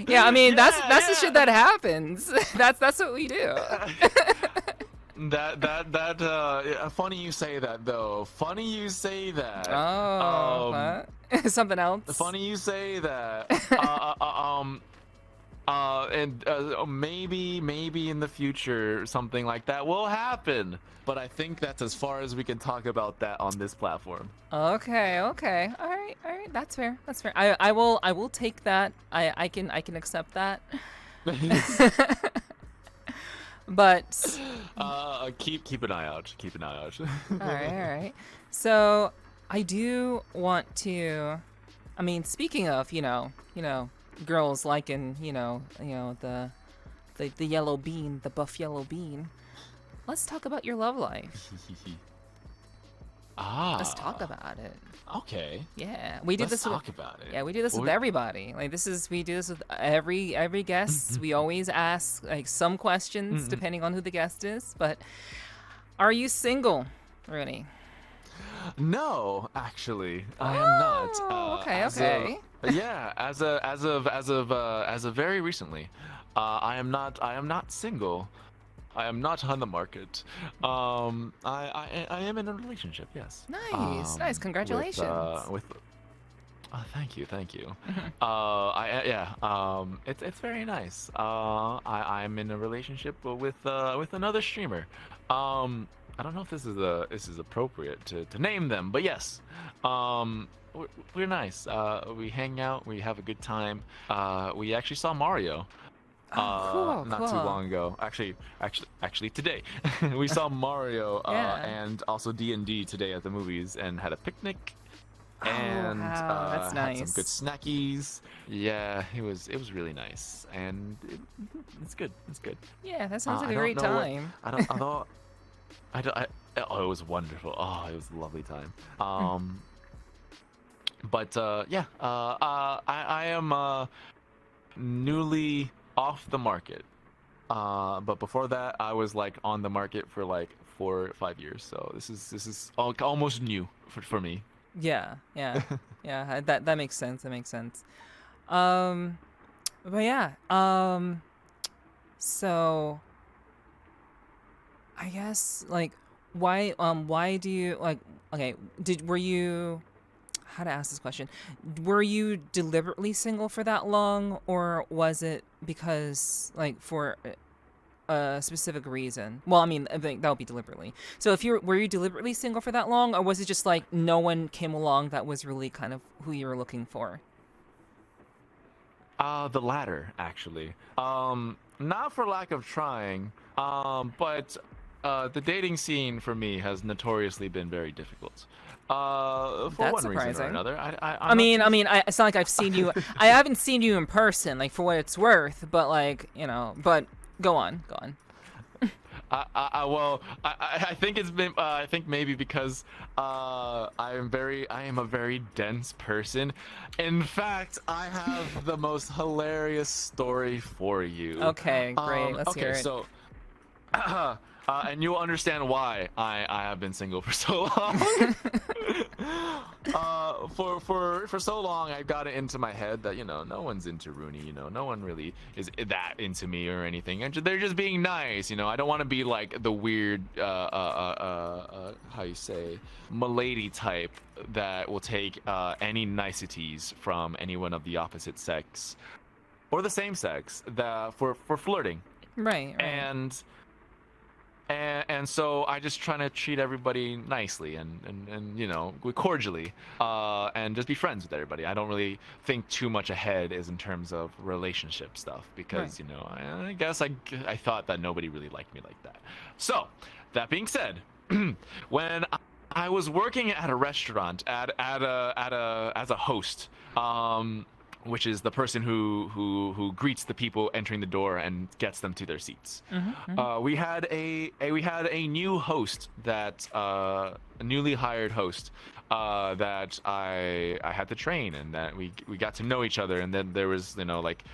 yeah, I mean that's the shit that happens. That's what we do. Funny you say that though. Funny you say that. Oh, what? Something else. Funny you say that. Maybe in the future something like that will happen. But I think that's as far as we can talk about that on this platform. Okay. All right. That's fair. I will take that. I can accept that. But keep an eye out. all right. So I do want to. I mean, speaking of, girls liking, the yellow bean, the buff yellow bean. Let's talk about your love life. Let's talk about it. Okay. Yeah, we do Let's this. Talk about it. Yeah, we do this with everybody. Like we do this with every guest. We always ask like some questions depending on who the guest is. But are you single, Runey? No, actually, I am not. Okay. Yeah, as of very recently, I am not single. I am not on the market. I am in a relationship. Yes. Nice, nice. Congratulations. With thank you, thank you. Mhm. Yeah. It's very nice. I'm in a relationship with another streamer. I don't know if this is appropriate to name them, but yes. We're nice. We hang out. We have a good time. We actually saw Mario. Oh, cool, Not too cool. long ago. Actually today. We saw Mario Yeah. and also D&D today at the movies and had a picnic Oh, and wow, that's had some nice. good snackies. Yeah, it was really nice and it's good. It's good. Yeah, that sounds like I a don't great know what- time. I don't. I thought. Oh, it was wonderful. Oh, it was a lovely time. But yeah. I am newly off the market. But before that, I was like on the market for like 4 or 5 years. So this is almost new for me. Yeah, yeah, yeah. That makes sense. That makes sense. Um, but yeah. So I guess like why do you like okay, were you how to ask this question? Were you deliberately single for that long or was it because like for a specific reason? Well, I mean, I think that would be deliberately. So if were you deliberately single for that long or was it just like no one came along that was really kind of who you were looking for? The latter, actually. Not for lack of trying, but the dating scene for me has notoriously been very difficult. For That's one reason or surprising. another. It's not like I've seen you. I haven't seen you in person, like for what it's worth. But like, but go on, go on. I think it's been. I think maybe because I am a very dense person. In fact, I have the most hilarious story for you. Okay, great. Let's hear it. So, and you'll understand why I have been single for so long. For so long, I got it into my head that no one's into Runey. No one really is that into me or anything, and they're just being nice. I don't want to be like the weird how you say milady type that will take any niceties from anyone of the opposite sex or the same sex that for flirting. Right. And so I just trying to treat everybody nicely and cordially, and just be friends with everybody. I don't really think too much ahead is in terms of relationship stuff because I guess I thought that nobody really liked me like that. So that being said, when I was working at a restaurant as a host, which is the person who greets the people entering the door and gets them to their seats. We had a new host that a newly hired host that I had to train, and that we got to know each other, and then there was like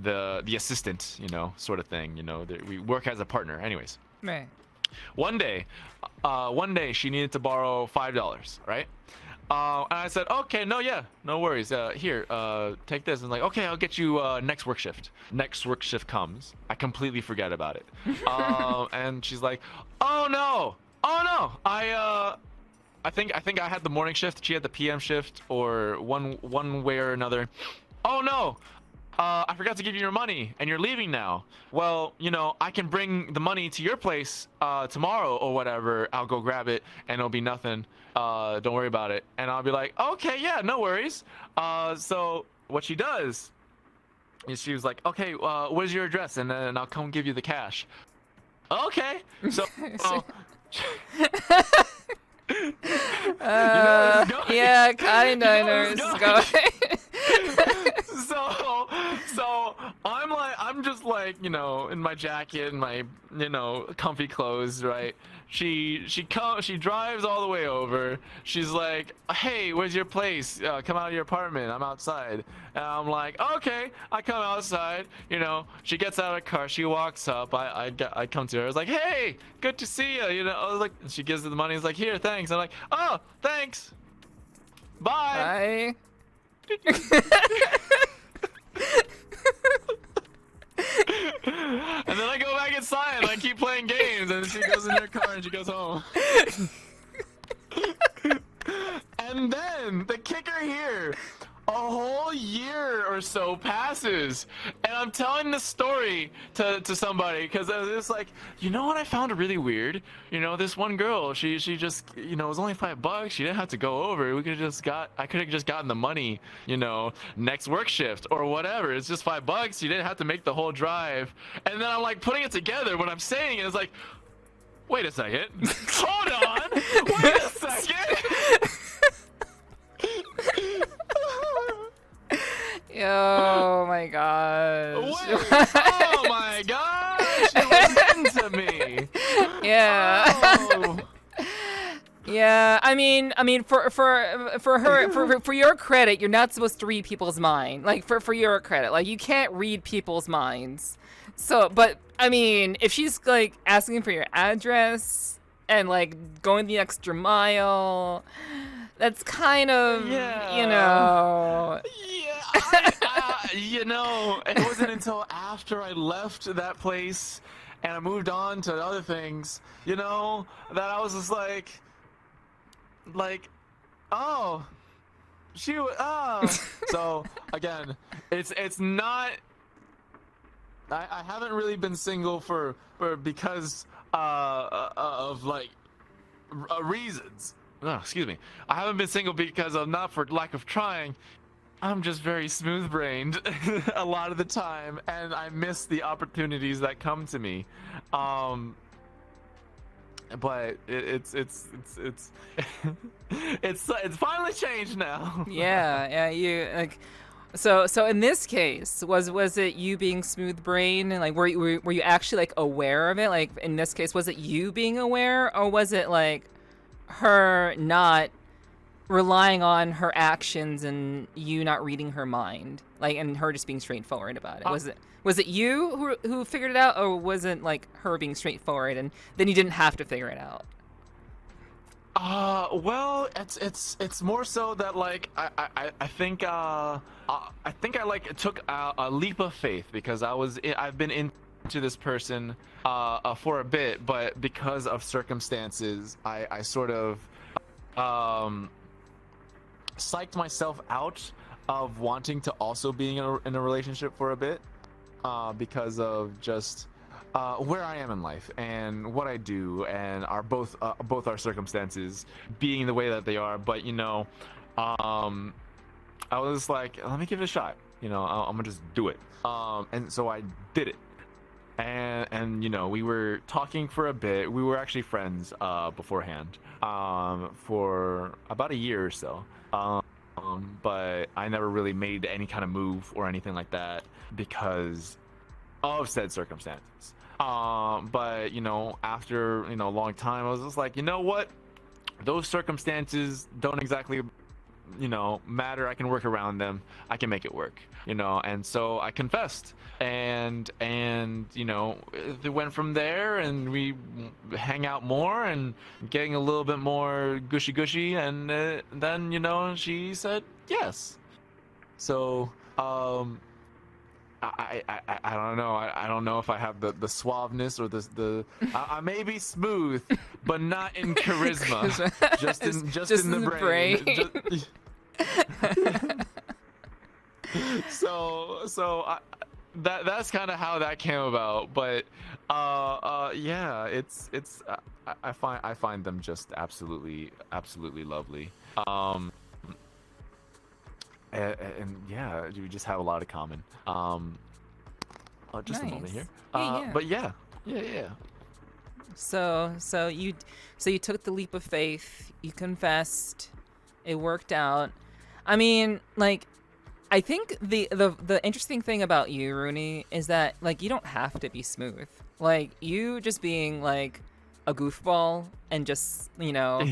the assistant sort of thing. We work as a partner. Anyways, Right. one day she needed to borrow $5, right? And I said, okay, no worries. Here, take this. And like, okay, I'll get you next work shift. Next work shift comes. I completely forget about it. And she's like, oh no, I think I had the morning shift. She had the PM shift, or one way or another. Oh no. I forgot to give you your money, and you're leaving now. Well, I can bring the money to your place tomorrow or whatever. I'll go grab it, and it'll be nothing. Don't worry about it. And I'll be like, okay, yeah, no worries. So what she does is she was like, okay, where's your address? And then I'll come give you the cash. Okay. So. Yeah, kinda. I know where this is going. So I'm just like, in my jacket and my, comfy clothes, right? She drives all the way over. She's like, hey, where's your place? Come out of your apartment. I'm outside. And I'm like, okay. I come outside. She gets out of the car. She walks up. I come to her. I was like, hey, good to see you. I was like, she gives her the money. It's like, here, thanks. I'm like, oh, thanks. Bye. Bye. And then I go back inside and I keep playing games, and she goes in her car and she goes home. And then the kicker here, a whole year or so passes, and I'm telling this story to somebody because it's like, you know what I found really weird? You know, this one girl, she just, you know, it was only $5. She didn't have to go over. I could have just gotten the money, you know, next work shift or whatever. It's just $5. You didn't have to make the whole drive. And then I'm like putting it together when I'm saying it, it's like, wait a second, hold on, wait a second. Oh my gosh. Wait, oh my gosh, it was into me. Yeah. Oh. Yeah, I mean, for your credit, you're not supposed to read people's mind. Like for your credit, like you can't read people's minds. So, but I mean, if she's like asking for your address and like going the extra mile, that's kind of, Yeah. you know. Yeah, you know, it wasn't until after I left that place and I moved on to other things, you know, that I was just like, oh, so again, it's not. I haven't really been single for because of like reasons. Oh, excuse me. I haven't been single because of not for lack of trying. I'm just very smooth-brained a lot of the time, and I miss the opportunities that come to me. But it's it's finally changed now. Yeah, you like. So in this case, was it you being smooth brain, and like were you actually like aware of it? Like in this case, was it you being aware, or was it like her not relying on her actions and you not reading her mind, like, and her just being straightforward about it? Was it you who figured it out, or was it like her being straightforward and then you didn't have to figure it out? Well, it's more so that like I think I like took a leap of faith because I've been into this person for a bit, but because of circumstances, I sort of psyched myself out of wanting to also being in a relationship for a bit because of just where I am in life and what I do, and both our circumstances being the way that they are. But you know, I was like, let me give it a shot. You know, I'm gonna just do it. And so I did it. And you know, we were talking for a bit. We were actually friends beforehand for about a year or so. But I never really made any kind of move or anything like that because of said circumstances. But you know, after, you know, a long time, I was just like, you know what, those circumstances don't exactly, you know, matter. I can work around them. I can make it work, you know. And so I confessed, and you know, it went from there, and we hang out more and getting a little bit more gushy, and then, you know, she said yes. So I don't know. I don't know if I have the suaveness or I may be smooth, but not in charisma. just in the brain. So that's kind of how that came about. But yeah, it's I find them just absolutely lovely. And yeah, we just have a lot of common. Just Nice. a moment here. Yeah. But yeah. So you took the leap of faith. You confessed. It worked out. I mean, like, I think the interesting thing about you, Runey, is that like you don't have to be smooth. Like you just being like a goofball and just, you know,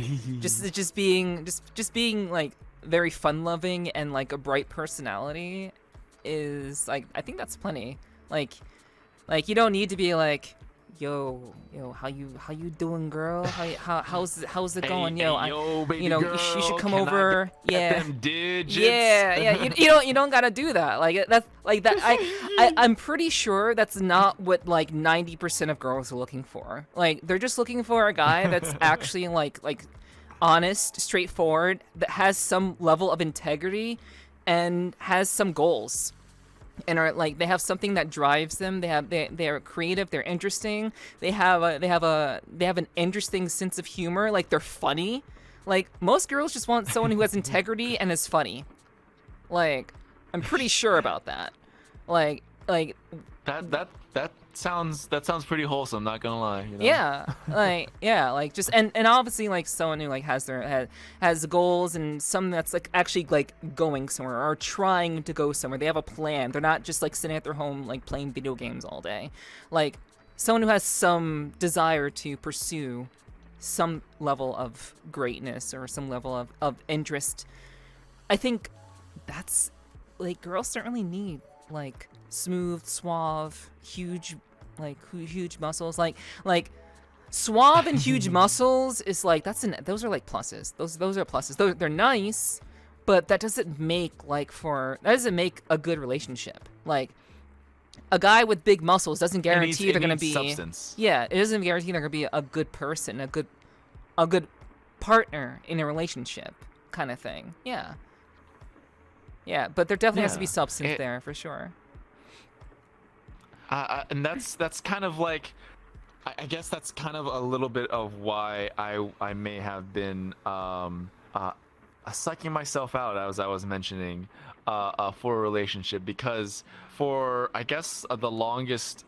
just being like very fun loving and like a bright personality is like, I think that's plenty. Like you don't need to be like yo, how you doing, girl? How's it going, Hey, yo? yo, baby you know, girl, you should come can I over. get Yeah. them digits? Yeah. You don't gotta do that. Like that's like that. I'm pretty sure that's not what like 90% of girls are looking for. Like they're just looking for a guy that's actually like honest, straightforward, that has some level of integrity, and has some goals, and are like they have something that drives them. They're creative. They're interesting. They have an interesting sense of humor. Like they're funny. Like most girls just want someone who has integrity and is funny. Like I'm pretty sure about that. Like That sounds pretty wholesome. Not gonna lie. You know? yeah, like just and obviously like someone who like has goals, and someone that's like actually like going somewhere or trying to go somewhere. They have a plan. They're not just like sitting at their home like playing video games all day. Like someone who has some desire to pursue some level of greatness or some level of interest. I think that's like girls don't really need like smooth, suave, huge muscles. Like suave and huge muscles is like those are like pluses. Those are pluses. They're nice, but that doesn't make a good relationship. Like a guy with big muscles doesn't guarantee they're gonna be substance. Yeah, it doesn't guarantee they're gonna be a good person, a good partner in a relationship kind of thing. Yeah, but there definitely has to be substance there for sure. And that's kind of like, I guess that's kind of a little bit of why I may have been sucking myself out, as I was mentioning, for a relationship, because for I guess the longest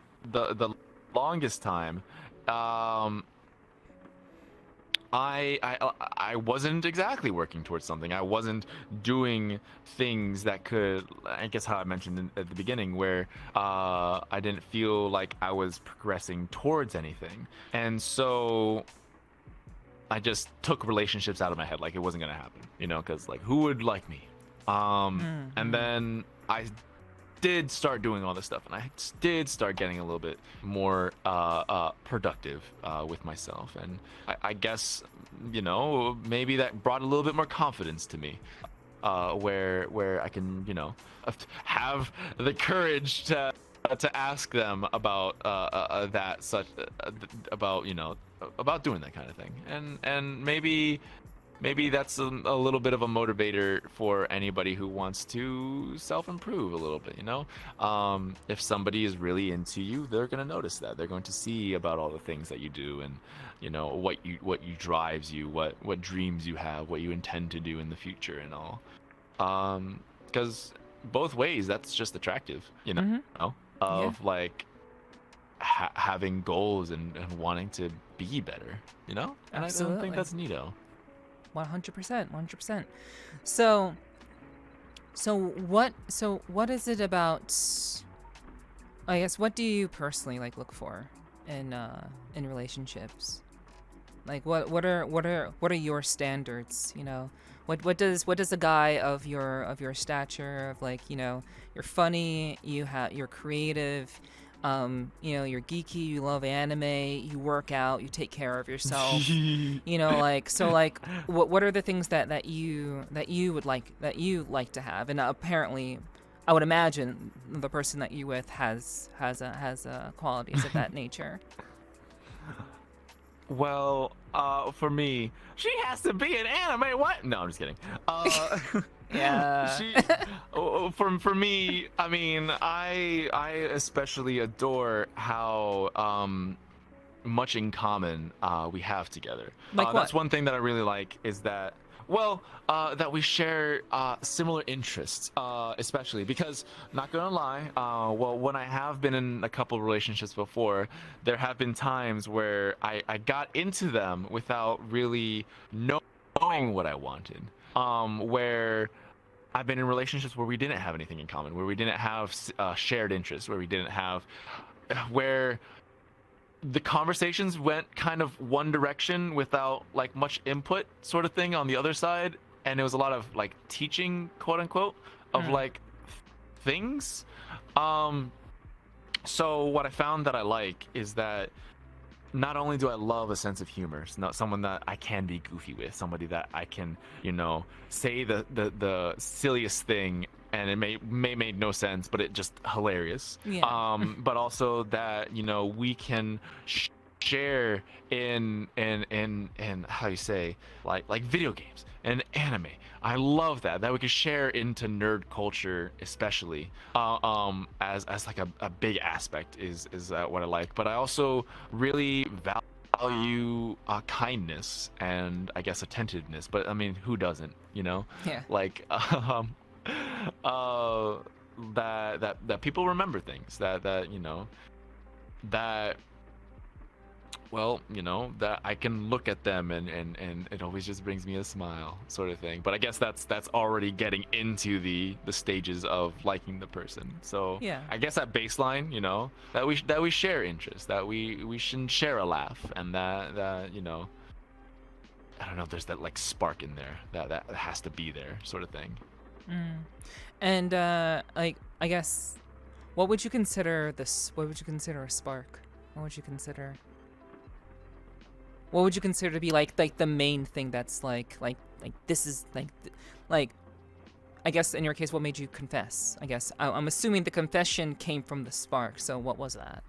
time, I wasn't exactly working towards something. I wasn't doing things that could, I guess how I mentioned at the beginning, where I didn't feel like I was progressing towards anything. And so I just took relationships out of my head like it wasn't going to happen, because like who would like me? And then I did start doing all this stuff, and I did start getting a little bit more productive with myself, and I guess maybe that brought a little bit more confidence to me, where I can have the courage to ask them about about doing that kind of thing, and maybe that's a little bit of a motivator for anybody who wants to self-improve a little bit. If somebody is really into you, they're going to notice that. They're going to see about all the things that you do, and what you drives you, what dreams you have, what you intend to do in the future, and all. Because both ways, that's just attractive, like having goals and wanting to be better, and Absolutely. I don't think that's neato. 100%. So what is it about? I guess what do you personally like look for in relationships? Like what are your standards? What does a guy of your stature, of like you're funny, you're creative, you're geeky, you love anime, you work out, you take care of yourself, what are the things that you would like to have? And apparently I would imagine the person that you with has qualities of that nature. Well, for me, she has to be an anime. What? No, I'm just kidding. Yeah. For me, I mean, I especially adore how much in common we have together. Like what? That's one thing that I really like, is that that we share similar interests, especially because, not gonna lie, when I have been in a couple relationships before, there have been times where I got into them without really knowing what I wanted. Where I've been in relationships where we didn't have anything in common, where we didn't have shared interests, where the conversations went kind of one direction without like much input, sort of thing, on the other side, and it was a lot of like teaching, quote unquote, of like things. So what I found that I like is that not only do I love a sense of humor, not someone that I can be goofy with, somebody that I can, say the silliest thing and it may make no sense, but it just hilarious. Yeah. But also that we can share in how you say like video games and anime. I love that we can share into nerd culture, especially as like a big aspect is what I like. But I also really value kindness and I guess attentiveness. But I mean, who doesn't? Yeah. Like that people remember things that that I can look at them and it always just brings me a smile, sort of thing. But I guess that's already getting into the stages of liking the person. So Yeah. I guess that baseline, that we share interests, that we should share a laugh, and that I don't know, there's that like spark in there that has to be there, sort of thing. And like, I guess, what would you consider what would you consider a spark? What would you consider to be like the main thing that's like this is like I guess in your case, what made you confess? I guess I'm assuming the confession came from the spark. So what was that?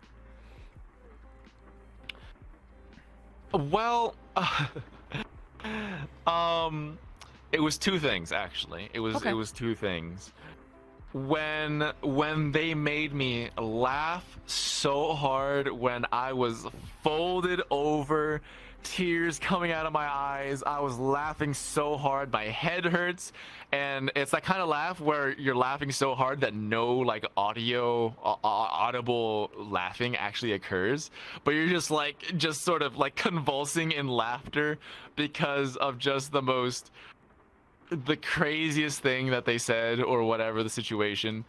Well, it was two things actually. It was two things. When they made me laugh so hard when I was folded over, tears coming out of my eyes, I was laughing so hard my head hurts, and it's that kind of laugh where you're laughing so hard that no like audible laughing actually occurs, but you're just sort of like convulsing in laughter because of just the craziest thing that they said or whatever the situation.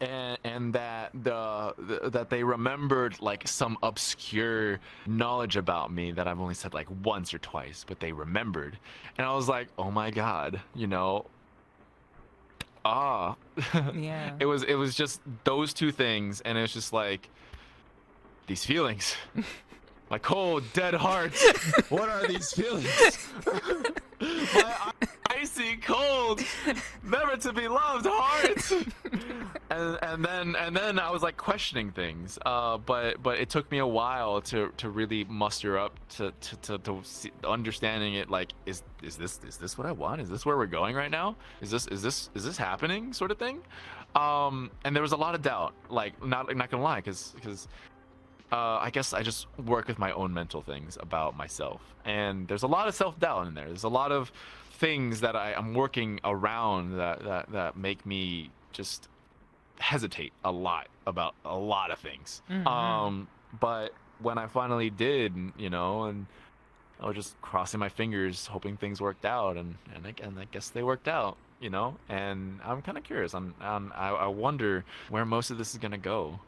And that that they remembered like some obscure knowledge about me that I've only said like once or twice, but they remembered, and I was like, oh my god, Yeah. it was just those two things, and it's just like these feelings. My cold, dead heart. What are these feelings? My icy cold, never to be loved heart. And then I was like questioning things. But it took me a while to really muster up to understanding it. Like, is this what I want? Is this where we're going right now? Is this happening? Sort of thing. And there was a lot of doubt. Like, not gonna lie, because I guess I just work with my own mental things about myself, and there's a lot of self-doubt in there. There's a lot of things that I'm working around that make me just hesitate a lot about a lot of things. But when I finally did, and I was just crossing my fingers, hoping things worked out, and I guess they worked out. And I'm kind of curious. I wonder where most of this is gonna go.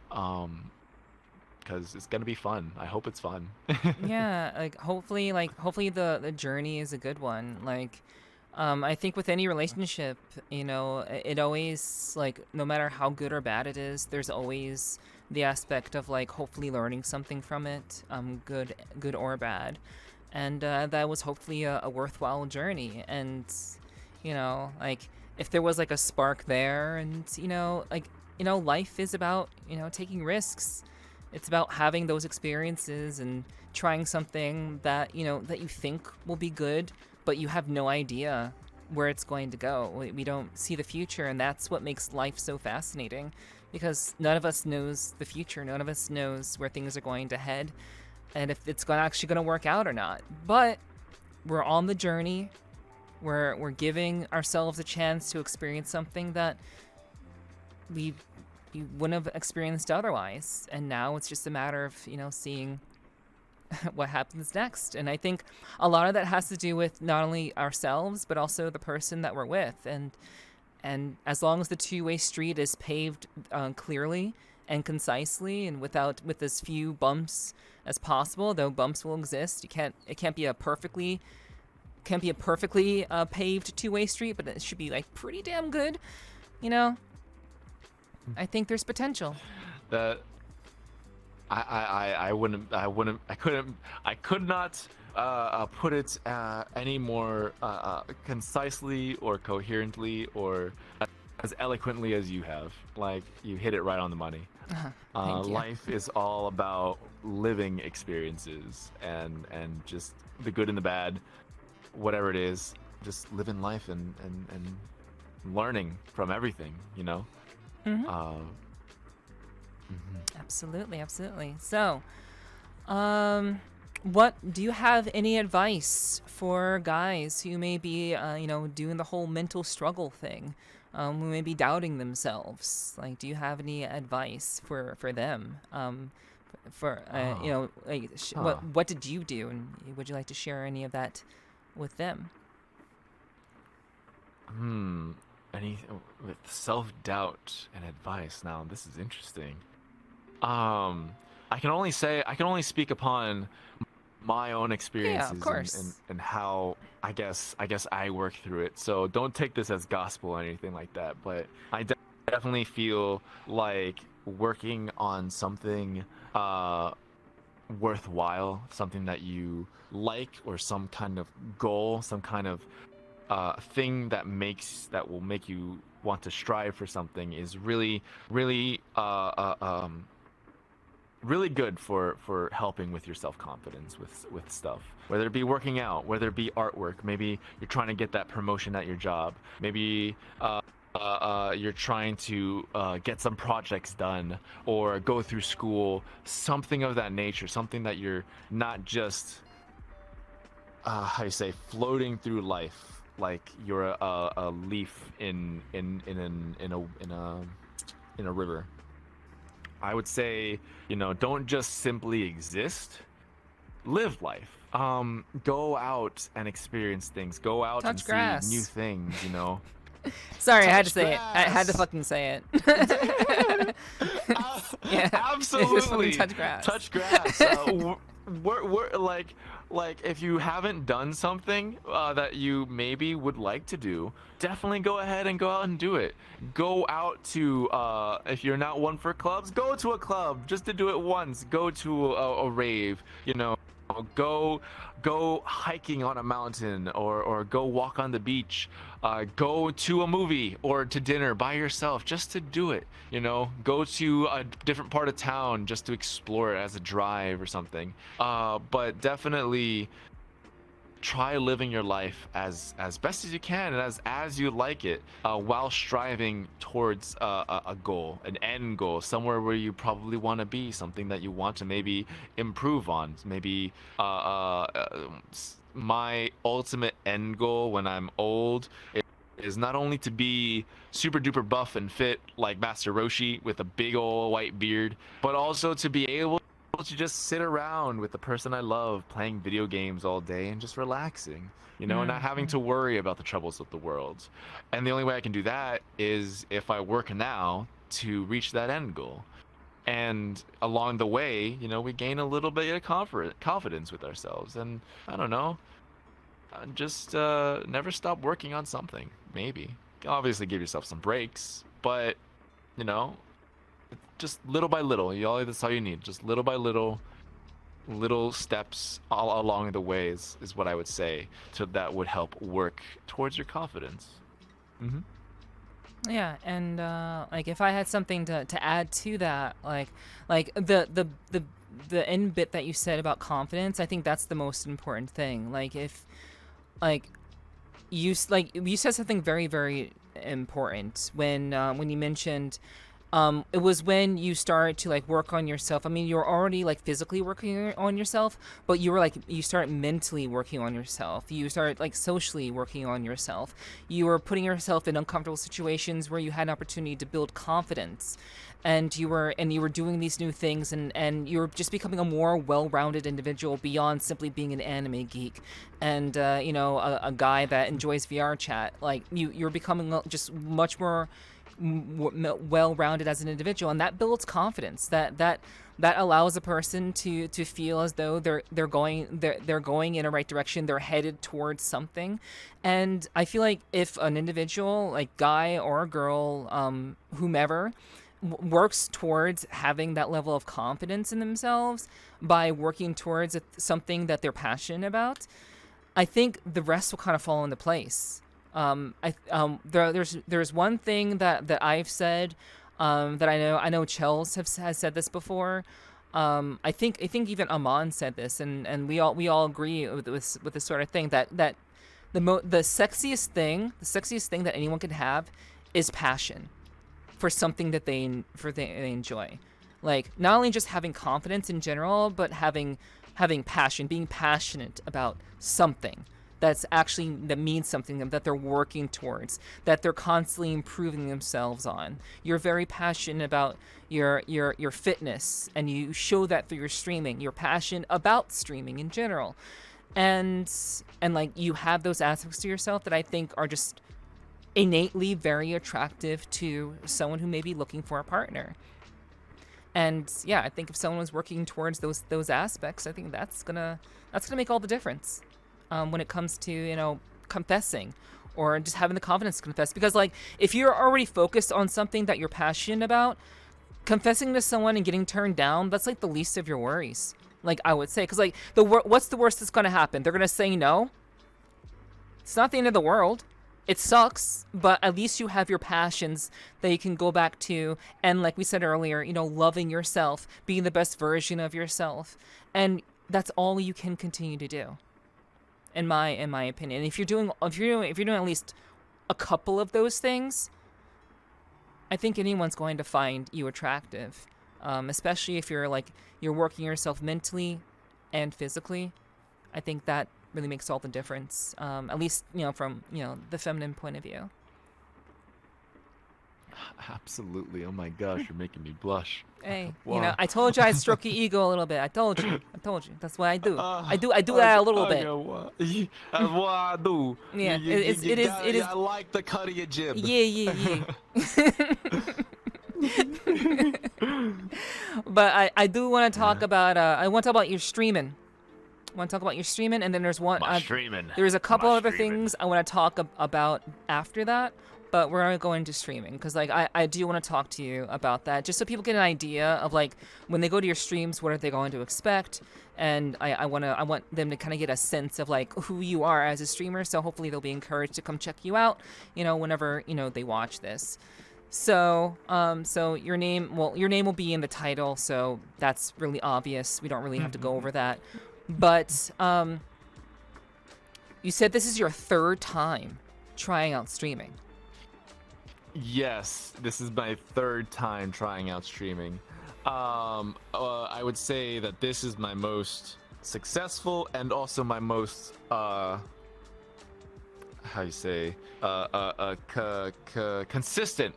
Because it's gonna be fun. I hope it's fun. Yeah, hopefully the journey is a good one. I think with any relationship, it always, like, no matter how good or bad it is, there's always the aspect of like hopefully learning something from it, good or bad, and that was hopefully a worthwhile journey. And like, if there was like a spark there, and life is about taking risks. It's about having those experiences and trying something that that you think will be good, but you have no idea where it's going to go. We don't see the future, and that's what makes life so fascinating, because none of us knows the future. None of us knows where things are going to head, and if it's actually going to work out or not. But we're on the journey. We're giving ourselves a chance to experience something that we wouldn't have experienced otherwise, and now it's just a matter of seeing what happens next. And I think a lot of that has to do with not only ourselves but also the person that we're with, and as long as the two-way street is paved clearly and concisely and with as few bumps as possible, though bumps will exist. It can't be a perfectly paved two-way street, but it should be like pretty damn good. I think there's potential. I could not put it any more concisely or coherently or as eloquently as you have. Like, you hit it right on the money. Thank you. Life is all about living experiences and just the good and the bad, whatever it is. Just living life and learning from everything, you know. Absolutely, absolutely. So, what do you have any advice for guys who may be, doing the whole mental struggle thing, who may be doubting themselves? Like, do you have any advice for them? What did you do, and would you like to share any of that with them? Any with self-doubt and advice. Now, this is interesting. I can only speak upon my own experiences and how I guess I work through it. So don't take this as gospel or anything like that, but I definitely feel like working on something worthwhile, something that you like, or some kind of goal, some kind of thing that will make you want to strive for something is really really good for helping with your self-confidence with stuff, whether it be working out, whether it be artwork. Maybe you're trying to get that promotion at your job. Maybe you're trying to get some projects done or go through school, something of that nature, something that you're not just how you say, floating through life like you're a leaf in a river. I would say, don't just simply exist. Live life. Go out and experience things. Go out Touch and grass. see new things. Sorry, I had to Touch say it. I had to grass. fucking say it. Yeah. Absolutely. Touch grass. Touch grass. We're like if you haven't done something that you maybe would like to do, definitely go ahead and go out and do it. Go out to if you're not one for clubs, go to a club just to do it once. Go to a rave, go hiking on a mountain, or go walk on the beach. Go to a movie or to dinner by yourself just to do it. Go to a different part of town just to explore it as a drive or something. But definitely try living your life as best as you can and as you like it, while striving towards a goal, an end goal, somewhere where you probably want to be, something that you want to maybe improve on. Maybe my ultimate end goal when I'm old is not only to be super duper buff and fit like Master Roshi with a big old white beard, but also to be able to just sit around with the person I love playing video games all day and just relaxing, and not having to worry about the troubles of the world. And the only way I can do that is if I work now to reach that end goal. And along the way, we gain a little bit of confidence with ourselves. And I don't know, just never stop working on something. Maybe obviously give yourself some breaks, but just little by little, that's all you need. Just little by little steps all along the way is what I would say that would help work towards your confidence. Yeah, and like if I had something to add to that, like the end bit that you said about confidence, I think that's the most important thing. Like if you said something very, very important when you mentioned it was when you started to work on yourself. I mean, you were already physically working on yourself, but you start mentally working on yourself. You start socially working on yourself. You were putting yourself in uncomfortable situations where you had an opportunity to build confidence, and you were doing these new things, and you were just becoming a more well-rounded individual beyond simply being an anime geek and a guy that enjoys VR chat. You're becoming just much more well-rounded as an individual, and that builds confidence. That allows a person to feel as though they're going in a right direction. They're headed towards something. And I feel like if an individual, guy or girl, whomever, works towards having that level of confidence in themselves by working towards something that they're passionate about, I think the rest will kind of fall into place. There's one thing that I've said, that I know Chels has said this before. I think even Amon said this, and we all agree with this sort of thing, that the sexiest thing that anyone can have is passion for something that they enjoy. Like, not only just having confidence in general, but having passion, being passionate about something that means something, that they're working towards, that they're constantly improving themselves on. You're very passionate about your fitness, and you show that through your streaming. You're passionate about streaming in general, and like, you have those aspects to yourself that I think are just innately very attractive to someone who may be looking for a partner. And yeah, I think if someone was working towards those aspects, I think that's gonna make all the difference when it comes to, confessing, or just having the confidence to confess. Because, like, if you're already focused on something that you're passionate about, confessing to someone and getting turned down, that's like the least of your worries, like, I would say. Because, like, what's the worst that's gonna happen? They're gonna say no. It's not the end of the world. It sucks, but at least you have your passions that you can go back to, and like we said earlier, loving yourself, being the best version of yourself, and that's all you can continue to do, in my opinion. If you're doing at least a couple of those things, I think anyone's going to find you attractive, especially if you're working yourself mentally and physically. I think that really makes all the difference, at least from the feminine point of view. Absolutely. Oh my gosh, you're making me blush. Hey, Wow. I told you I'd stroke your ego a little bit. I told you. That's what I do. I do that a little bit. That's what I do. Yeah, it is. I like the cut of your jib. Yeah. But I do want to talk about your streaming. I want to talk about your streaming, and then there's one. There's a couple other things I want to talk about after that, but we're gonna go into streaming because, like, I do want to talk to you about that, just so people get an idea of, like, when they go to your streams, what are they going to expect, and I want them to kind of get a sense of, like, who you are as a streamer. So hopefully they'll be encouraged to come check you out, whenever they watch this. So your name will be in the title, so that's really obvious. We don't really have to go over that. But you said this is your third time trying out streaming. Yes, this is my third time trying out streaming. I would say that this is my most successful and also my most consistent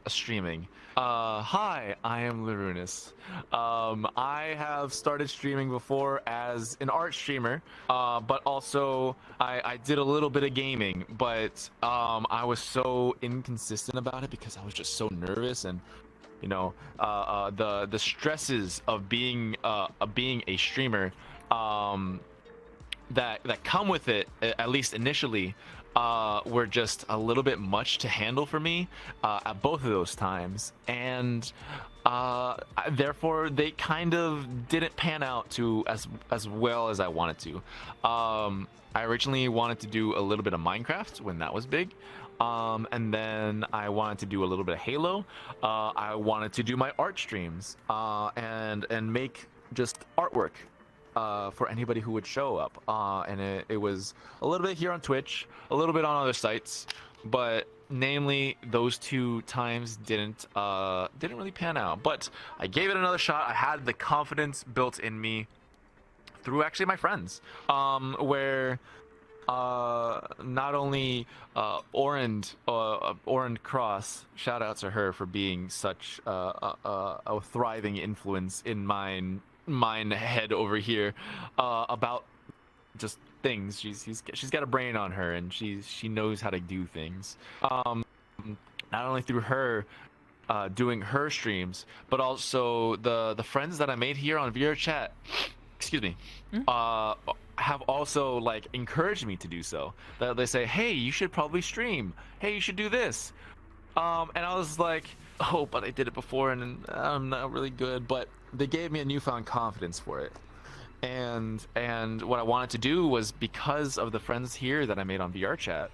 streaming. Hi, I am Lirunes. I have started streaming before as an art streamer, but also I did a little bit of gaming, but I was so inconsistent about it because I was just so nervous, and the stresses of being a streamer that come with it, at least initially, were just a little bit much to handle for me at both of those times, and therefore they kind of didn't pan out to as well as I wanted to. I originally wanted to do a little bit of Minecraft when that was big, and then I wanted to do a little bit of Halo. I wanted to do my art streams and make just artwork for anybody who would show up, and it was a little bit here on Twitch, a little bit on other sites, but namely those two times didn't really pan out. But I gave it another shot. I had the confidence built in me through actually my friends, where not only OrendCross, shout out to her for being such a thriving influence in mine head over here, about just things. She's got a brain on her, and she knows how to do things. Not only through her doing her streams, but also the friends that I made here on VRChat, excuse me, have also like encouraged me to do so. That they say, hey, you should probably stream. Hey, you should do this. And I was like, oh, but I did it before and I'm not really good. But they gave me a newfound confidence for it. And what I wanted to do was, because of the friends here that I made on VRChat,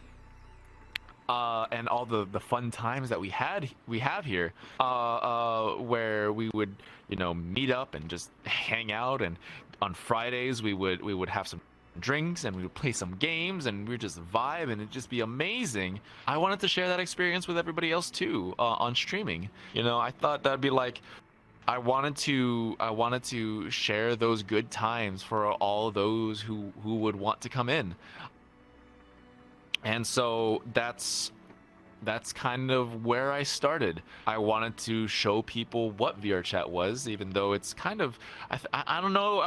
and all the fun times that we have here, where we would, meet up and just hang out, and on Fridays we would have some drinks and we would play some games and we would just vibe and it'd just be amazing. I wanted to share that experience with everybody else too, on streaming. I thought that'd be like, I wanted to share those good times for all those who would want to come in. And so that's kind of where I started. I wanted to show people what VRChat was, even though it's kind of, I don't know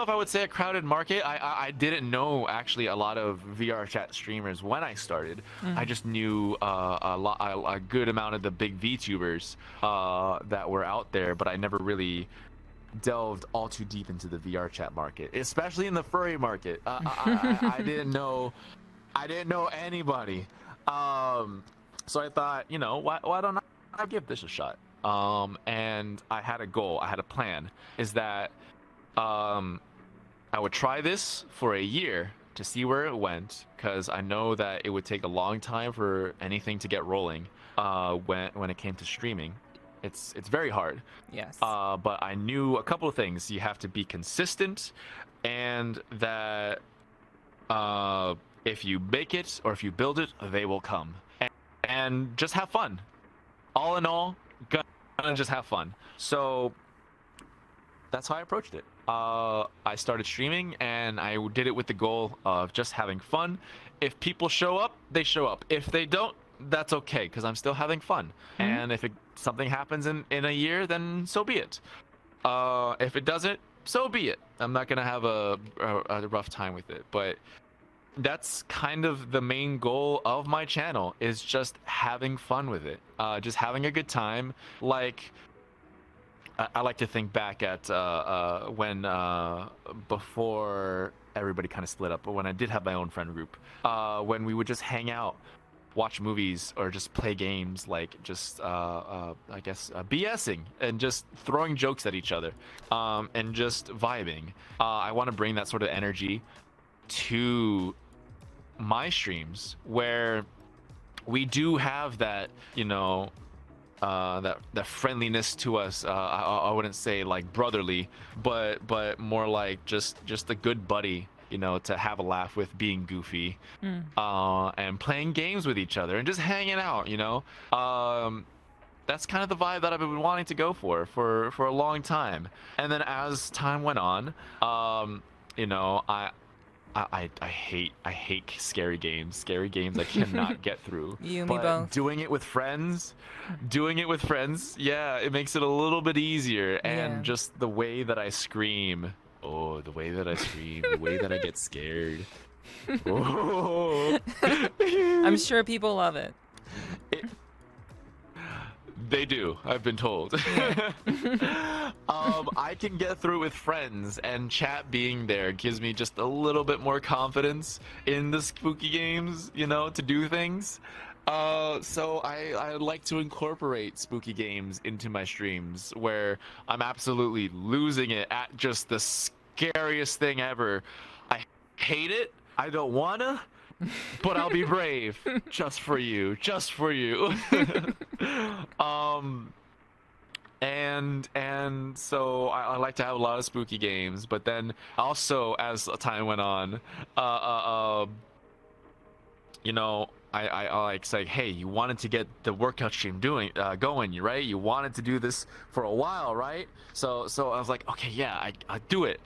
if I would say a crowded market. I didn't know actually a lot of VRChat streamers when I started. I just knew a good amount of the big VTubers that were out there, but I never really delved all too deep into the VRChat market, especially in the furry market. I didn't know anybody. So I thought, why don't I give this a shot? And I had a goal, I had a plan, is that I would try this for a year to see where it went, because I know that it would take a long time for anything to get rolling when it came to streaming. It's very hard. Yes. But I knew a couple of things. You have to be consistent, and that if you make it or if you build it, they will come. And just have fun. All in all, gonna just have fun. So that's how I approached it. I started streaming and I did it with the goal of just having fun. If people show up, they show up. If they don't, that's okay, because I'm still having fun. And if something happens in a year, then so be it. If it doesn't, so be it. I'm not gonna have a rough time with it. But that's kind of the main goal of my channel, is just having fun with it, just having a good time. Like, I like to think back at when before everybody kind of split up, but when I did have my own friend group, when we would just hang out, watch movies, or just play games, like just I guess BSing and just throwing jokes at each other, and just vibing. I want to bring that sort of energy to my streams, where we do have that, that friendliness to us. I wouldn't say like brotherly, but more like just a good buddy, to have a laugh with, being goofy, and playing games with each other and just hanging out. That's kind of the vibe that I've been wanting to go for a long time. And then as time went on, I hate scary games. Scary games I cannot get through. You and but me both. Doing it with friends, yeah, it makes it a little bit easier. And just the way that I scream, the way that I get scared. Oh. I'm sure people love it. They do, I've been told. I can get through with friends, and chat being there gives me just a little bit more confidence in the spooky games, to do things. So I like to incorporate spooky games into my streams, where I'm absolutely losing it at just the scariest thing ever. I hate it. I don't wanna, but I'll be brave just for you. And so I like to have a lot of spooky games, but then also as time went on, I like say, hey, you wanted to get the workout stream going, right? You wanted to do this for a while, right? So I was like, okay, yeah, I do it.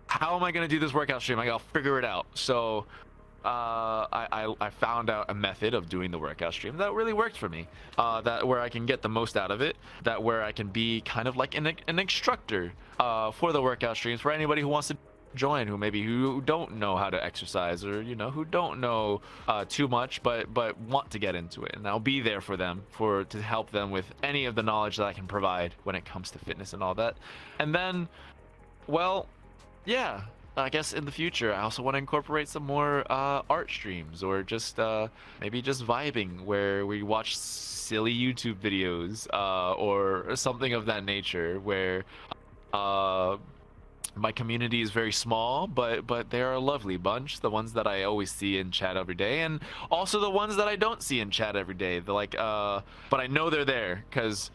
How am I gonna do this workout stream? I gotta figure it out. So I found out a method of doing the workout stream that really worked for me, that where I can get the most out of it, that where I can be kind of like an instructor for the workout streams for anybody who wants to join, who don't know how to exercise, or who don't know too much, but want to get into it. And I'll be there for them, to help them with any of the knowledge that I can provide when it comes to fitness and all that. And then, well, yeah, I guess in the future, I also want to incorporate some more art streams, or just maybe just vibing where we watch silly YouTube videos, or something of that nature, where uh, my community is very small, but they're a lovely bunch. The ones that I always see in chat every day, and also the ones that I don't see in chat every day. They're like, but I know they're there because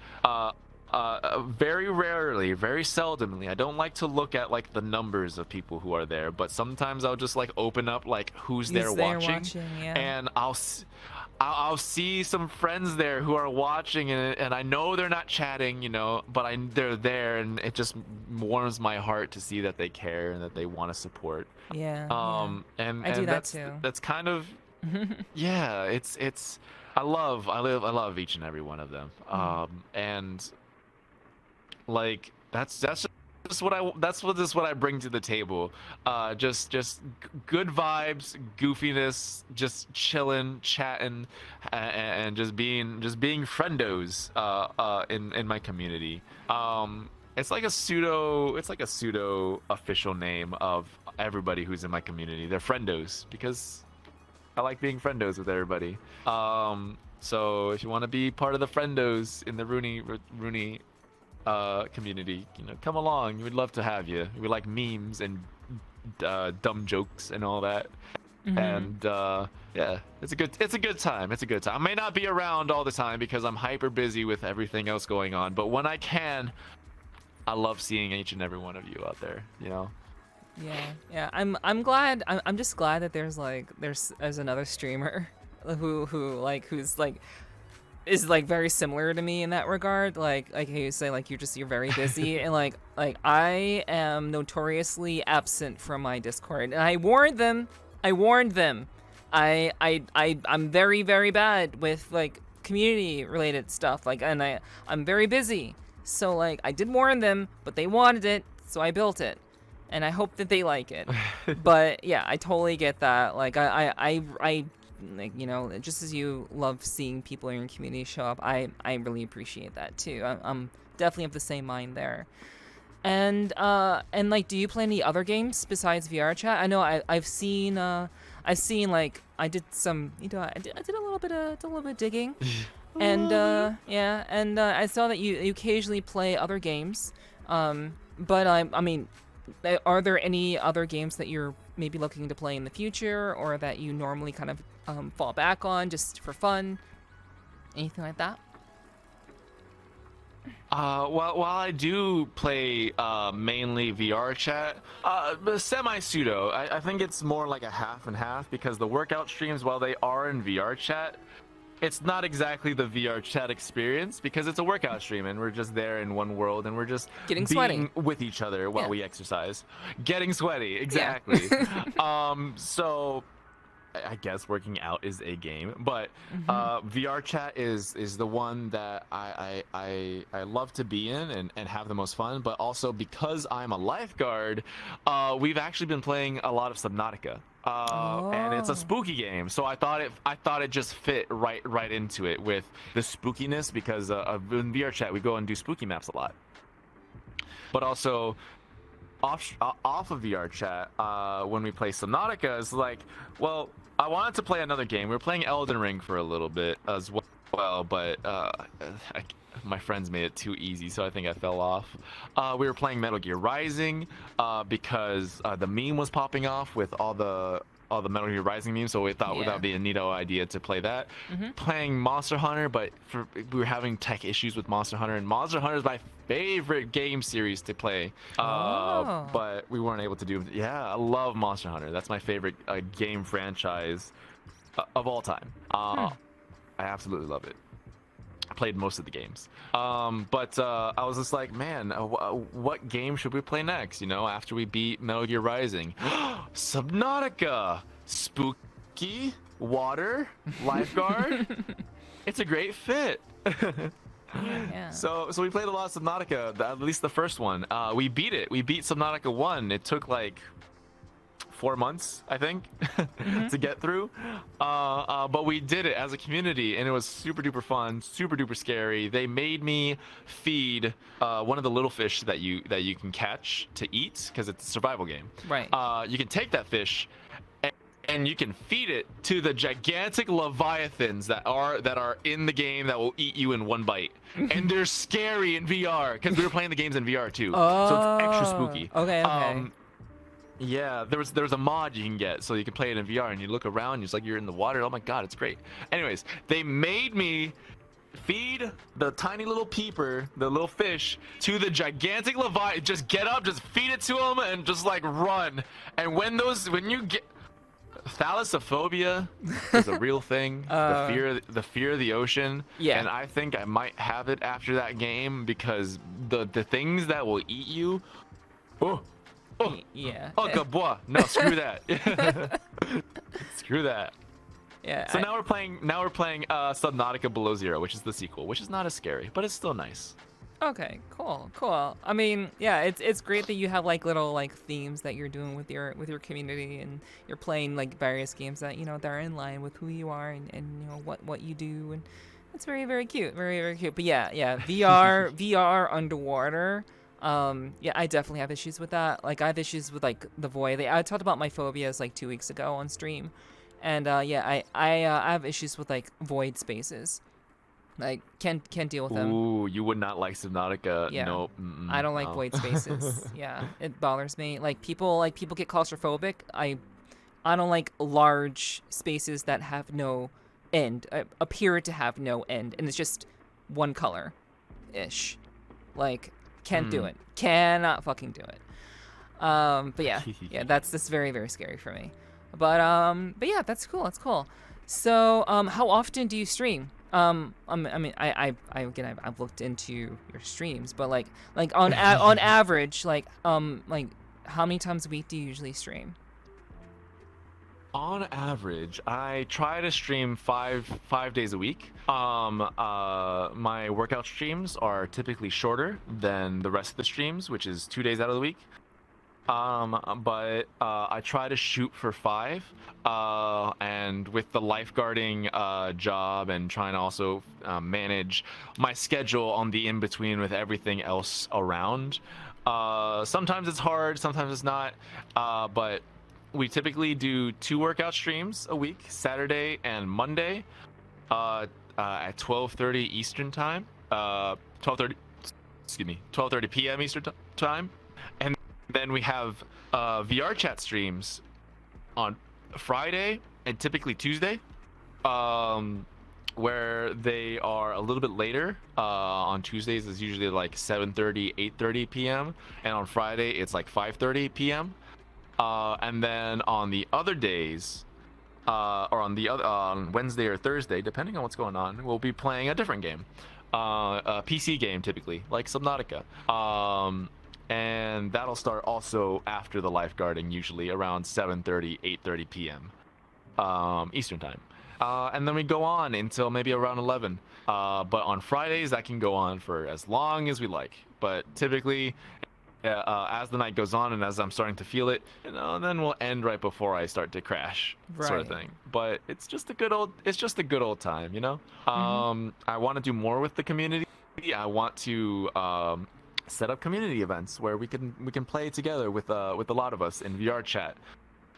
very rarely, very seldomly, I don't like to look at like the numbers of people who are there, but sometimes I'll just like open up like who's there watching, yeah. and I'll see some friends there who are watching, and I know they're not chatting, you know, but they're there, and it just warms my heart to see that they care and that they want to support. Yeah. And I do that that's too. that's kind of yeah. It's I love each and every one of them. And like that's just what I bring to the table. Just good vibes, goofiness, just chilling, chatting, and just being friendos in my community. It's like a pseudo official name of everybody who's in my community. They're friendos because I like being friendos with everybody. So if you want to be part of the friendos in the Runey community, you know, come along. We'd love to have you. We like memes and dumb jokes and all that. And yeah, it's a good time. I may not be around all the time because I'm hyper busy with everything else going on, but when I can, I love seeing each and every one of you out there, you know. Yeah. I'm glad. I'm just glad that there's another streamer who's is like very similar to me in that regard. Like you say, like you're very busy, and like I am notoriously absent from my Discord, and I warned them. I'm very, very bad with like community related stuff, like, and I'm very busy. So like I did warn them, but they wanted it, so I built it. And I hope that they like it. But yeah, I totally get that. Like I like, you know, just as you love seeing people in your community show up, I really appreciate that too. I'm definitely of the same mind there. And like, do you play any other games besides VRChat? I know I've seen like I did some, you know, I did a little bit of digging. And yeah, and I saw that you occasionally play other games. But I mean, are there any other games that you're maybe looking to play in the future, or that you normally kind of fall back on just for fun? Anything like that? While I do play mainly VRChat, semi-pseudo, I think it's more like a half and half, because the workout streams, while they are in VRChat, it's not exactly the VRChat experience, because it's a workout stream and we're just there in one world and we're just getting being sweaty with each other while Yeah. we exercise. Getting sweaty, exactly. Yeah. So I guess working out is a game, but VRChat is the one that I love to be in and have the most fun. But also, because I'm a lifeguard, we've actually been playing a lot of Subnautica. And it's a spooky game, so I thought it just fit right into it with the spookiness, because in VRChat we go and do spooky maps a lot. But also off of VRChat, when we play Subnautica, it's like, well, I wanted to play another game. We were playing Elden Ring for a little bit as well, but my friends made it too easy, so I think I fell off. We were playing Metal Gear Rising because the meme was popping off with all the Metal Gear Rising memes, so we thought that would be a neato idea to play that. Playing Monster Hunter, but we were having tech issues with Monster Hunter, and Monster Hunter is my favorite game series to play. But we weren't able to do it. Yeah, I love Monster Hunter. That's my favorite game franchise of all time. I absolutely love it. I played most of the games, but I was just like, man, what game should we play next, you know, after we beat Metal Gear Rising? Subnautica, spooky, water, lifeguard. It's a great fit. Yeah. So we played a lot of Subnautica, at least the first one. We beat it. We beat Subnautica 1. It took like 4 months, I think, Mm-hmm. to get through. But we did it as a community, and it was super duper fun, super duper scary. They made me feed one of the little fish that you can catch to eat because it's a survival game. Right. You can take that fish and you can feed it to the gigantic leviathans that are in the game that will eat you in one bite. And they're scary in VR because we were playing the games in VR too, so it's extra spooky. Okay. Yeah, there's a mod you can get so you can play it in VR and you look around, it's like you're in the water. Oh my god, it's great. Anyways, they made me feed the tiny little peeper, the little fish, to the gigantic leviathan. Just get up, just feed it to him, and just like run. And when you get thalassophobia is a real thing. The fear of the ocean. Yeah. And I think I might have it after that game because the things that will eat you. Oh, Yeah. oh, gabois. No, screw that. Screw that. Yeah. So now we're playing Subnautica Below Zero, which is the sequel, which is not as scary, but it's still nice. Okay, cool. I mean, yeah, it's great that you have like little like themes that you're doing with your community, and you're playing like various games that that are in line with who you are and what you do, and it's very very cute, very very cute. But yeah, VR underwater. Yeah, I definitely have issues with that. Like I have issues with like the void. I talked about my phobias like 2 weeks ago on stream, and yeah, I have issues with like void spaces. Like can't deal with them. Ooh, you would not like Subnautica. Yeah. Nope. I don't like no. void spaces. Yeah, it bothers me. Like people get claustrophobic. I don't like large spaces that have no end, appear to have no end, and it's just one color, ish. Like can't do it. Cannot fucking do it. But yeah, that's very very scary for me. But yeah, that's cool. That's cool. So how often do you stream? I mean, I've looked into your streams, but like on average, like how many times a week do you usually stream? On average, I try to stream five days a week. My workout streams are typically shorter than the rest of the streams, which is 2 days out of the week. But I try to shoot for 5, and with the lifeguarding job and trying to also manage my schedule on the in-between with everything else around, sometimes it's hard, sometimes it's not, but we typically do 2 workout streams a week, Saturday and Monday, at 12:30 Eastern time, 12:30 p.m. Eastern time. Then we have VRChat streams on Friday and typically Tuesday, where they are a little bit later. On Tuesdays it's usually like 7:30, 8:30 p.m. and on Friday it's like 5:30 p.m. And then on the other days, or on Wednesday or Thursday, depending on what's going on, we'll be playing a different game, a PC game typically, like Subnautica. And that'll start also after the lifeguarding, usually around 7:30, 8:30 p.m. Eastern time. And then we go on until maybe around 11. But on Fridays, that can go on for as long as we like. But typically, as the night goes on and as I'm starting to feel it, then we'll end right before I start to crash, sort of thing. But it's just a good old time, I want to do more with the community. I want to set up community events where we can play together with a lot of us in VR chat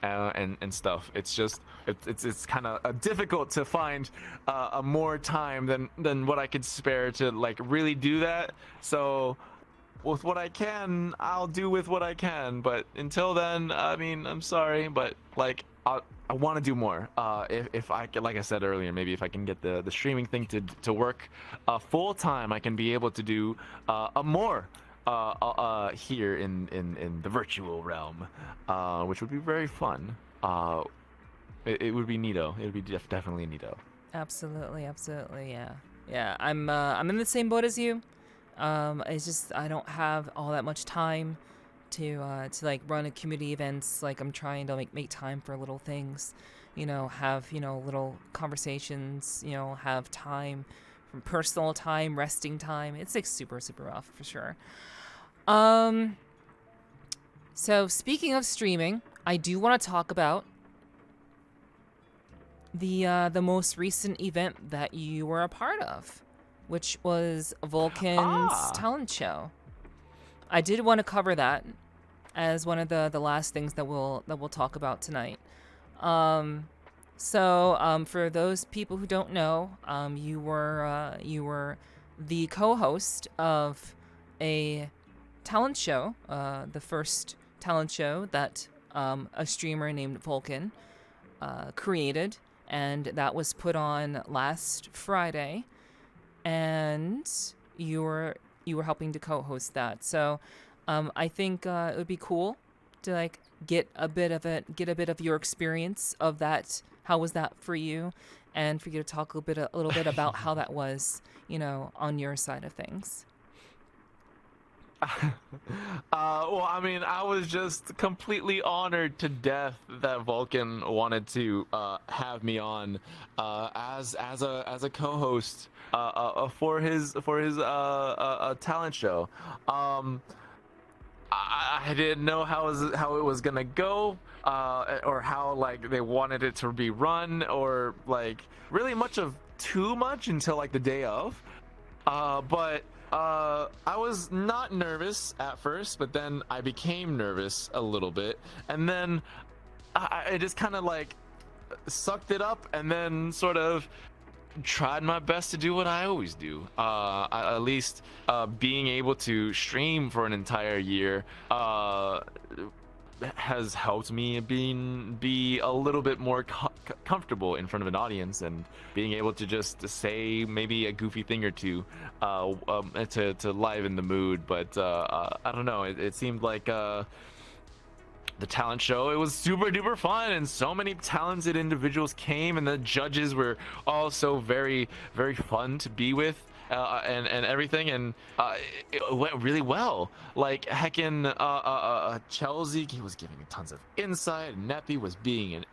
and stuff. It's just it's kind of difficult to find a more time than what I could spare to like really do that. So with what I can, I'll do with what I can. But until then, I mean, I'm sorry, but like I want to do more. If I can, like I said earlier, maybe if I can get the streaming thing to work full time, I can be able to do a more here in the virtual realm, which would be very fun. It would be neato. It would be definitely neato. Absolutely, yeah. I'm in the same boat as you. It's just I don't have all that much time to like run a community events. Like I'm trying to like make time for little things, have little conversations, have time, from personal time, resting time. It's like super rough for sure. So speaking of streaming, I do want to talk about the most recent event that you were a part of, which was Vulcan's talent show. I did want to cover that as one of the last things that we'll talk about tonight. So for those people who don't know, you were the co-host of a talent show, the first talent show that a streamer named Vulcn created, and that was put on last Friday, and you were helping to co-host that. So I think it would be cool to like get a bit of your experience of that. How was that for you? And for you to talk a little bit about how that was, on your side of things. Well, I mean, I was just completely honored to death that Vulcn wanted to have me on as a co-host for his talent show. I didn't know how it was gonna go, or how like they wanted it to be run, or like really too much until like the day of. But I was not nervous at first, but then I became nervous a little bit, and then I just kind of like sucked it up, and then sort of tried my best to do what I always do. At least being able to stream for an entire year has helped me be a little bit more comfortable in front of an audience, and being able to just say maybe a goofy thing or two to liven the mood. But I don't know, it seemed like the talent show, it was super duper fun, and so many talented individuals came, and the judges were all so very, very fun to be with, and everything, and it went really well. Like heckin' Chelsea, he was giving tons of insight, and Neppy was being an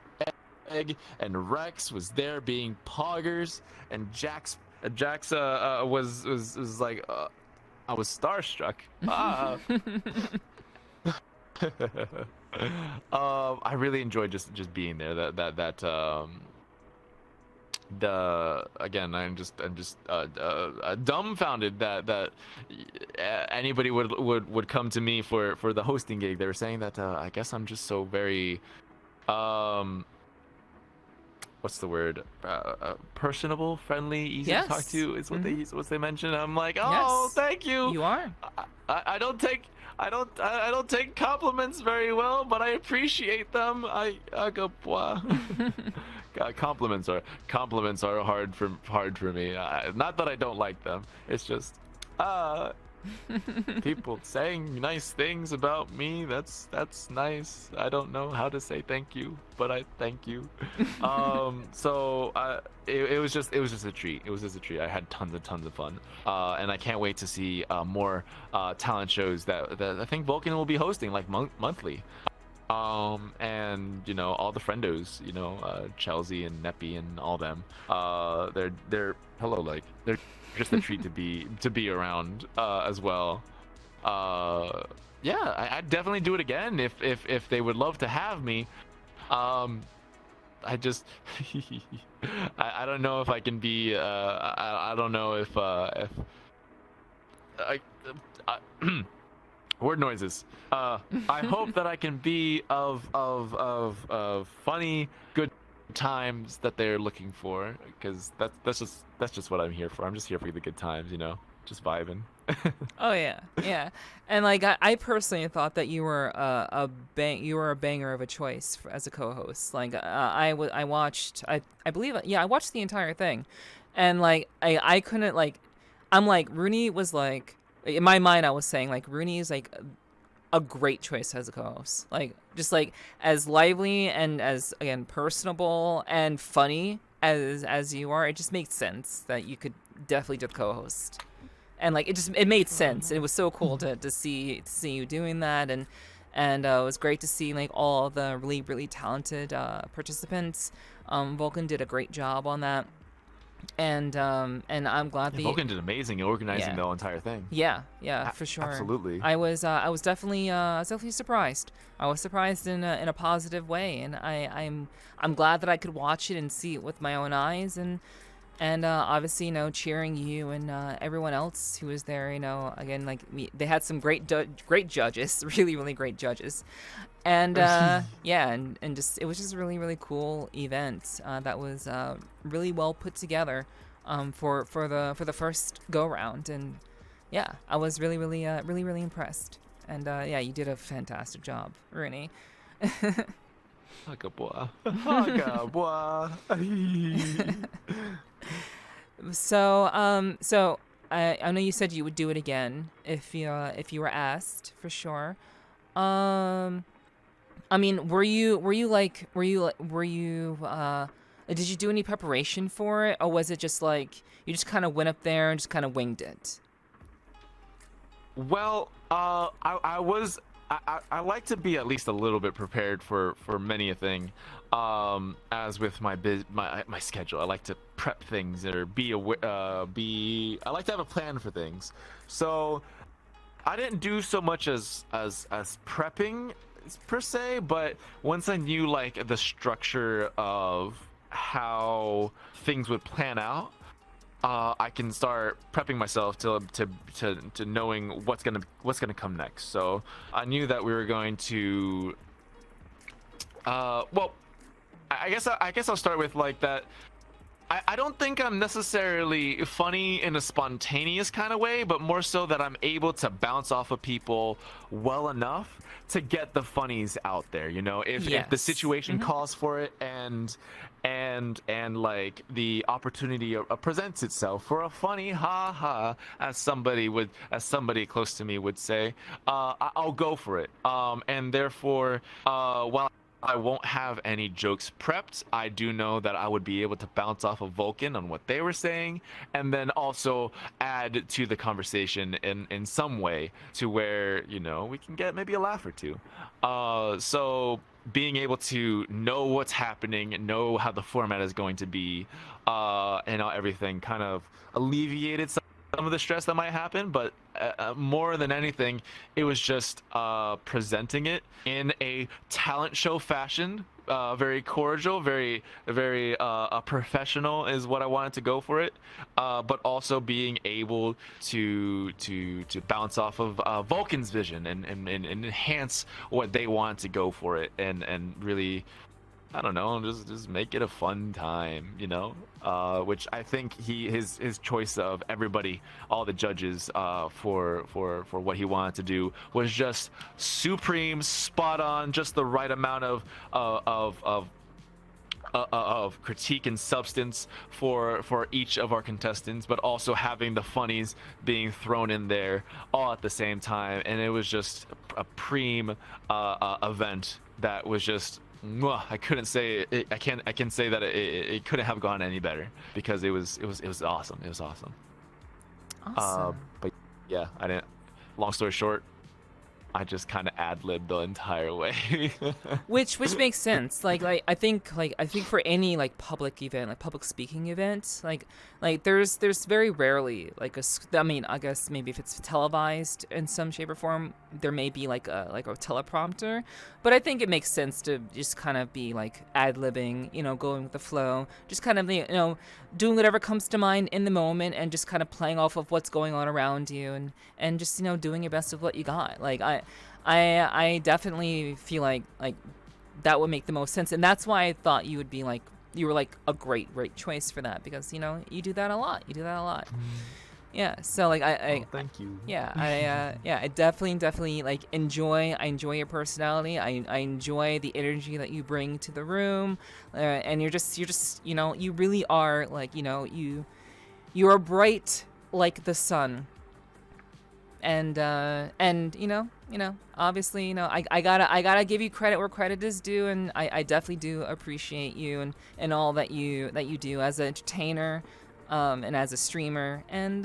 egg, and Rex was there being poggers, and Jax was like I was starstruck. I really enjoyed just being there. Again, I'm just dumbfounded that anybody would come to me for the hosting gig. They were saying that I guess I'm just so very what's the word, personable, friendly, easy to talk to is what they mentioned. I'm like, oh, yes. Thank you. You are. I don't take compliments very well, but I appreciate them. I go, wow. God, compliments are hard for me. Not that I don't like them. It's just people saying nice things about me. That's nice. I don't know how to say thank you, but I thank you. So it was just a treat. It was just a treat. I had tons of fun, and I can't wait to see more talent shows that I think Vulcn will be hosting like monthly. And all the friendos, Chelsea and Neppy and all them, they're hello, like they're just a treat to be around as well. Yeah, I'd definitely do it again if they would love to have me. I just I don't know if I can be I don't know if I word noises. I hope that I can be of funny, good times that they're looking for, because that's just what I'm here for. I'm just here for the good times, just vibing. Oh yeah, and like I personally thought that you were a banger of a choice as a co-host. Like I watched, I believe, I watched the entire thing, and like I couldn't, like, I'm like, Runey was like, in my mind I was saying like Runey is like a great choice as a co-host, like just like as lively and as, again, personable and funny as you are. It just makes sense that you could definitely do the co-host, and like it made sense. It was so cool to see you doing that, and it was great to see like all the really talented participants. Vulcn did a great job on that. and I'm glad Yeah, the Vulcn did amazing in organizing yeah. the entire thing. Yeah, for sure. Absolutely. I was definitely surprised. I was surprised in a positive way, and I'm glad that I could watch it and see it with my own eyes, and obviously, cheering you and everyone else who was there. Again, like they had some great judges, really really great judges, and yeah, and just it was just a really really cool event that was really well put together for the first go round, and yeah, I was really really impressed, and yeah, you did a fantastic job, Runey. Haka boy. Haka boy. So I know you said you would do it again if you were asked, for sure. I mean, did you do any preparation for it, or was it just like you just kind of went up there and just kind of winged it? Well, I like to be at least a little bit prepared for many a thing. As with my schedule, I like to prep things or be aware. I like to have a plan for things. So I didn't do so much as prepping per se, but once I knew like the structure of how things would plan out, I can start prepping myself to knowing what's gonna come next. So I knew that we were going to. Well, I guess I'll start with like that. I don't think I'm necessarily funny in a spontaneous kind of way, but more so that I'm able to bounce off of people well enough to get the funnies out there. If the Yes. situation calls for it, and like the opportunity presents itself for a funny ha ha, as somebody close to me would say, I'll go for it. And therefore, while I won't have any jokes prepped, I do know that I would be able to bounce off of Vulcn on what they were saying, and then also add to the conversation in some way to where, we can get maybe a laugh or two. So being able to know what's happening, know how the format is going to be, and how everything kind of alleviated some of the stress that might happen, but more than anything, it was just presenting it in a talent show fashion, very cordial, very professional is what I wanted to go for it, but also being able to bounce off of Vulcan's vision and enhance what they want to go for it, and really, I don't know, just make it a fun time, which I think his choice of everybody, all the judges, for what he wanted to do was just supreme, spot on, just the right amount of critique and substance for each of our contestants, but also having the funnies being thrown in there all at the same time, and it was just a preem event that was just. I couldn't say it, I can say that it couldn't have gone any better, because it was awesome. It was awesome. Awesome. But yeah, I didn't. Long story short, I just kind of ad-libbed the entire way. Which makes sense. Like I think for any like public event, like public speaking event, like there's very rarely like I mean, I guess maybe if it's televised in some shape or form, there may be like a teleprompter, but I think it makes sense to just kind of be like ad-libbing, going with the flow, just kind of doing whatever comes to mind in the moment, and just kind of playing off of what's going on around you, and just doing your best of what you got. Like I definitely feel like that would make the most sense, and that's why I thought you were like a great choice for that, because you do that a lot. Yeah, so like thank you. Yeah, I definitely like enjoy your personality. I enjoy the energy that you bring to the room, and you're just you really are like you are bright like the sun. And obviously, I gotta give you credit where credit is due, and I definitely do appreciate you and all that you do as an entertainer, and as a streamer, and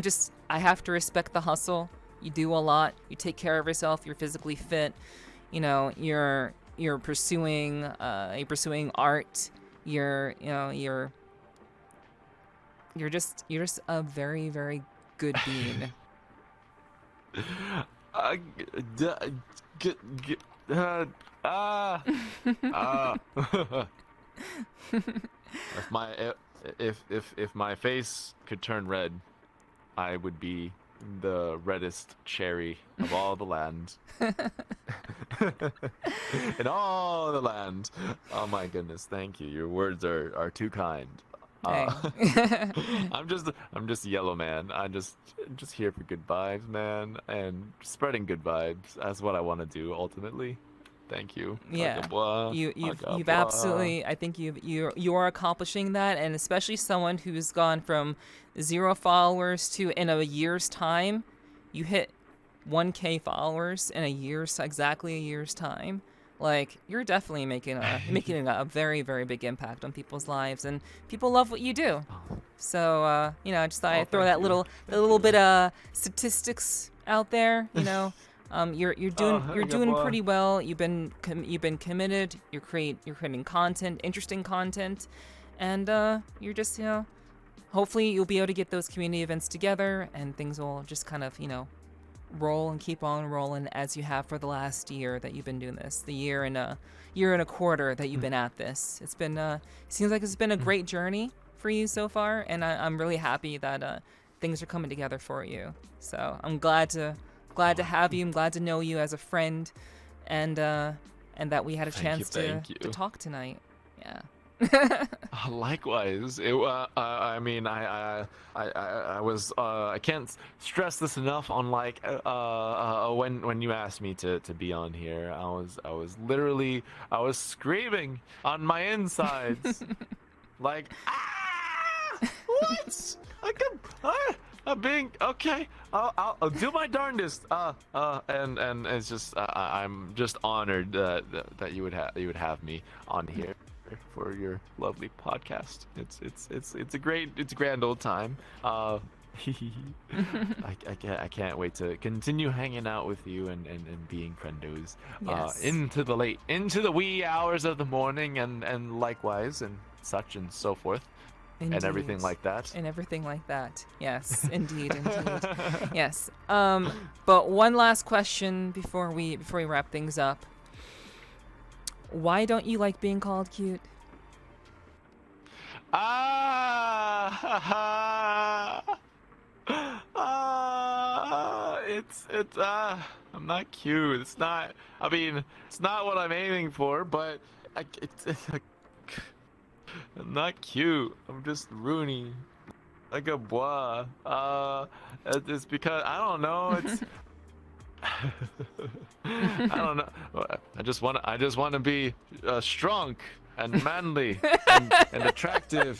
just I have to respect the hustle. You do a lot. You take care of yourself. You're physically fit. You're pursuing art. You're You're just a very, very good bean. Uh, g- g- g- uh, ah, ah. If my if my face could turn red, I would be the reddest cherry of all the land. In all the land. Oh my goodness, thank you. Your words are too kind. Hey. I'm just a yellow man. I'm just here for good vibes, man, and spreading good vibes. That's what I want to do ultimately. Thank you. Yeah. Agabwa, You've agabwa. absolutely, I think you are accomplishing that, and especially someone who's gone from 0 followers to, in a year's time, you hit 1K followers in exactly a year's time. Like, you're definitely making a very, very big impact on people's lives, and people love what you do. So I just thought I'd throw that little bit of statistics out there. You're doing pretty well. You've been committed. You're creating content, interesting content, and you're just hopefully you'll be able to get those community events together, and things will just kind of roll and keep on rolling as you have for the last year that you've been doing this. The year and a quarter that you've been at this. It's been seems like it's been a great journey for you so far, and I'm really happy that things are coming together for you. So I'm glad to have you. I'm glad to know you as a friend, and that we had a chance to talk tonight. Yeah. Likewise. I mean, I was I can't stress this enough on when you asked me to be on here. I was literally screaming on my insides like, what? I'm being okay. I'll do my darndest. And it's just I'm just honored that you would have me on here for your lovely podcast. It's a grand old time. I can't wait to continue hanging out with you and being friendos into the wee hours of the morning and likewise and such and so forth. Indeed. And everything like that. Yes, indeed. Yes. But one last question before we wrap things up. Why don't you like being called cute? I'm not cute. It's not. I mean, it's not what I'm aiming for, but I'm not cute. I'm just Runey. Like a bois. It's because I don't know. It's I don't know. I just want to be strong and manly and attractive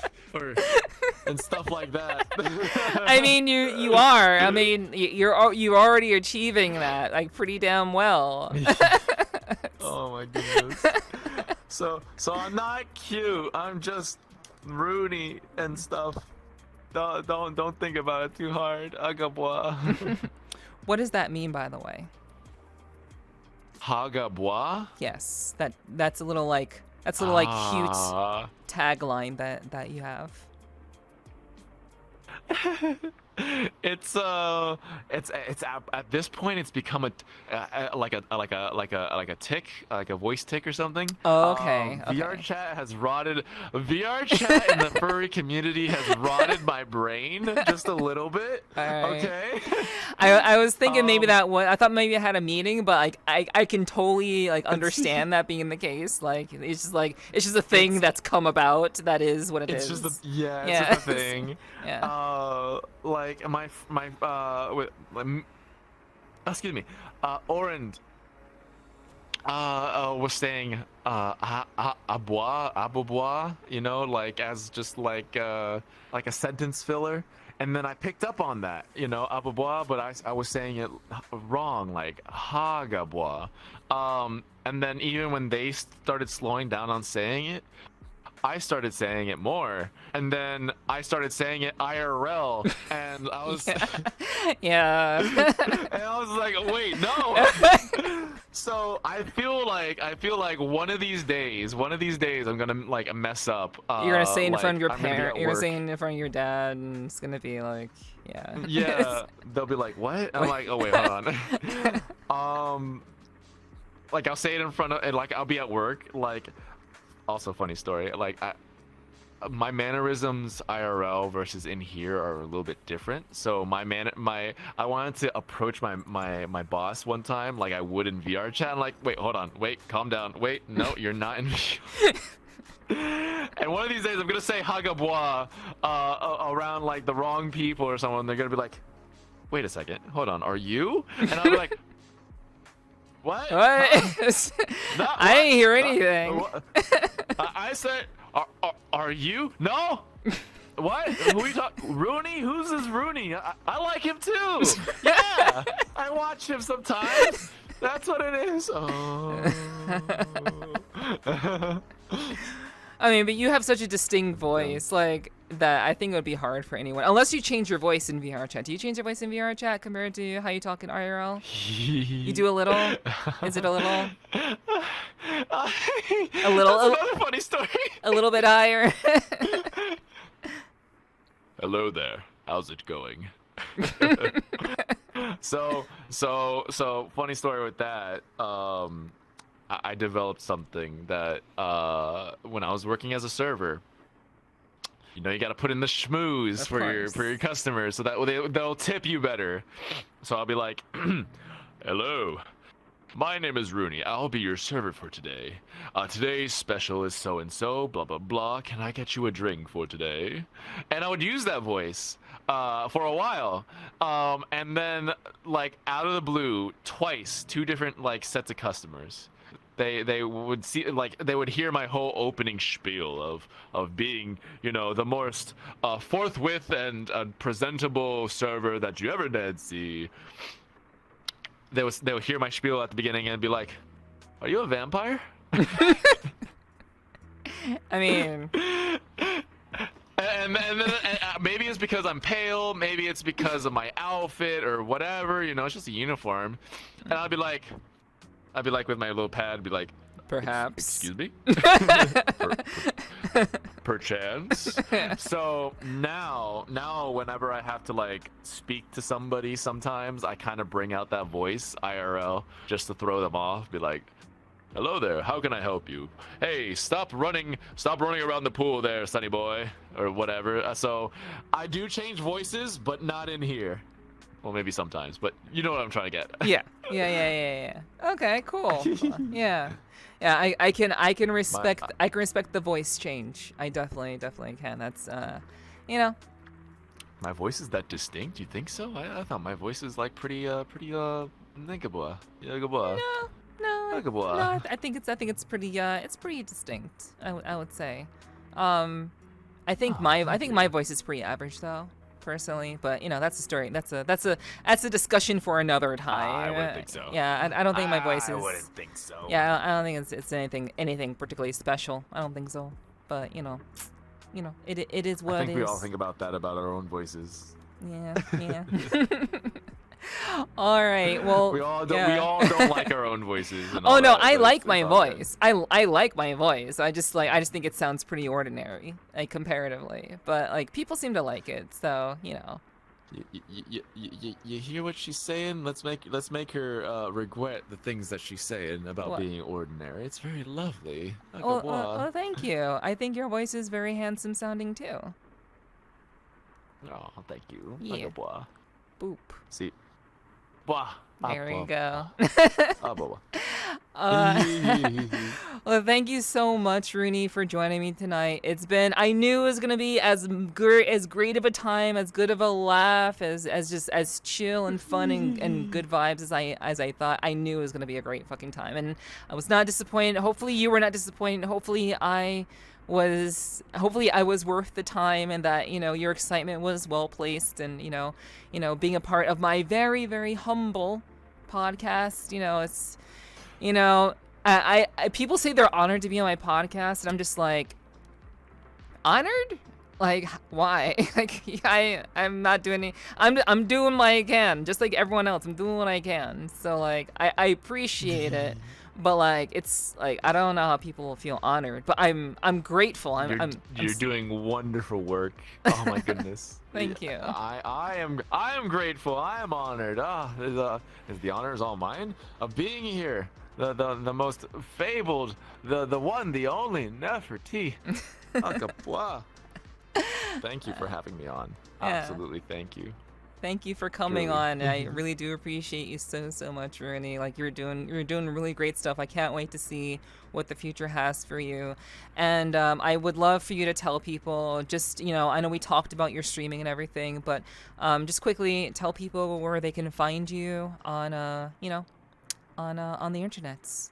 and stuff like that. I mean, you are. I mean, you're already achieving that like pretty damn well. Oh my goodness. So I'm not cute. I'm just Runey and stuff. Don't think about it too hard. Agabwa. What does that mean, by the way? Hagabois? Yes, that's a little like cute tagline that you have. It's at this point it's become a tick, like a voice tick or something. Oh, okay. VRChat has rotted. VRChat in the furry community has rotted my brain just a little bit. Right. Okay. I was thinking maybe I thought maybe it had a meaning, but like I can totally like understand that being the case. Like it's just a thing that's come about. That is what it is. It's just a thing. Yeah. Like excuse me, Orend was saying abois, like as just like a sentence filler, and then I picked up on that, abois, but I was saying it wrong, like hagabois, and then even when they started slowing down on saying it, I started saying it more, and then I started saying it IRL, and I was Yeah. and I was like, wait, no. So I feel like one of these days I'm gonna like mess up. You're gonna say it in front of your I'm gonna be parent. at You're gonna work. say it in front of your dad, and it's gonna be like, yeah. Yeah, they'll be like, what? I'm like, oh wait, hold on. Like I'll say it in front of, and like I'll be at work. Like, also funny story. Like my mannerisms IRL versus in here are a little bit different. So I wanted to approach my boss one time like I would in VR chat. I'm like, wait, hold on, wait, calm down, wait, no, you're not in VR. And one of these days I'm gonna say hagabois around like the wrong people or someone. They're gonna be like, wait a second, hold on, are you? And I'll be like, what? What? No, I didn't hear anything. I said, are you? No. What? Who are you talking? Runey? Who's this Runey? I like him too. Yeah, I watch him sometimes. That's what it is. Oh. I mean, but you have such a distinct voice, like that. I think it would be hard for anyone, unless you change your voice in VR chat. Do you change your voice in VR chat compared to how you talk in IRL? You do a little. Is it a little? A little. That's another funny story. A little bit higher. Hello there. How's it going? So funny story with that. I developed something that when I was working as a server, you know, you got to put in the schmooze for your customers so that they'll tip you better. So I'll be like, hello, my name is Runey. I'll be your server for today. Today's special is so and so, blah blah blah. Can I get you a drink for today? And I would use that voice for a while, and then like out of the blue, twice, two different like sets of customers. They would see, like, they would hear my whole opening spiel of being, you know, the most forthwith and presentable server that you ever did see. They would hear my spiel at the beginning and be like, "Are you a vampire?" I mean, and then maybe it's because I'm pale, maybe it's because of my outfit or whatever. You know, it's just a uniform, and I'd be like with my little pad, be like, perhaps. Excuse me. Perchance. So now whenever I have to like speak to somebody, sometimes I kind of bring out that voice IRL just to throw them off. Be like, hello there, how can I help you? Hey, stop running around the pool there, sonny boy, or whatever. So I do change voices, but not in here. Well, maybe sometimes, but you know what I'm trying to get. Yeah. Okay, cool. Yeah. I can respect the voice change. I definitely can. That's you know. My voice is that distinct? You think so? I thought my voice is like pretty niggaboa. No. I think it's pretty distinct. I would say. I think my voice is pretty average though, personally, but you know, that's a story. That's a discussion for another time. I wouldn't think so. Yeah, I don't think my voice is. I wouldn't think so. Yeah, I don't think it's anything particularly special. I don't think so. But you know, it is what it is. I think we all think about that about our own voices. Yeah. All right. Well, we all don't like our own voices. And oh no, that, I like it's my all good. voice. I like my voice. I just think it sounds pretty ordinary, like comparatively. But like people seem to like it, so you know. You hear what she's saying? Let's make her regret the things that she's saying about What? being ordinary. It's very lovely. Well, thank you. I think your voice is very handsome sounding too. Oh, thank you. Yeah. Boop. See. Blah. There we go. Well, thank you so much, Runey, for joining me tonight. I knew it was gonna be as great of a time, as good of a laugh, as chill and fun and good vibes as I thought. I knew it was gonna be a great fucking time, and I was not disappointed. Hopefully, you were not disappointed. Hopefully, I was worth the time, and that your excitement was well placed, and being a part of my very, very humble podcast. It's I people say they're honored to be on my podcast, and I'm just like, Honored? Like, why? Like, I'm not doing any. I'm doing what I can, just like everyone else. I'm doing what I can. So like, I appreciate it, but like, it's like I don't know how people will feel honored, but I'm grateful. You're doing wonderful work. Oh my goodness. Thank you. I am grateful. I am honored. Is the honor is all mine of being here. The most fabled, the one, the only Nefertiti. Akapwa. Thank you for having me on. Yeah. Absolutely, thank you. Thank you for coming Truly. on. I really do appreciate you so much, Runey. Like you're doing really great stuff. I can't wait to see what the future has for you. And I would love for you to tell people, just I know we talked about your streaming and everything, but just quickly tell people where they can find you on on the internets.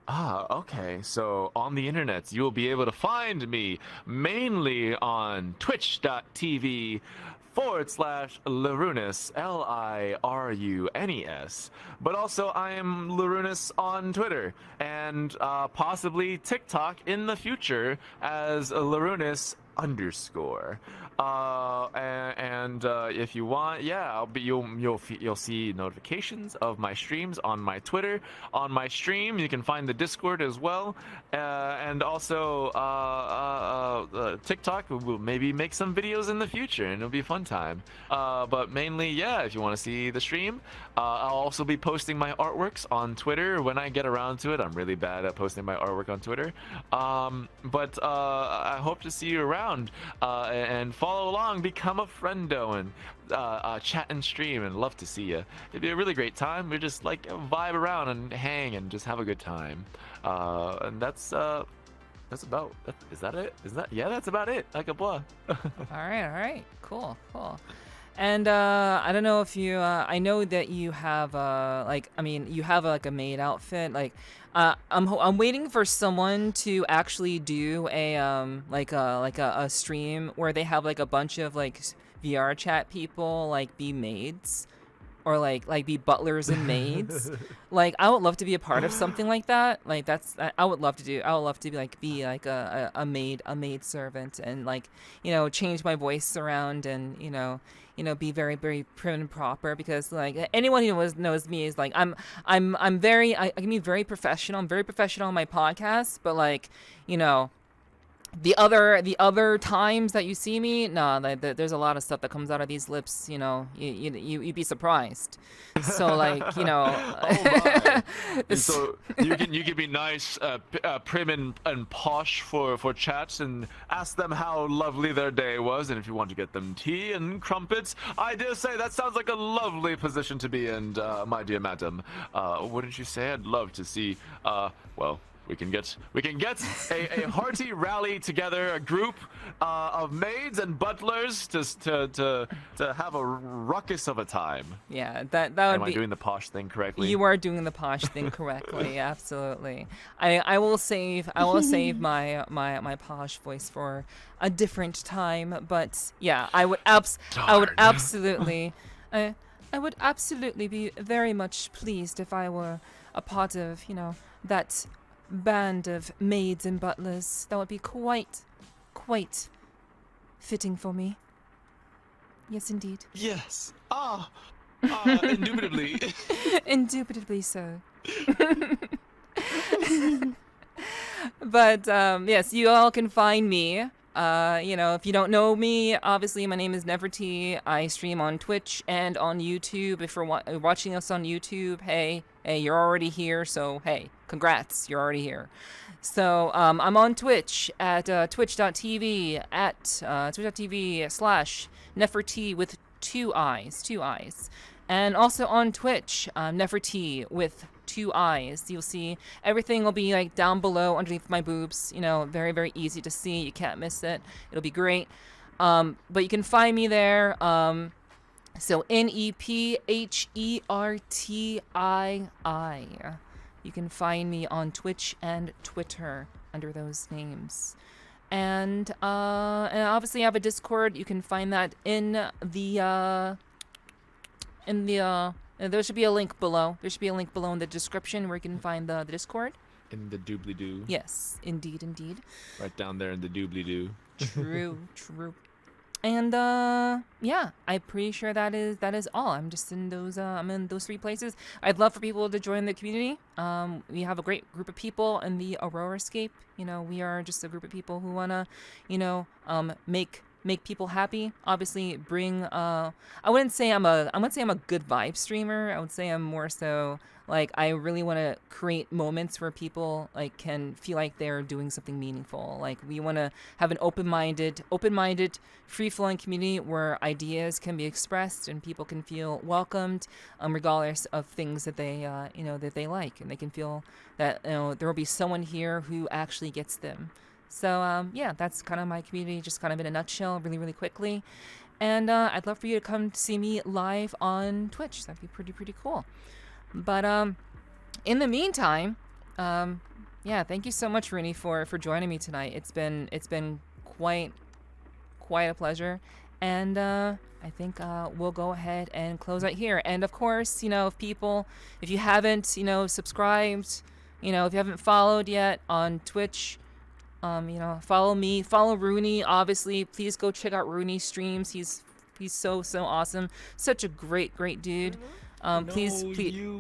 Okay. So on the internet, you'll be able to find me mainly on twitch.tv/Lirunes, Lirunes. But also I am Lirunes on Twitter and possibly TikTok in the future as Lirunes_. If you want, yeah, you'll see notifications of my streams on my Twitter. On my stream, you can find the Discord as well, and also TikTok. We'll maybe make some videos in the future, and it'll be a fun time. But mainly, yeah, if you want to see the stream, I'll also be posting my artworks on Twitter when I get around to it. I'm really bad at posting my artwork on Twitter, but I hope to see you around and follow along, become a friendo, and chat and stream, and love to see you. It'd be a really great time. We just like vibe around and hang and just have a good time. And that's about. Is that it? Yeah, that's about it. Like a blah. All right, cool. And I don't know if you, I know that you have you have like a maid outfit. Like, I'm waiting for someone to actually do a a stream where they have like a bunch of like VRChat people like be maids, or like be butlers and maids. Like, I would love to be a part of something like that. Like I would love to be like a maid servant, and like change my voice around, and be very, very prim and proper, because like anyone who knows me is like I can be very professional. I'm very professional on my podcast, but like the other times that you see me, there's a lot of stuff that comes out of these lips. You'd be surprised. So like Oh my. So you can be nice, prim and posh for chats, and ask them how lovely their day was, and if you want to get them tea and crumpets, I dare say that sounds like a lovely position to be in, my dear madam. Wouldn't you say? I'd love to see. Well, we can get a hearty rally together, a group of maids and butlers to have a ruckus of a time. Yeah, that would Am be. I doing the posh thing correctly? You are doing the posh thing correctly. Absolutely. I will save my posh voice for a different time. But yeah, I would absolutely be very much pleased if I were a part of that band of maids and butlers. That would be quite fitting for me. Yes, indeed. Yes. Indubitably. Indubitably so. But yes, you all can find me. If you don't know me, obviously my name is Nefertiti. I stream on Twitch and on YouTube. If you're watching us on YouTube, hey, you're already here, so hey, congrats, you're already here. So I'm on Twitch at twitch.tv /Nefertiti with two eyes. And also on Twitch, Nefertiti with 2 eyes. You'll see everything will be like down below underneath my boobs. Very, very easy to see. You can't miss it. It'll be great. But you can find me there. So NEPHERTII. You can find me on Twitch and Twitter under those names. And obviously I have a Discord. You can find that in the there should be a link below. There should be a link below in the description where you can find the Discord. In the doobly-doo. Yes, indeed, indeed. Right down there in the doobly-doo. True, true. And yeah, I'm pretty sure that is all. I'm just in those I'm in those 3 places. I'd love for people to join the community. We have a great group of people in the Aurorascape. You know, we are just a group of people who wanna, you know, make people happy. Obviously, bring. I wouldn't say I'm a good vibe streamer. I would say I'm more so like I really want to create moments where people like can feel like they're doing something meaningful. Like we want to have an open-minded, free-flowing community where ideas can be expressed and people can feel welcomed, regardless of things that they that they like, and they can feel that there will be someone here who actually gets them. So yeah, that's kind of my community, just kind of in a nutshell, really, really quickly. And I'd love for you to come see me live on Twitch. That'd be pretty cool. But in the meantime, yeah, thank you so much, Runey, for joining me tonight. It's been quite a pleasure. And I think we'll go ahead and close out here. And of course, if you haven't, subscribed, if you haven't followed yet on Twitch, follow me, follow Runey. Obviously, please go check out Runey's streams. He's so awesome. Such a great dude. Please, you're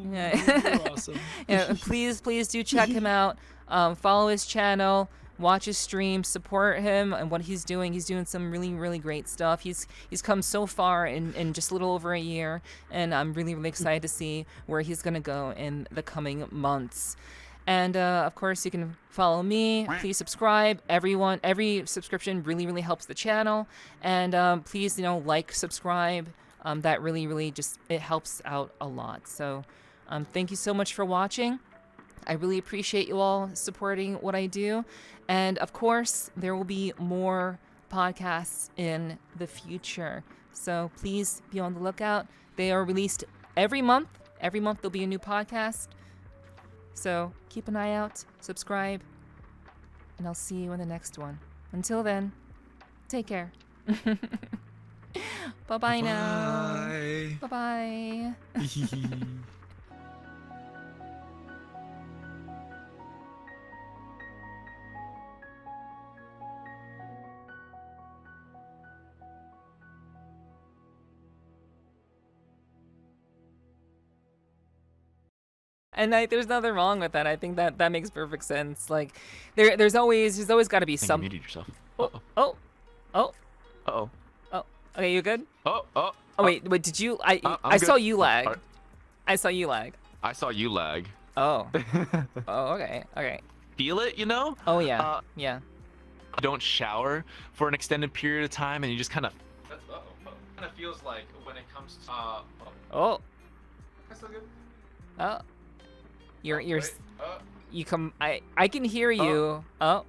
awesome. Yeah, please do check him out. Follow his channel, watch his stream, support him and what he's doing. He's doing some really great stuff. He's come so far in just a little over a year, and I'm really excited to see where he's gonna go in the coming months. And of course, you can follow me. Please subscribe. Every subscription really helps the channel. And please, like, subscribe. That really just, it helps out a lot. So thank you so much for watching. I really appreciate you all supporting what I do. And of course, there will be more podcasts in the future. So please be on the lookout. They are released every month. Every month there'll be a new podcast. So keep an eye out, subscribe, and I'll see you in the next one. Until then, take care. Bye-bye now. Bye-bye. And there's nothing wrong with that. I think that makes perfect sense. Like, there's always got to be some. You muted yourself. Oh. Uh-oh. Okay, you good? Oh, wait, did you? I saw you lag. I saw you lag. I saw you lag. Oh. Oh, okay. Feel it, Oh yeah. Yeah. Don't shower for an extended period of time, and you just kind of. Kind of feels like when it comes to. Oh. That's so good. Oh. You're wait, you come. I can hear you. Oh.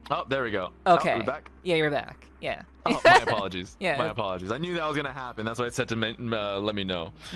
Oh, there we go. Okay. Oh, we're back. Yeah, you're back. Yeah. Oh, my apologies. Yeah. My apologies. I knew that was gonna happen. That's why I said to let me know.